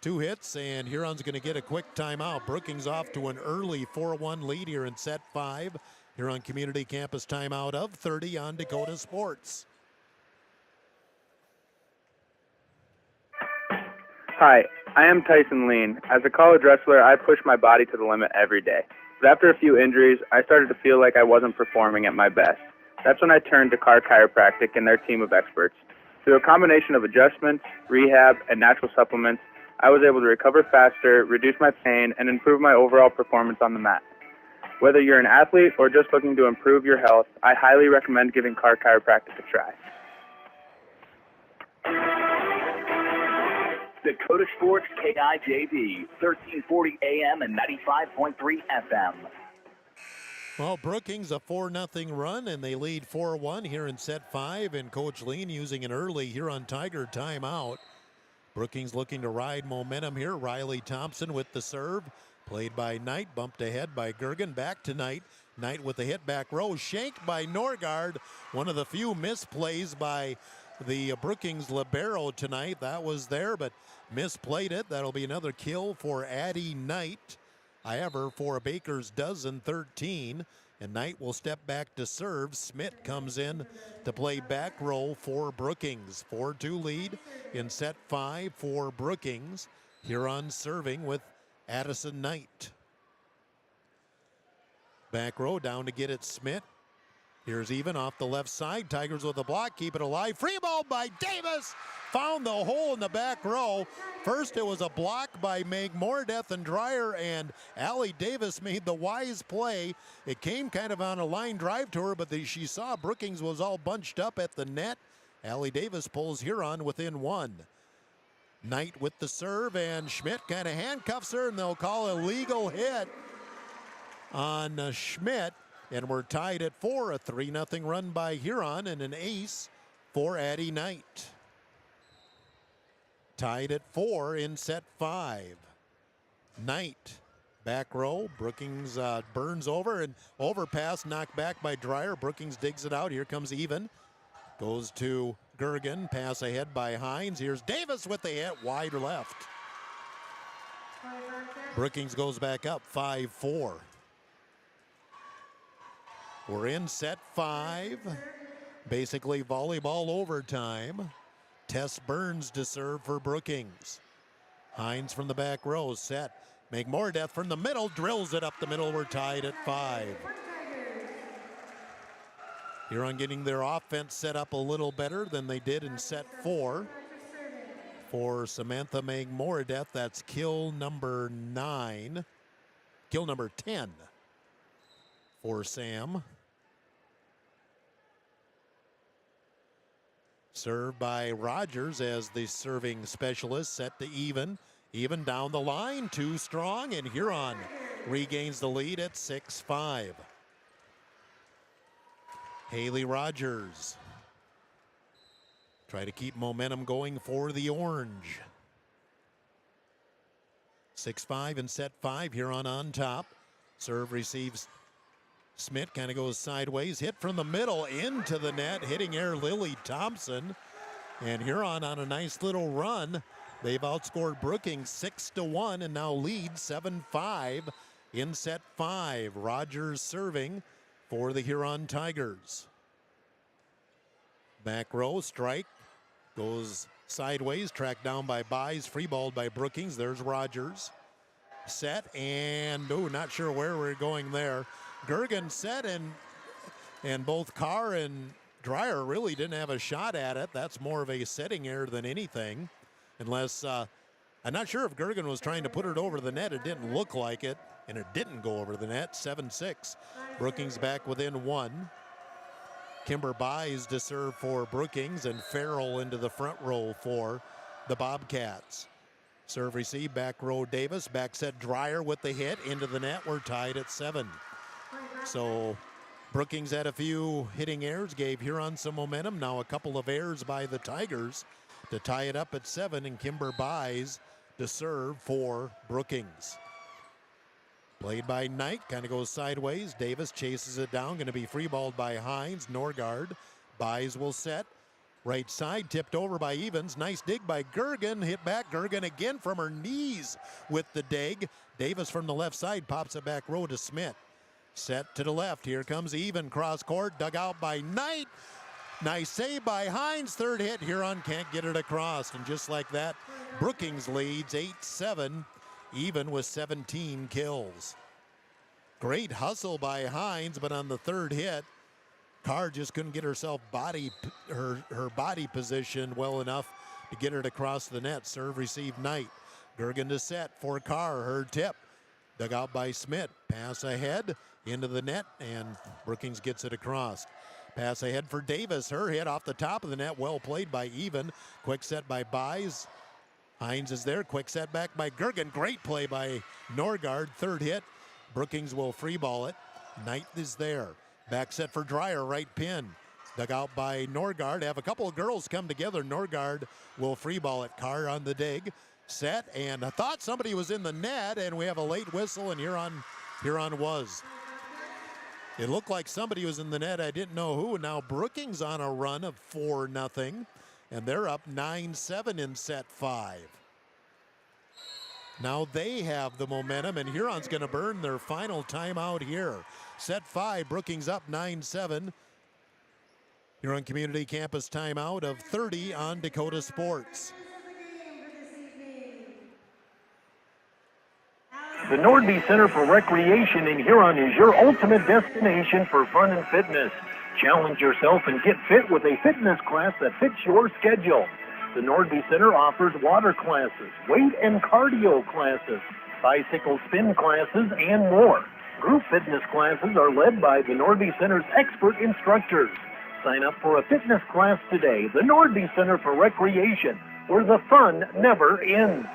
2 hits, and Huron's going to get a quick timeout. Brookings off to an early 4-1 lead here in set 5. Huron Community Campus timeout of 30 on Dakota Sports. Hi, I am Tyson Lean. As a college wrestler, I push my body to the limit every day. But after a few injuries, I started to feel like I wasn't performing at my best. That's when I turned to Carr Chiropractic and their team of experts. Through a combination of adjustments, rehab, and natural supplements, I was able to recover faster, reduce my pain, and improve my overall performance on the mat. Whether you're an athlete or just looking to improve your health, I highly recommend giving Carr Chiropractic a try. Dakota Sports KIJV, 1340 AM and 95.3 FM. Well, Brookings a 4-0 run, and they lead 4-1 here in set 5, and Coach Lean using an early Huron Tiger timeout. Brookings looking to ride momentum here. Riley Thompson with the serve. Played by Knight, bumped ahead by Gergen. Back to Knight. Knight with the hit back row. Shanked by Norgard. One of the few misplays by the Brookings libero tonight. That was there, but misplayed it. That'll be another kill for Addie Knight. However, for a Baker's dozen, 13. And Knight will step back to serve. Smith comes in to play back row for Brookings. 4-2 lead in set 5 for Brookings. Huron serving with Addison Knight. Back row down to get it Smith. Here's even off the left side. Tigers with the block, keep it alive. Free ball by Davis. Found the hole in the back row. First it was a block by Meg Moradeth and Dreyer, and Allie Davis made the wise play. It came kind of on a line drive to her, but she saw Brookings was all bunched up at the net. Allie Davis pulls Huron within 1. Knight with the serve, and Schmidt kind of handcuffs her, and they'll call a legal hit. on Schmidt, and we're tied at 4. A 3-0 run by Huron and an ace for Addie Knight. Tied at 4 in set 5. Knight, back row. Brookings burns over and overpass knocked back by Dreyer. Brookings digs it out. Here comes Even. Goes to Gergen. Pass ahead by Hines. Here's Davis with the hit. Wide left. Brookings goes back up 5-4. We're in set 5. Basically volleyball overtime. Tess Burns to serve for Brookings. Hines from the back row, set. Make more death from the middle, drills it up the middle. We're tied at 5. Huron getting their offense set up a little better than they did in set 4. For Samantha Meg Moradeath, that's kill number 9. Kill number 10 for Sam. Served by Rogers as the serving specialist, set to Even. Even down the line, too strong, and Huron regains the lead at 6-5. Haley Rogers. Try to keep momentum going for the Orange. 6-5 in set 5, Huron on top. Serve receives Smith, kind of goes sideways. Hit from the middle into the net, hitting air Lily Thompson. And Huron on a nice little run. They've outscored Brookings 6-1 and now lead 7-5 in set 5. Rogers serving for the Huron Tigers. Back row, strike. Goes sideways, tracked down by Buys, free balled by Brookings. There's Rogers. Set, and not sure where we're going there. Gergen set, and both Carr and Dreyer really didn't have a shot at it. That's more of a setting error than anything. Unless, I'm not sure if Gergen was trying to put it over the net. It didn't look like it, and it didn't go over the net. 7-6. Brookings back within 1. Kimber Buys to serve for Brookings, and Farrell into the front row for the Bobcats. Serve receive, back row Davis, back set Dreyer with the hit into the net. We're tied at 7. So Brookings had a few hitting errors, gave Huron some momentum. Now a couple of errors by the Tigers to tie it up at 7, and Kimber Buys to serve for Brookings. Played by Knight, kind of goes sideways. Davis chases it down, going to be free-balled by Hines. Norgard, Buys will set. Right side, tipped over by Evans. Nice dig by Gergen, hit back. Gergen again from her knees with the dig. Davis from the left side pops it back row to Smith. Set to the left, here comes Even, cross court, dug out by Knight. Nice save by Hines, third hit. Huron can't get it across, and just like that, Brookings leads 8-7. Even with 17 kills. Great hustle by Hines, but on the third hit, Carr just couldn't get herself her body position well enough to get it across the net. Serve receive Knight. Gergen to set for Carr. Her tip. Dug out by Smith. Pass ahead into the net, and Brookings gets it across. Pass ahead for Davis. Her hit off the top of the net. Well played by Even. Quick set by Buys. Hines is there, quick set back by Gergen. Great play by Norgard, third hit. Brookings will free ball it. Knight is there. Back set for Dreyer, right pin. Dug out by Norgard. Have a couple of girls come together. Norgard will free ball it. Carr on the dig. Set, and I thought somebody was in the net, and we have a late whistle, and Huron was. It looked like somebody was in the net. I didn't know who. Now Brookings on a run of 4-0. And they're up 9-7 in set 5. Now they have the momentum, and Huron's going to burn their final timeout here. Set 5, Brookings up 9-7. Huron Community Campus timeout of 30 on Dakota Sports. The Nordby Center for Recreation in Huron is your ultimate destination for fun and fitness. Challenge yourself and get fit with a fitness class that fits your schedule. The Nordby Center offers water classes, weight and cardio classes, bicycle spin classes, and more. Group fitness classes are led by the Nordby Center's expert instructors. Sign up for a fitness class today. The Nordby Center for Recreation, where the fun never ends.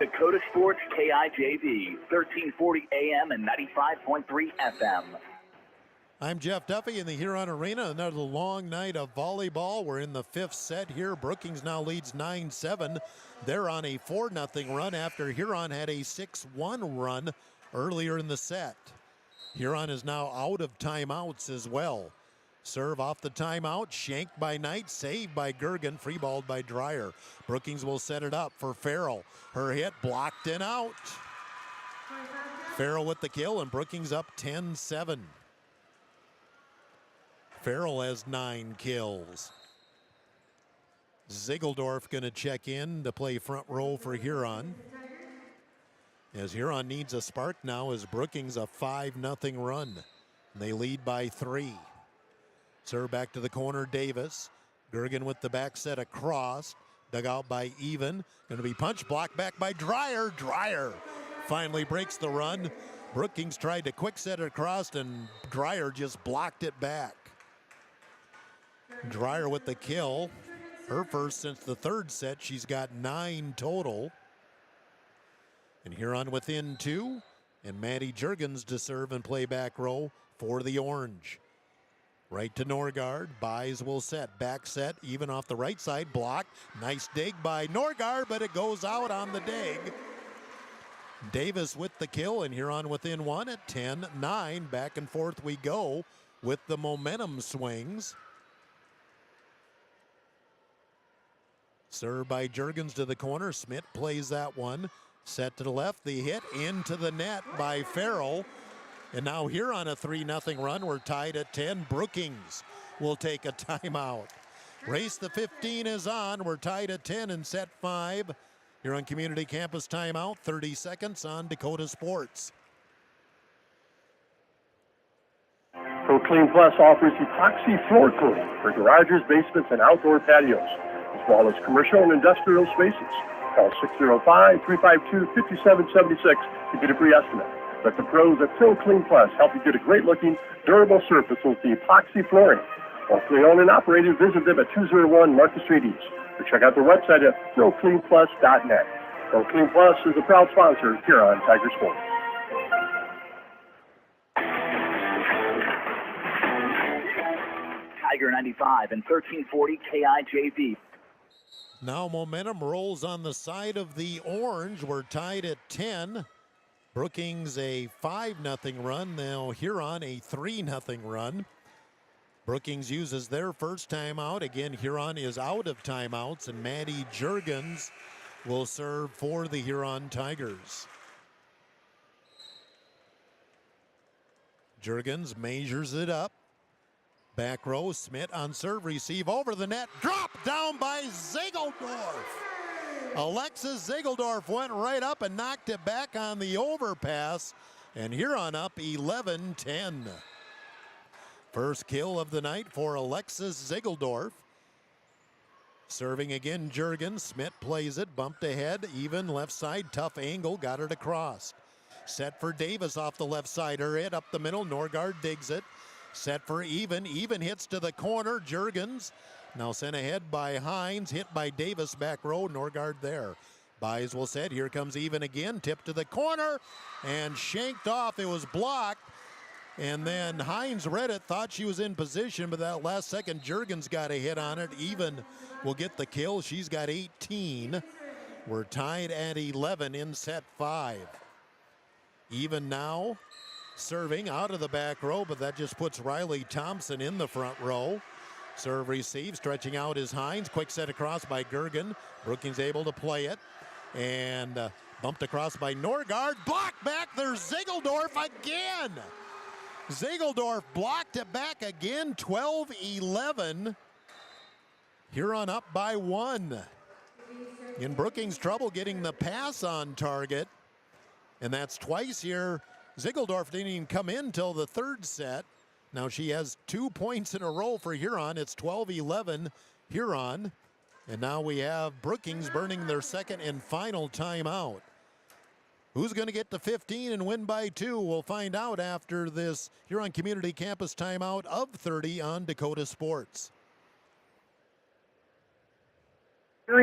Dakota Sports KIJV, 1340 AM and 95.3 FM. I'm Jeff Duffy in the Huron Arena. Another long night of volleyball. We're in the fifth set here. Brookings now leads 9-7. They're on a 4-0 run after Huron had a 6-1 run earlier in the set. Huron is now out of timeouts as well. Serve off the timeout, shanked by Knight, saved by Gergen, free-balled by Dreyer. Brookings will set it up for Farrell. Her hit blocked and out. Farrell with the kill, and Brookings up 10-7. Farrell has 9 kills. Ziegeldorf going to check in to play front row for Huron. As Huron needs a spark now as Brookings a 5-0 run. They lead by 3. Serve back to the corner, Davis. Gergen with the back set across. Dug out by Even. Going to be punch blocked back by Dreyer. Dreyer finally breaks the run. Brookings tried to quick set it across and Dreyer just blocked it back. Dreyer with the kill. Her first since the third set. She's got 9 total. And Huron within 2. And Maddie Juergens to serve and play back row for the Orange. Right to Norgard. Buys will set. Back set. Even off the right side. Blocked. Nice dig by Norgard, but it goes out on the dig. Davis with the kill, and Huron within 1 at 10-9. Back and forth we go with the momentum swings. Serve by Juergens to the corner. Smith plays that one. Set to the left. The hit into the net by Farrell. And now here on a 3-0 run, we're tied at 10. Brookings will take a timeout. Race the 15 is on. We're tied at 10 in set 5. Here on Community Campus timeout, 30 seconds on Dakota Sports. ProClean Plus offers epoxy floor coating for garages, basements, and outdoor patios, as well as commercial and industrial spaces. Call 605-352-5776 to get a free estimate. Let the pros at ProClean Plus help you get a great-looking, durable surface with the epoxy flooring. Locally owned and operated, visit them at 201 Market Street East, or check out their website at ProCleanPlus.net. ProClean Plus is a proud sponsor here on Tiger Sports. Tiger 95 and 1340 KIJV. Now momentum rolls on the side of the Orange. We're tied at 10. Brookings a 5-0 run. Now Huron a 3-0 run. Brookings uses their first timeout. Again, Huron is out of timeouts, and Maddie Juergens will serve for the Huron Tigers. Juergens measures it up. Back row, Smith on serve, receive over the net, drop down by Ziegeldorf. Alexis Ziegeldorf went right up and knocked it back on the overpass, and Huron up 11-10. First kill of the night for Alexis Ziegeldorf. Serving again, Juergens. Smith plays it, bumped ahead, even left side, tough angle, got it across. Set for Davis off the left side, her hit up the middle, Norgard digs it. Set for Even hits to the corner, Juergens. Now sent ahead by Hines, hit by Davis, back row, Norgard there. Buys will set, here comes Even again, tip to the corner, and shanked off, it was blocked. And then Hines read it, thought she was in position, but that last second, Juergens got a hit on it. Even will get the kill, she's got 18. We're tied at 11 in set 5. Even now, serving out of the back row, but that just puts Riley Thompson in the front row. Serve receive, stretching out is Hines. Quick set across by Gergen. Brookings able to play it. And bumped across by Norgard. Blocked back, there's Ziegeldorf again. Ziegeldorf blocked it back again, 12-11. Huron up by 1. In Brookings, trouble getting the pass on target. And that's twice here. Ziegeldorf didn't even come in till the third set. Now she has 2 points in a row for Huron. It's 12-11 Huron. And now we have Brookings burning their second and final timeout. Who's going to get to 15 and win by 2? We'll find out after this Huron Community Campus timeout of 30 on Dakota Sports.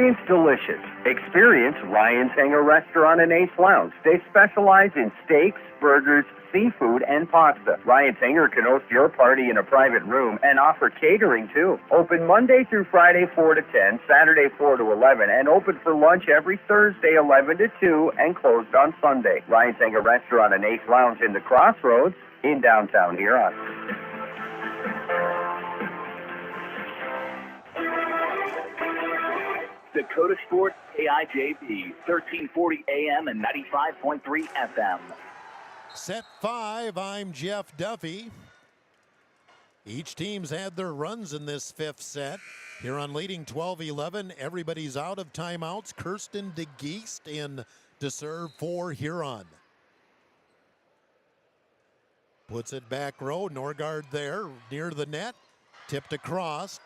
Experience delicious. Experience Ryan's Hangar Restaurant and Ace Lounge. They specialize in steaks, burgers, seafood, and pasta. Ryan's Hangar can host your party in a private room and offer catering too. Open Monday through Friday 4 to 10, Saturday 4 to 11, and open for lunch every Thursday 11 to 2 and closed on Sunday. Ryan's Hangar Restaurant and Ace Lounge in the Crossroads in downtown Huron. Dakota Sports KIJV, 1340 AM and 95.3 FM. Set 5, I'm Jeff Duffy. Each team's had their runs in this fifth set. Huron leading 12-11. Everybody's out of timeouts. Kirsten DeGeest in to serve for Huron. Puts it back row. Norgard there near the net. Tipped across.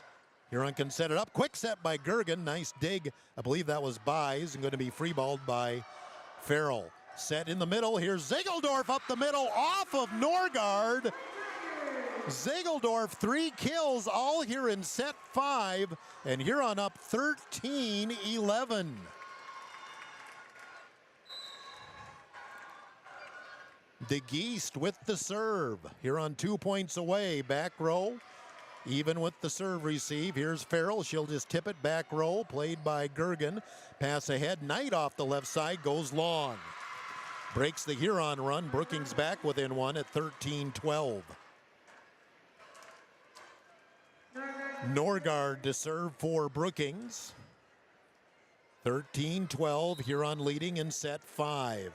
Huron can set it up. Quick set by Gergen. Nice dig. I believe that was Buys and going to be free-balled by Farrell. Set in the middle. Here's Zegeldorf up the middle off of Norgard. Zegeldorf 3 kills all here in set 5. And Huron up 13-11. DeGeest with the serve. Huron 2 points away. Back row. Even with the serve receive. Here's Farrell. She'll just tip it back row. Played by Gergen. Pass ahead. Knight off the left side. Goes long. Breaks the Huron run. Brookings back within one at 13-12. Norgard to serve for Brookings. 13-12. Huron leading in set 5.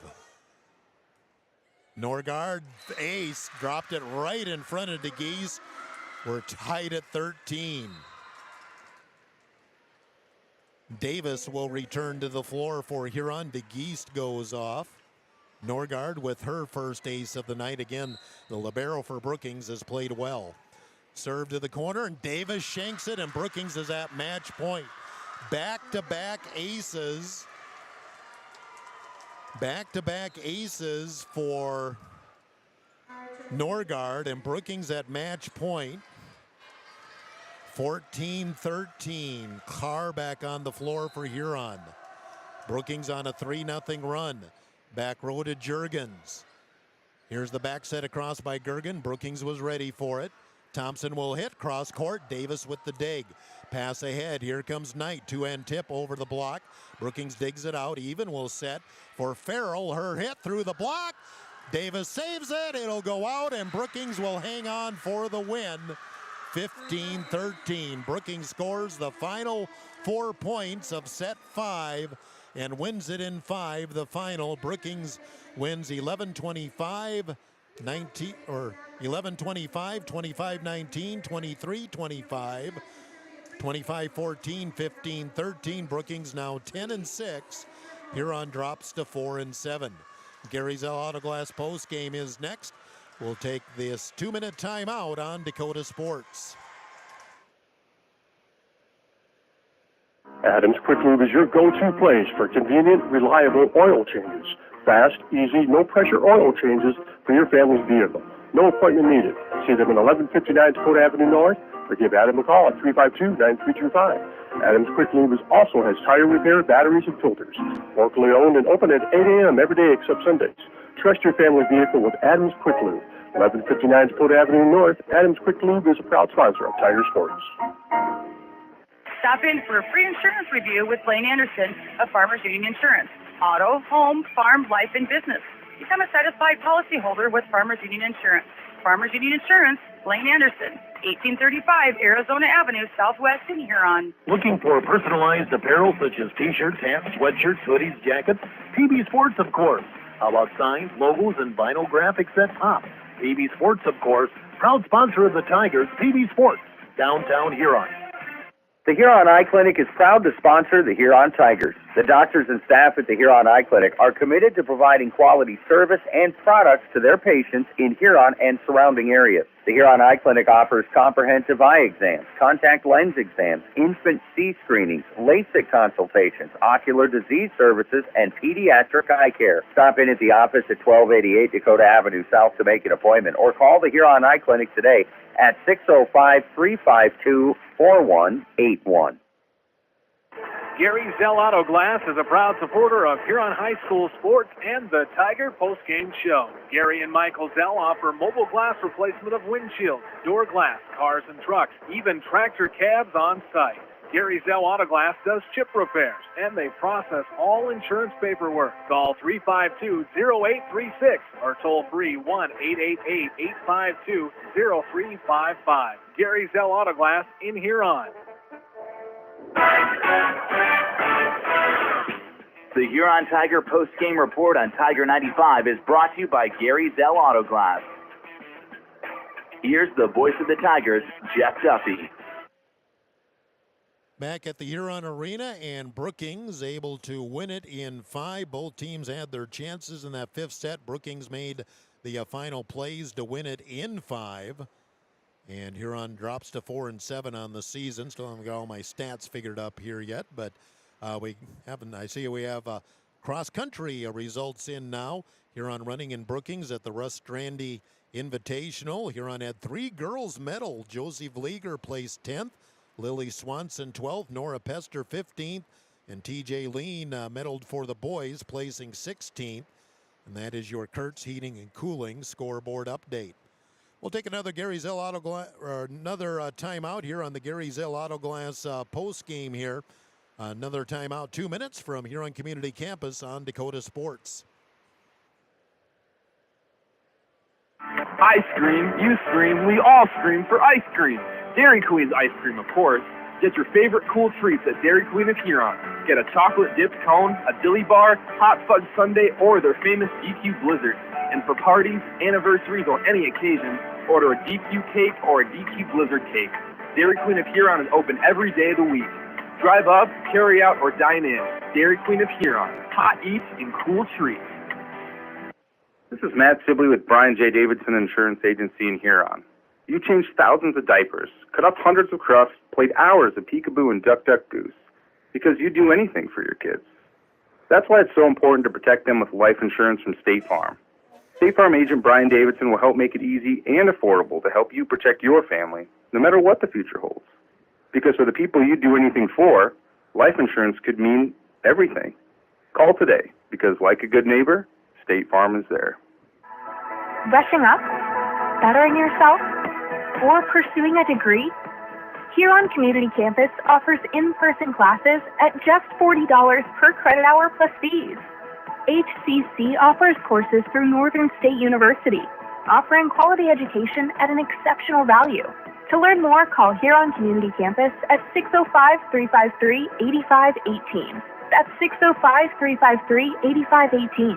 Norgard ace. Dropped it right in front of DeGeest. We're tied at 13. Davis will return to the floor for Huron. DeGeest goes off. Norgard with her first ace of the night. Again, the libero for Brookings has played well. Serve to the corner, and Davis shanks it, and Brookings is at match point. Back-to-back aces. Back-to-back aces for Norgard, and Brookings at match point. 14-13. Carr back on the floor for Huron. Brookings on a 3-0 run. Back row to Juergens. Here's the back set across by Gergen. Brookings was ready for it. Thompson will hit cross court. Davis with the dig. Pass ahead. Here comes Knight. Two-hand tip over the block. Brookings digs it out. Even will set for Farrell. Her hit through the block. Davis saves it. It'll go out, and Brookings will hang on for the win. 15-13. Brookings scores the final 4 points of set 5 and wins it in 5. The final, Brookings wins 11-25, 19 or 11-25, 25-19, 23-25, 25-14, 15-13. Brookings now 10-6. Huron drops to 4-7. Gary Zell Autoglass post game is next. We'll take this 2-minute timeout on Dakota Sports. Adams Quick Lube is your go-to place for convenient, reliable oil changes. Fast, easy, no-pressure oil changes for your family's vehicle. No appointment needed. See them at 1159 Dakota Avenue North or give Adam a call at 352-9325. Adams Quick Lube also has tire repair, batteries, and filters. Locally owned and open at 8 a.m. every day except Sundays. Trust your family vehicle with Adams Quick Lube. 1159 Dakota Avenue North. Adams Quick Lube is a proud sponsor of Tiger Sports. Stop in for a free insurance review with Blaine Anderson of Farmers Union Insurance. Auto, home, farm, life, and business. Become a satisfied policyholder with Farmers Union Insurance. Farmers Union Insurance, Blaine Anderson, 1835 Arizona Avenue, Southwest in Huron. Looking for personalized apparel such as t-shirts, hats, sweatshirts, hoodies, jackets? PB Sports, of course. How about signs, logos, and vinyl graphics at top? PB Sports, of course. Proud sponsor of the Tigers, PB Sports, downtown Huron. The Huron Eye Clinic is proud to sponsor the Huron Tigers. The doctors and staff at the Huron Eye Clinic are committed to providing quality service and products to their patients in Huron and surrounding areas. The Huron Eye Clinic offers comprehensive eye exams, contact lens exams, infant C screenings, LASIK consultations, ocular disease services, and pediatric eye care. Stop in at the office at 1288 Dakota Avenue South to make an appointment, or call the Huron Eye Clinic today at 605-352-4181. Gary Zell Auto Glass is a proud supporter of Huron High School sports and the Tiger postgame show. Gary and Michael Zell offer mobile glass replacement of windshields, door glass, cars and trucks, even tractor cabs on site. Gary Zell Auto Glass does chip repairs, and they process all insurance paperwork. Call 352-0836 or toll free 1-888-852-0355. Gary Zell Auto Glass in Huron. The Huron Tiger post-game report on Tiger 95 is brought to you by Gary Zell Auto Glass. Here's the voice of the Tigers, Jeff Duffy. Back at the Huron Arena, and Brookings able to win it in 5. Both teams had their chances in that 5th set. Brookings made the final plays to win it in 5. And Huron drops to 4-7 on the season. Still haven't got all my stats figured up here yet, but we haven't. I see we have cross-country results in now. Huron running in Brookings at the Russ Strandy Invitational. Huron had 3 girls medal. Josie Vlieger placed 10th. Lily Swanson 12th, Nora Pester 15th, and TJ Lean medaled for the boys, placing 16th. And that is your Kurtz Heating and Cooling scoreboard update. We'll take another Gary Zell Auto Glass, or another timeout here on the Gary Zell Auto Glass post game here. Another timeout, 2 minutes from Huron Community Campus on Dakota Sports. I scream, you scream, we all scream for ice cream. Dairy Queen's ice cream, of course. Get your favorite cool treats at Dairy Queen of Huron. Get a chocolate dipped cone, a dilly bar, hot fudge sundae, or their famous DQ Blizzard. And for parties, anniversaries, or any occasion, order a DQ cake or a DQ Blizzard cake. Dairy Queen of Huron is open every day of the week. Drive up, carry out, or dine in. Dairy Queen of Huron. Hot eats and cool treats. This is Matt Sibley with Brian J. Davidson Insurance Agency in Huron. You changed thousands of diapers, cut up hundreds of crusts, played hours of peekaboo and duck duck goose, because you do anything for your kids. That's why it's so important to protect them with life insurance from State Farm. State Farm agent Brian Davidson will help make it easy and affordable to help you protect your family, no matter what the future holds. Because for the people you do anything for, life insurance could mean everything. Call today, because like a good neighbor, State Farm is there. Brushing up? Bettering yourself? Or pursuing a degree? Huron Community Campus offers in-person classes at just $40 per credit hour plus fees. HCC offers courses through Northern State University, offering quality education at an exceptional value. To learn more, call Huron Community Campus at 605-353-8518. That's 605-353-8518.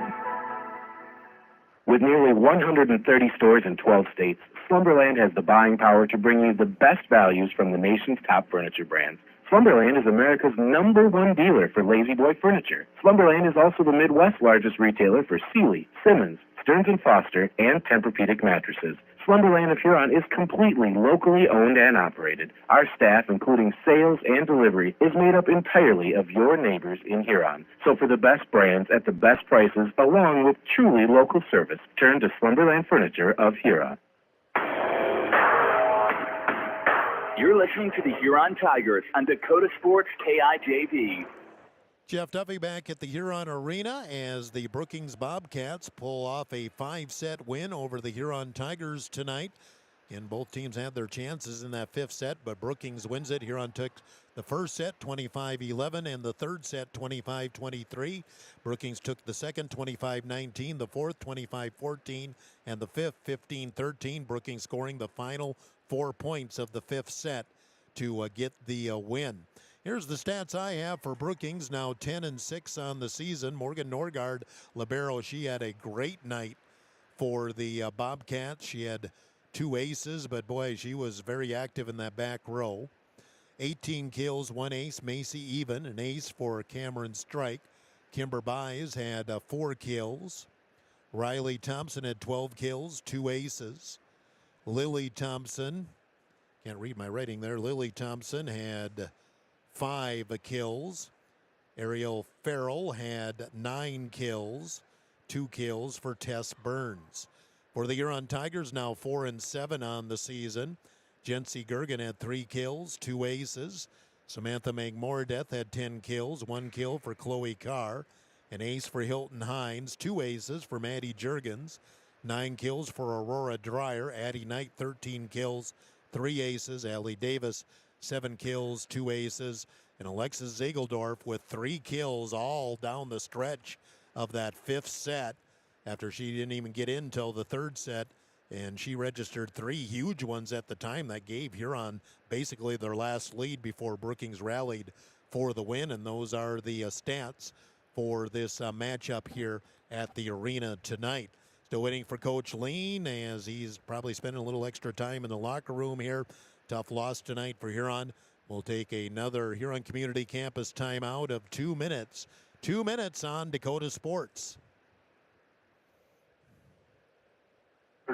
With nearly 130 stores in 12 states, Slumberland has the buying power to bring you the best values from the nation's top furniture brands. Slumberland is America's #1 dealer for Lazy Boy furniture. Slumberland is also the Midwest's largest retailer for Sealy, Simmons, Stearns & Foster, and Tempur-Pedic mattresses. Slumberland of Huron is completely locally owned and operated. Our staff, including sales and delivery, is made up entirely of your neighbors in Huron. So for the best brands at the best prices, along with truly local service, turn to Slumberland Furniture of Huron. You're listening to the Huron Tigers on Dakota Sports KIJV. Jeff Duffy back at the Huron Arena as the Brookings Bobcats pull off a 5-set win over the Huron Tigers tonight. And both teams had their chances in that 5th set, but Brookings wins it. Huron took the first set 25-11 and the third set 25-23. Brookings took the second 25-19, the fourth 25-14, and the fifth 15-13. Brookings scoring the final 4 points of the 5th set to get the win. Here's the stats I have for Brookings, now 10-6 on the season. Morgan Norgard, libero, she had a great night for the Bobcats. She had 2 aces, but boy, she was very active in that back row. 18 kills, 1 ace. Macy Even, an ace for Cameron Strike. Kimber Byes had 4 kills. Riley Thompson had 12 kills, 2 aces. Lily Thompson, can't read my writing there. Lily Thompson had 5 kills. Ariel Farrell had 9 kills, 2 kills for Tess Burns. For the Huron Tigers, now 4-7 on the season. Jency Gergen had 3 kills, 2 aces. Samantha McMordeth had 10 kills, 1 kill for Chloe Carr, an ace for Hilton Hines, 2 aces for Maddie Jurgens, 9 kills for Aurora Dreyer, Addie Knight 13 kills, 3 aces, Allie Davis 7 kills, 2 aces, and Alexis Zegeldorf with 3 kills all down the stretch of that 5th set after she didn't even get in till the 3rd set. And she registered 3 huge ones at the time that gave Huron basically their last lead before Brookings rallied for the win. And those are the stats for this matchup here at the arena tonight. Still waiting for Coach Lean as he's probably spending a little extra time in the locker room here. Tough loss tonight for Huron. We'll take another Huron Community Campus timeout of 2 minutes. 2 minutes on Dakota Sports.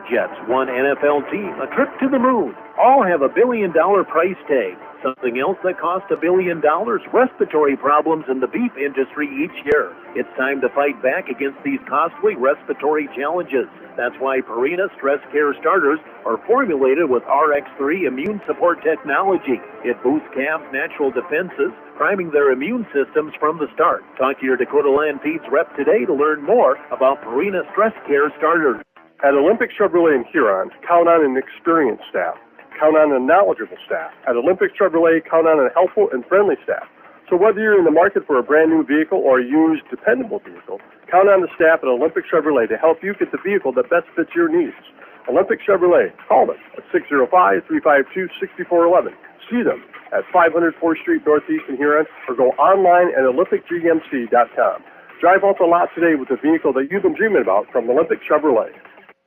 Jets, one NFL team, a trip to the moon. All have $1 billion price tag. Something else that costs $1 billion, respiratory problems in the beef industry each year. It's time to fight back against these costly respiratory challenges. That's why Purina Stress Care Starters are formulated with RX3 immune support technology. It boosts calves' natural defenses, priming their immune systems from the start. Talk to your Dakota Land Feeds rep today to learn more about Purina Stress Care Starters. At Olympic Chevrolet in Huron, count on an experienced staff. Count on a knowledgeable staff. At Olympic Chevrolet, count on a helpful and friendly staff. So whether you're in the market for a brand new vehicle or a used, dependable vehicle, count on the staff at Olympic Chevrolet to help you get the vehicle that best fits your needs. Olympic Chevrolet, call them at 605-352-6411. See them at 500 4th Street Northeast in Huron, or go online at olympicgmc.com. Drive off the lot today with the vehicle that you've been dreaming about from Olympic Chevrolet.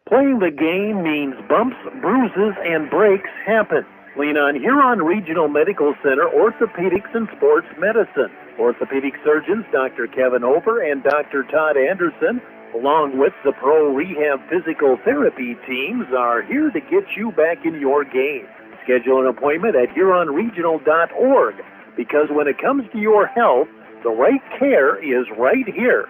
Playing the game means bumps, bruises, and breaks happen. Lean on Huron Regional Medical Center Orthopedics and Sports Medicine. Orthopedic surgeons Dr. Kevin Ober and Dr. Todd Anderson, along with the Pro Rehab Physical Therapy teams, are here to get you back in your game. Schedule an appointment at HuronRegional.org, because when it comes to your health, the right care is right here.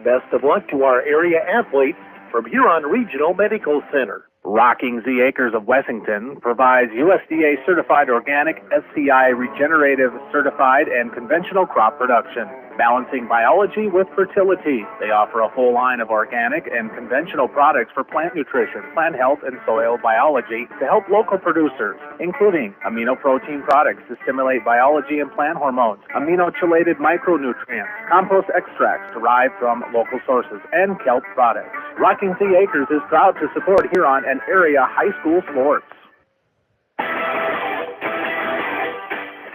Best of luck to our area athletes from Huron Regional Medical Center. Rocking Z Acres of Wessington provides USDA certified organic, SCI regenerative certified, and conventional crop production, balancing biology with fertility. They offer a full line of organic and conventional products for plant nutrition, plant health, and soil biology to help local producers, including amino protein products to stimulate biology and plant hormones, amino-chelated micronutrients, compost extracts derived from local sources, and kelp products. Rocking Z Acres is proud to support Huron and area high school sports.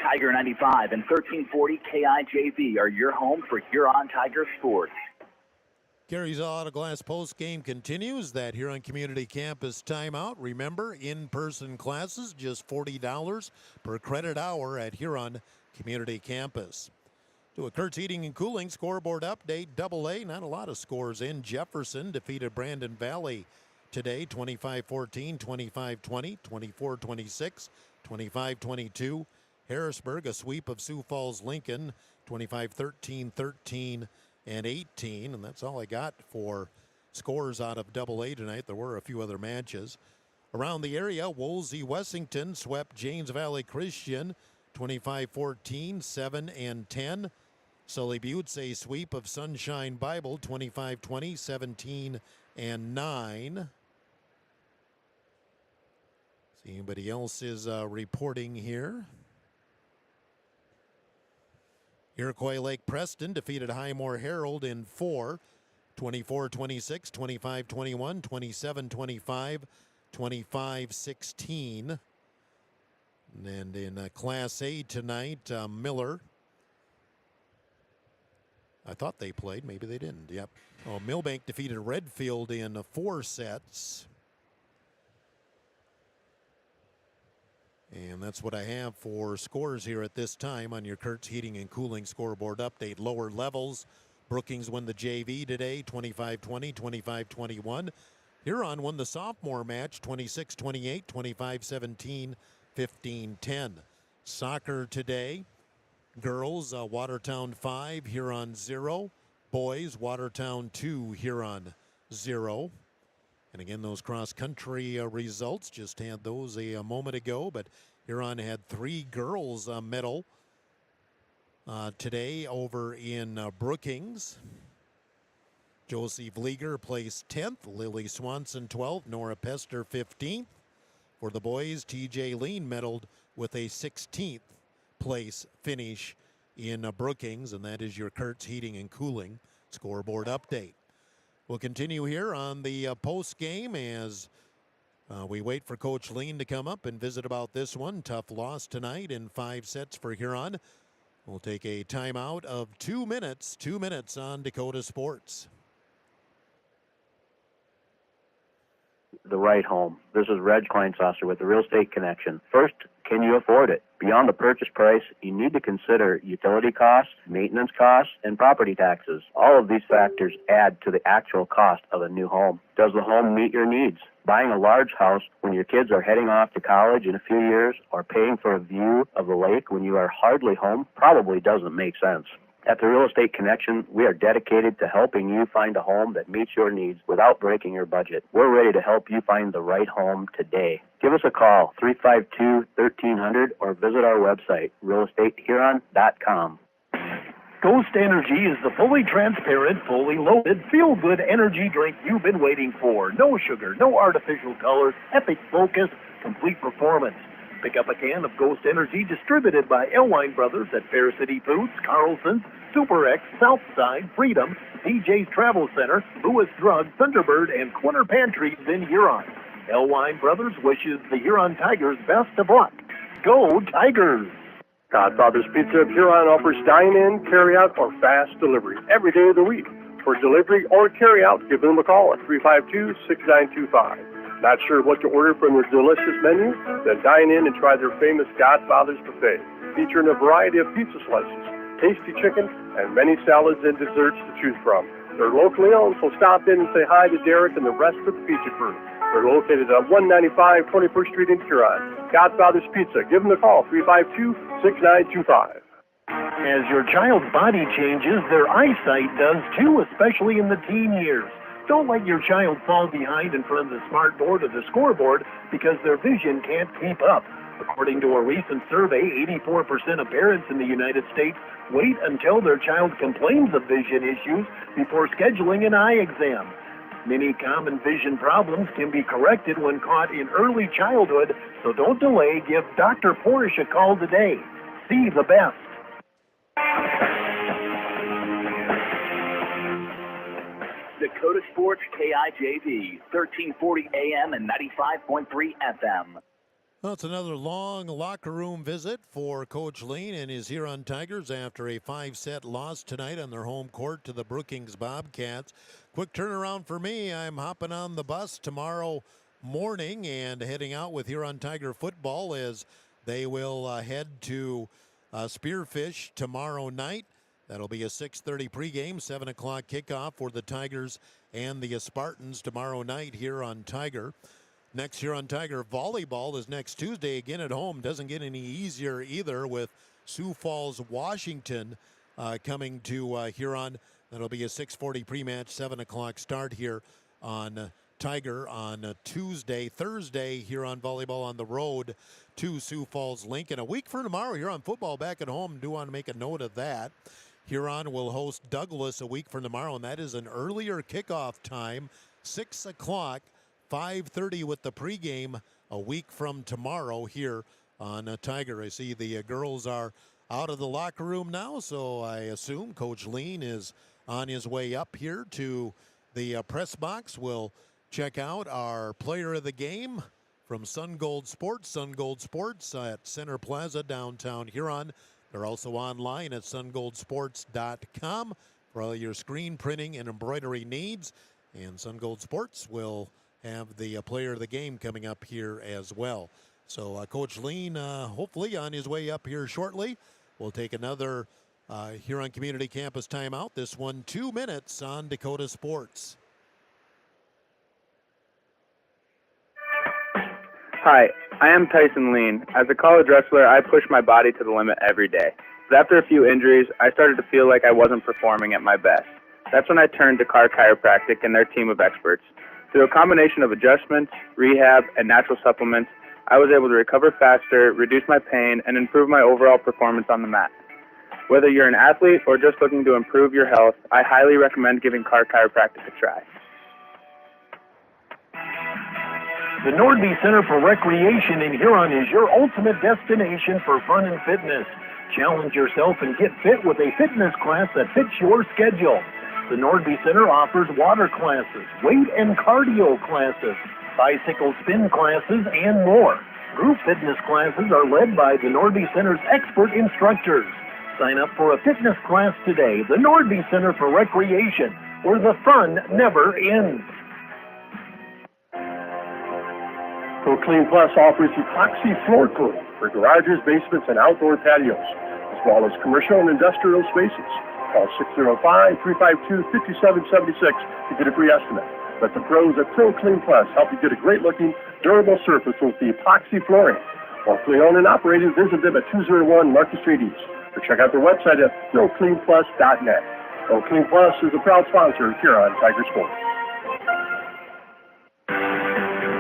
Tiger 95 and 1340 KIJV are your home for Huron Tiger sports. Gary's Auto Glass post game continues. That Huron Community Campus timeout. Remember, in-person classes just $40 per credit hour at Huron Community Campus. To a Kurtz Heating and Cooling scoreboard update, AA, not a lot of scores in. Jefferson defeated Brandon Valley today, 25-14, 25-20, 24-26, 25-22. Harrisburg, a sweep of Sioux Falls Lincoln, 25-13, 13, and 18. And that's all I got for scores out of AA tonight. There were a few other matches. Around the area, Woolsey Wessington swept James Valley Christian, 25-14, 7, and 10. Sully Buttes a sweep of Sunshine Bible, 25-20, 17, and 9. See anybody else is reporting here. Iroquois Lake Preston defeated Highmore Herald in 4, 24-26, 25-21, 27-25, 25-16. And in Class A tonight, Miller. I thought they played. Maybe they didn't. Yep. Oh, Millbank defeated Redfield in 4 sets. And that's what I have for scores here at this time on your Kurtz Heating and Cooling scoreboard update. Lower levels, Brookings won the JV today, 25-20, 25-21. Huron won the sophomore match, 26-28, 25-17, 15-10. Soccer today, girls, Watertown 5, Huron 0. Boys, Watertown 2, Huron 0. And again, those cross-country results, just had those a moment ago, but Huron had 3 girls medal today over in Brookings. Josie Vlieger placed 10th, Lily Swanson 12th, Nora Pester 15th. For the boys, TJ Lean medaled with a 16th place finish in Brookings, and that is your Kurtz Heating and Cooling scoreboard update. We'll continue here on the post game as we wait for Coach Lean to come up and visit about this one. Tough loss tonight in 5 sets for Huron. We'll take a timeout of 2 minutes, 2 minutes on Dakota Sports. The right home. This is Reg Kleinsasser with the Real Estate Connection. First, can you afford it? Beyond the purchase price, you need to consider utility costs, maintenance costs, and property taxes. All of these factors add to the actual cost of a new home. Does the home meet your needs? Buying a large house when your kids are heading off to college in a few years or paying for a view of the lake when you are hardly home probably doesn't make sense. At the Real Estate Connection, we are dedicated to helping you find a home that meets your needs without breaking your budget. We're ready to help you find the right home today. Give us a call, 352-1300, or visit our website, realestatehuron.com. Ghost Energy is the fully transparent, fully loaded, feel-good energy drink you've been waiting for. No sugar, no artificial colors, epic focus, complete performance. Pick up a can of Ghost Energy distributed by Elwine Brothers at Fair City Foods, Carlson's, Super X, Southside, Freedom, DJ's Travel Center, Lewis Drug, Thunderbird, and Quinter Pantries in Huron. Elwine Brothers wishes the Huron Tigers best of luck. Go Tigers! Godfather's Pizza of Huron offers dine-in, carry-out, or fast delivery every day of the week. For delivery or carry-out, give them a call at 352-6925. Not sure what to order from their delicious menu? Then dine in and try their famous Godfather's Buffet, featuring a variety of pizza slices, tasty chicken, and many salads and desserts to choose from. They're locally owned, so stop in and say hi to Derek and the rest of the pizza crew. They're located at 195 21st Street in Huron. Godfather's Pizza. Give them a call, 352-6925. As your child's body changes, their eyesight does too, especially in the teen years. Don't let your child fall behind in front of the smart board or the scoreboard because their vision can't keep up. According to a recent survey, 84% of parents in the United States wait until their child complains of vision issues before scheduling an eye exam. Many common vision problems can be corrected when caught in early childhood, so don't delay. Give Dr. Porish a call today. See the best. Dakota Sports KIJV, 1340 AM and 95.3 FM. Well, it's another long locker room visit for Coach Lean and his Huron Tigers after a 5-set loss tonight on their home court to the Brookings Bobcats. Quick turnaround for me. I'm hopping on the bus tomorrow morning and heading out with Huron Tiger football as they will head to Spearfish tomorrow night. That'll be a 6:30 pregame, 7 o'clock kickoff for the Tigers and the Spartans tomorrow night here on Tiger. Next here on Tiger volleyball is next Tuesday again at home. Doesn't get any easier either with Sioux Falls, Washington coming to Huron. That'll be a 6:40 pre-match, 7 o'clock start here on Tiger on Tuesday. Thursday, Huron volleyball on the road to Sioux Falls Lincoln. A week from tomorrow, Huron football back at home. Do want to make a note of that. Huron will host Douglas a week from tomorrow, and that is an earlier kickoff time, 6 o'clock, 5:30 with the pregame a week from tomorrow here on Tiger. I see the girls are out of the locker room now, so I assume Coach Lean is on his way up here to the press box. We'll check out our player of the game from Sun Gold Sports at Center Plaza, downtown Huron. They're also online at sungoldsports.com for all your screen printing and embroidery needs. And Sun Gold Sports will have the player of the game coming up here as well. So Coach Lean, hopefully on his way up here shortly. We'll take another Huron Community Campus timeout. This one 2 minutes on Dakota Sports. Hi, I am Tyson Lean. As a college wrestler, I push my body to the limit every day. But after a few injuries, I started to feel like I wasn't performing at my best. That's when I turned to Carr Chiropractic and their team of experts. Through a combination of adjustments, rehab, and natural supplements, I was able to recover faster, reduce my pain, and improve my overall performance on the mat. Whether you're an athlete or just looking to improve your health, I highly recommend giving Car Chiropractic a try. The Nordby Center for Recreation in Huron is your ultimate destination for fun and fitness. Challenge yourself and get fit with a fitness class that fits your schedule. The Nordby Center offers water classes, weight and cardio classes, bicycle spin classes, and more. Group fitness classes are led by the Nordby Center's expert instructors. Sign up for a fitness class today. The Nordby Center for Recreation, where the fun never ends. ProClean Plus offers epoxy floor coating for garages, basements, and outdoor patios, as well as commercial and industrial spaces. Call 605-352-5776 to get a free estimate. Let the pros at ProClean Plus help you get a great-looking, durable surface with the epoxy flooring. Locally owned and operated, visit them at 201 Market Street East, or check out their website at ProCleanPlus.net. ProClean Plus is a proud sponsor here on Tiger Sports.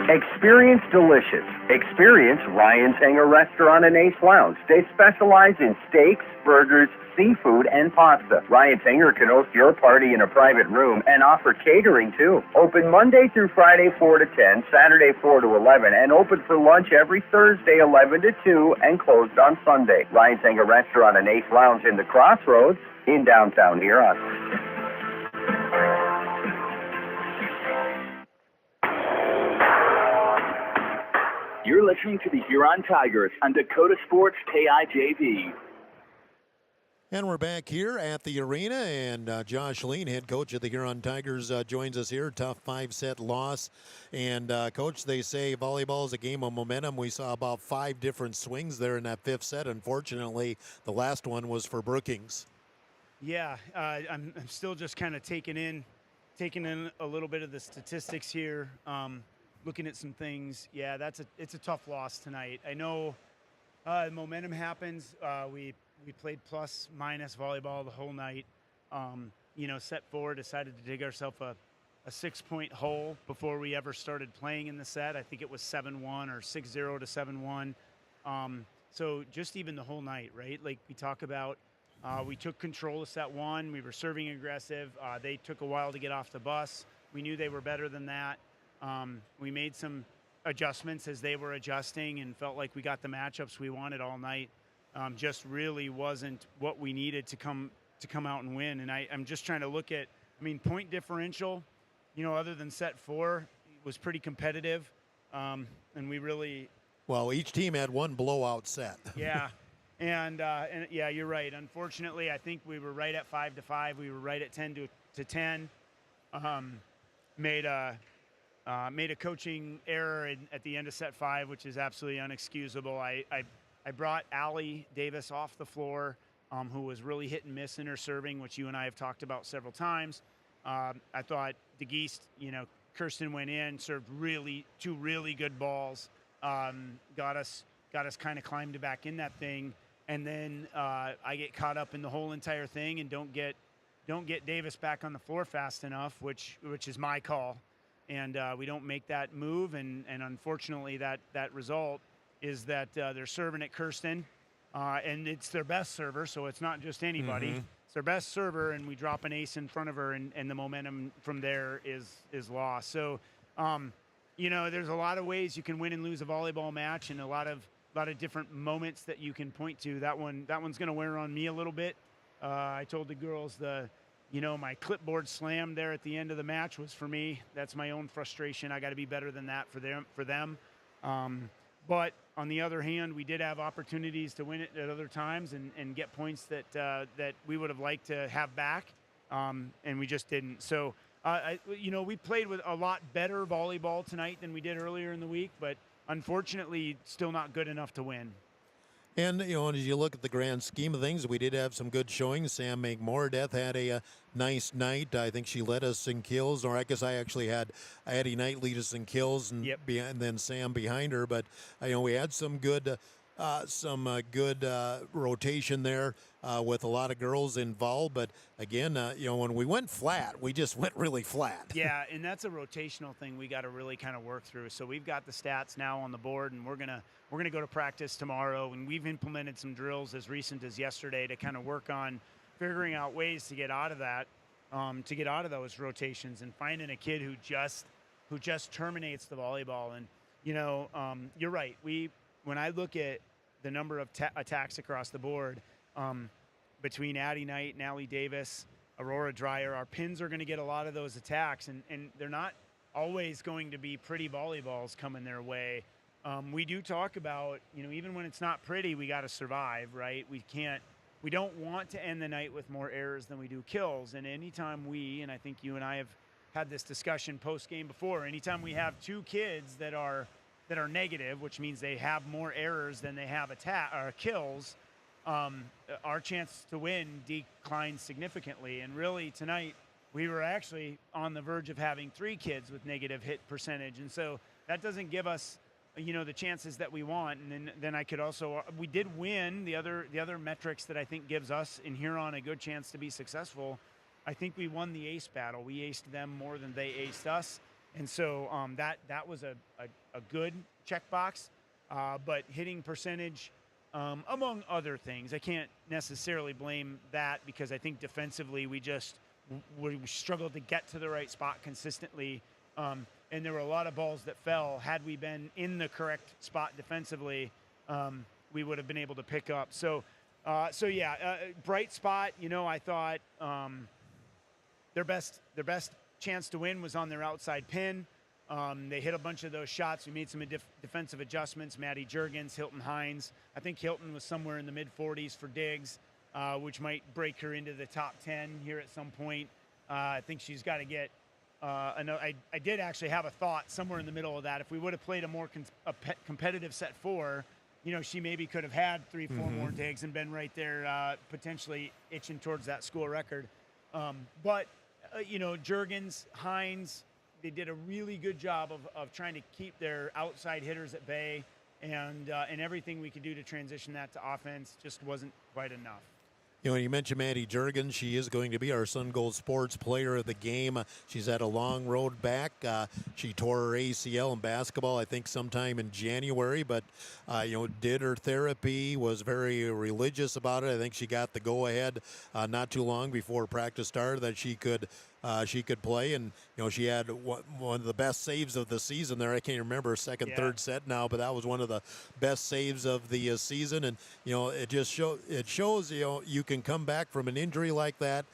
Experience delicious. Experience Ryan's Hangar Restaurant and Ace Lounge. They specialize in steaks, burgers, seafood, and pasta. Ryan's Hangar can host your party in a private room and offer catering too. Open Monday through Friday 4 to 10, Saturday 4 to 11, and open for lunch every Thursday 11 to 2 and closed on Sunday. Ryan's Hangar Restaurant and Ace Lounge in the Crossroads in downtown Huron. You're listening to the Huron Tigers on Dakota Sports KIJV. And we're back here at the arena, and Josh Lean, head coach of the Huron Tigers, joins us here. Tough 5-set loss. And, Coach, they say volleyball is a game of momentum. We saw about 5 different swings there in that 5th set. Unfortunately, the last one was for Brookings. Yeah, I'm still just kind of taking in a little bit of the statistics here, looking at some things. Yeah, it's a tough loss tonight. I know momentum happens. We played plus minus volleyball the whole night. Set 4, decided to dig ourselves a 6-point hole before we ever started playing in the set. I think it was 7-1 or 6-0 to 7-1. So just even the whole night, right? Like we talk about, we took control of set 1. We were serving aggressive. They took a while to get off the bus. We knew they were better than that. We made some adjustments as they were adjusting and felt like we got the matchups we wanted all night. Just really wasn't what we needed to come out and win. And I'm just trying to look at, point differential, other than set 4, was pretty competitive. And we really... Well, each team had one blowout set. Yeah. And yeah, you're right. Unfortunately, I think we were right at 5-5. We were right at 10-10. Made a coaching error at the end of set 5, which is absolutely unexcusable. I brought Allie Davis off the floor, who was really hit and miss in her serving, which you and I have talked about several times. I thought DeGeest, Kirsten went in, served two really good balls, got us kind of climbed back in that thing, and then I get caught up in the whole entire thing and don't get Davis back on the floor fast enough, which is my call, and we don't make that move, and unfortunately that result is that they're serving at Kirsten, and it's their best server, so it's not just anybody. Mm-hmm. It's their best server, and we drop an ace in front of her, and the momentum from there is lost. So, there's a lot of ways you can win and lose a volleyball match, and a lot of different moments that you can point to. That one's going to wear on me a little bit. I told the girls my clipboard slam there at the end of the match was for me. That's my own frustration. I got to be better than that for them. But on the other hand, we did have opportunities to win it at other times and get points that we would have liked to have back, and we just didn't. So, we played with a lot better volleyball tonight than we did earlier in the week, but unfortunately, still not good enough to win. And, as you look at the grand scheme of things, we did have some good showings. Sam McMoredeath had a nice night. I think she led us in kills, or I guess I actually had Addie Knight lead us in kills, and, and then Sam behind her. But, we had some good rotation there. with a lot of girls involved. But again, when we went flat, we just went really flat. Yeah, and that's a rotational thing we got to really kind of work through. So we've got the stats now on the board, and we're gonna go to practice tomorrow, and we've implemented some drills as recent as yesterday to kind of work on figuring out ways to get out of that, to get out of those rotations, and finding a kid who just terminates the volleyball. And you're right. When I look at the number of attacks across the board, between Addie Knight and Allie Davis, Aurora Dreyer, our pins are going to get a lot of those attacks, and they're not always going to be pretty volleyballs coming their way. We do talk about, even when it's not pretty, we got to survive, right? We don't want to end the night with more errors than we do kills. And anytime and I think you and I have had this discussion post-game before, anytime we have two kids that are negative, which means they have more errors than they have kills, our chance to win declines significantly. And really tonight we were actually on the verge of having 3 kids with negative hit percentage, and so that doesn't give us the chances that we want. And then I could also, we did win the other metrics that I think gives us in Huron a good chance to be successful. I think we won the ace battle. We aced them more than they aced us, and so that was a good checkbox. But hitting percentage, among other things, I can't necessarily blame that, because I think defensively we struggled to get to the right spot consistently. And there were a lot of balls that fell. Had we been in the correct spot defensively, we would have been able to pick up. So bright spot. I thought their best chance to win was on their outside pin. They hit a bunch of those shots. We made some defensive adjustments. Maddie Juergens, Hilton Hines. I think Hilton was somewhere in the mid-40s for digs, which might break her into the top 10 here at some point. I think she's got to get I did actually have a thought somewhere in the middle of that. If we would have played a more competitive set 4, she maybe could have had 3-4 more digs and been right there, potentially itching towards that school record. But Juergens, Hines, they did a really good job of trying to keep their outside hitters at bay, and everything we could do to transition that to offense just wasn't quite enough. You mentioned Maddie Juergens. She is going to be our Sun Gold Sports Player of the Game. She's had a long road back. She tore her ACL in basketball, I think, sometime in January, but, did her therapy, was very religious about it. I think she got the go-ahead not too long before practice started that she could play, and she had one of the best saves of the season there. I can't remember third set now, but that was one of the best saves of the season. And it shows you can come back from an injury like that.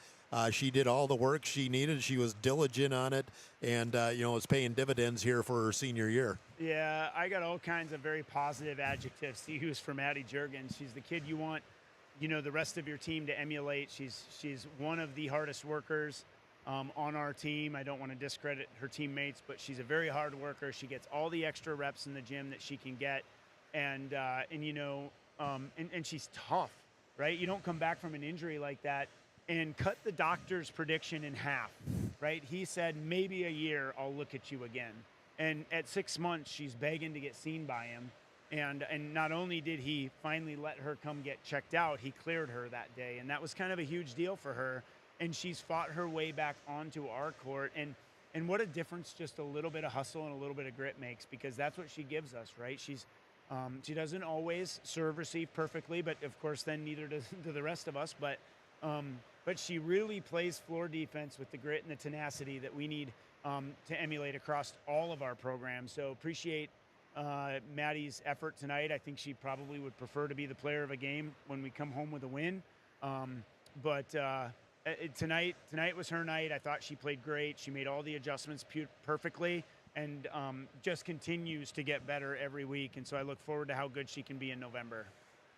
She did all the work she needed. She was diligent on it, and it's paying dividends here for her senior year. Yeah, I got all kinds of very positive adjectives to use for Maddie Juergens. She's the kid you want the rest of your team to emulate. She's one of the hardest workers on our team. I don't want to discredit her teammates, but she's a very hard worker. She gets all the extra reps in the gym that she can get, and she's tough, right? You don't come back from an injury like that and cut the doctor's prediction in half, right? He said, maybe a year I'll look at you again. And at 6 months, she's begging to get seen by him. And not only did he finally let her come get checked out, he cleared her that day. And that was kind of a huge deal for her. And she's fought her way back onto our court. And what a difference just a little bit of hustle and a little bit of grit makes, because that's what she gives us, right? She doesn't always serve receive perfectly, but of course then neither do the rest of us. But she really plays floor defense with the grit and the tenacity that we need to emulate across all of our programs. So appreciate Maddie's effort tonight. I think she probably would prefer to be the player of a game when we come home with a win. But tonight was her night. I thought she played great. She made all the adjustments perfectly, and just continues to get better every week. And so I look forward to how good she can be in November.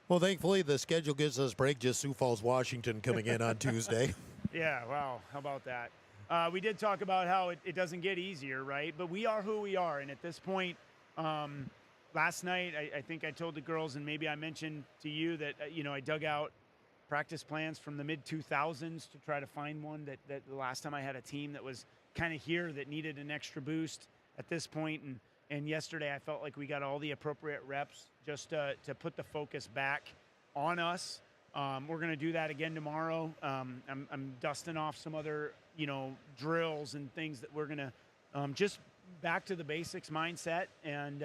Well, thankfully, the schedule gives us break. Just Sioux Falls, Washington coming in on Tuesday. Yeah, wow. How about that? We did talk about how it doesn't get easier, right? But we are who we are. And at this point, last night, I think I told the girls, and maybe I mentioned to you that, I dug out practice plans from the mid-2000s to try to find one that the last time I had a team that was kind of here that needed an extra boost at this point. And yesterday I felt like we got all the appropriate reps just to put the focus back on us We're going to do that again tomorrow. I'm dusting off some other, drills and things that we're going to just back to the basics mindset. And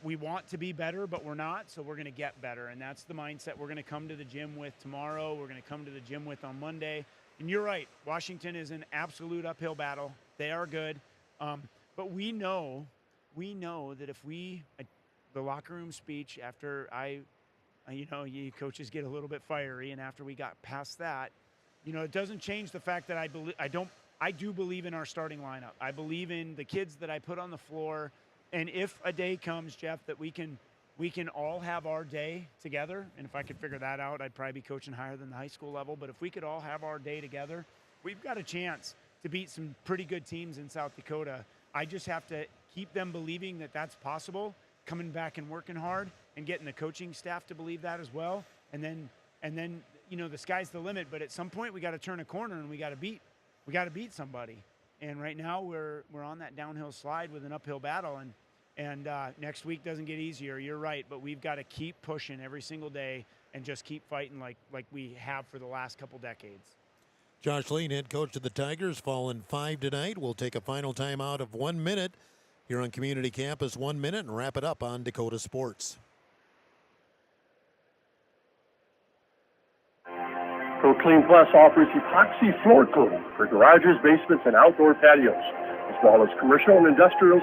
we want to be better, but we're not, so we're going to get better. And that's the mindset we're going to come to the gym with tomorrow. We're going to come to the gym with on Monday. And you're right, Washington is an absolute uphill battle. They are good. But we know that if the locker room speech after you coaches get a little bit fiery, and after we got past that, it doesn't change the fact that I do believe in our starting lineup. I believe in the kids that I put on the floor. And if a day comes, Jeff, that we can all have our day together, and if I could figure that out, I'd probably be coaching higher than the high school level. But if we could all have our day together, we've got a chance to beat some pretty good teams in South Dakota. I just have to keep them believing that that's possible, coming back and working hard, and getting the coaching staff to believe that as well. And then the sky's the limit. But at some point, we got to turn a corner and we got to beat somebody. And right now we're on that downhill slide with an uphill battle, and next week doesn't get easier. You're right, but we've got to keep pushing every single day and just keep fighting like we have for the last couple decades. Josh Lane, head coach of the Tigers, fallen 5 tonight. We'll take a final timeout of 1 minute here on Community Campus, 1 minute, and wrap it up on Dakota Sports. ProClean Plus offers epoxy floor coating for garages, basements, and outdoor patios, as well as commercial and industrial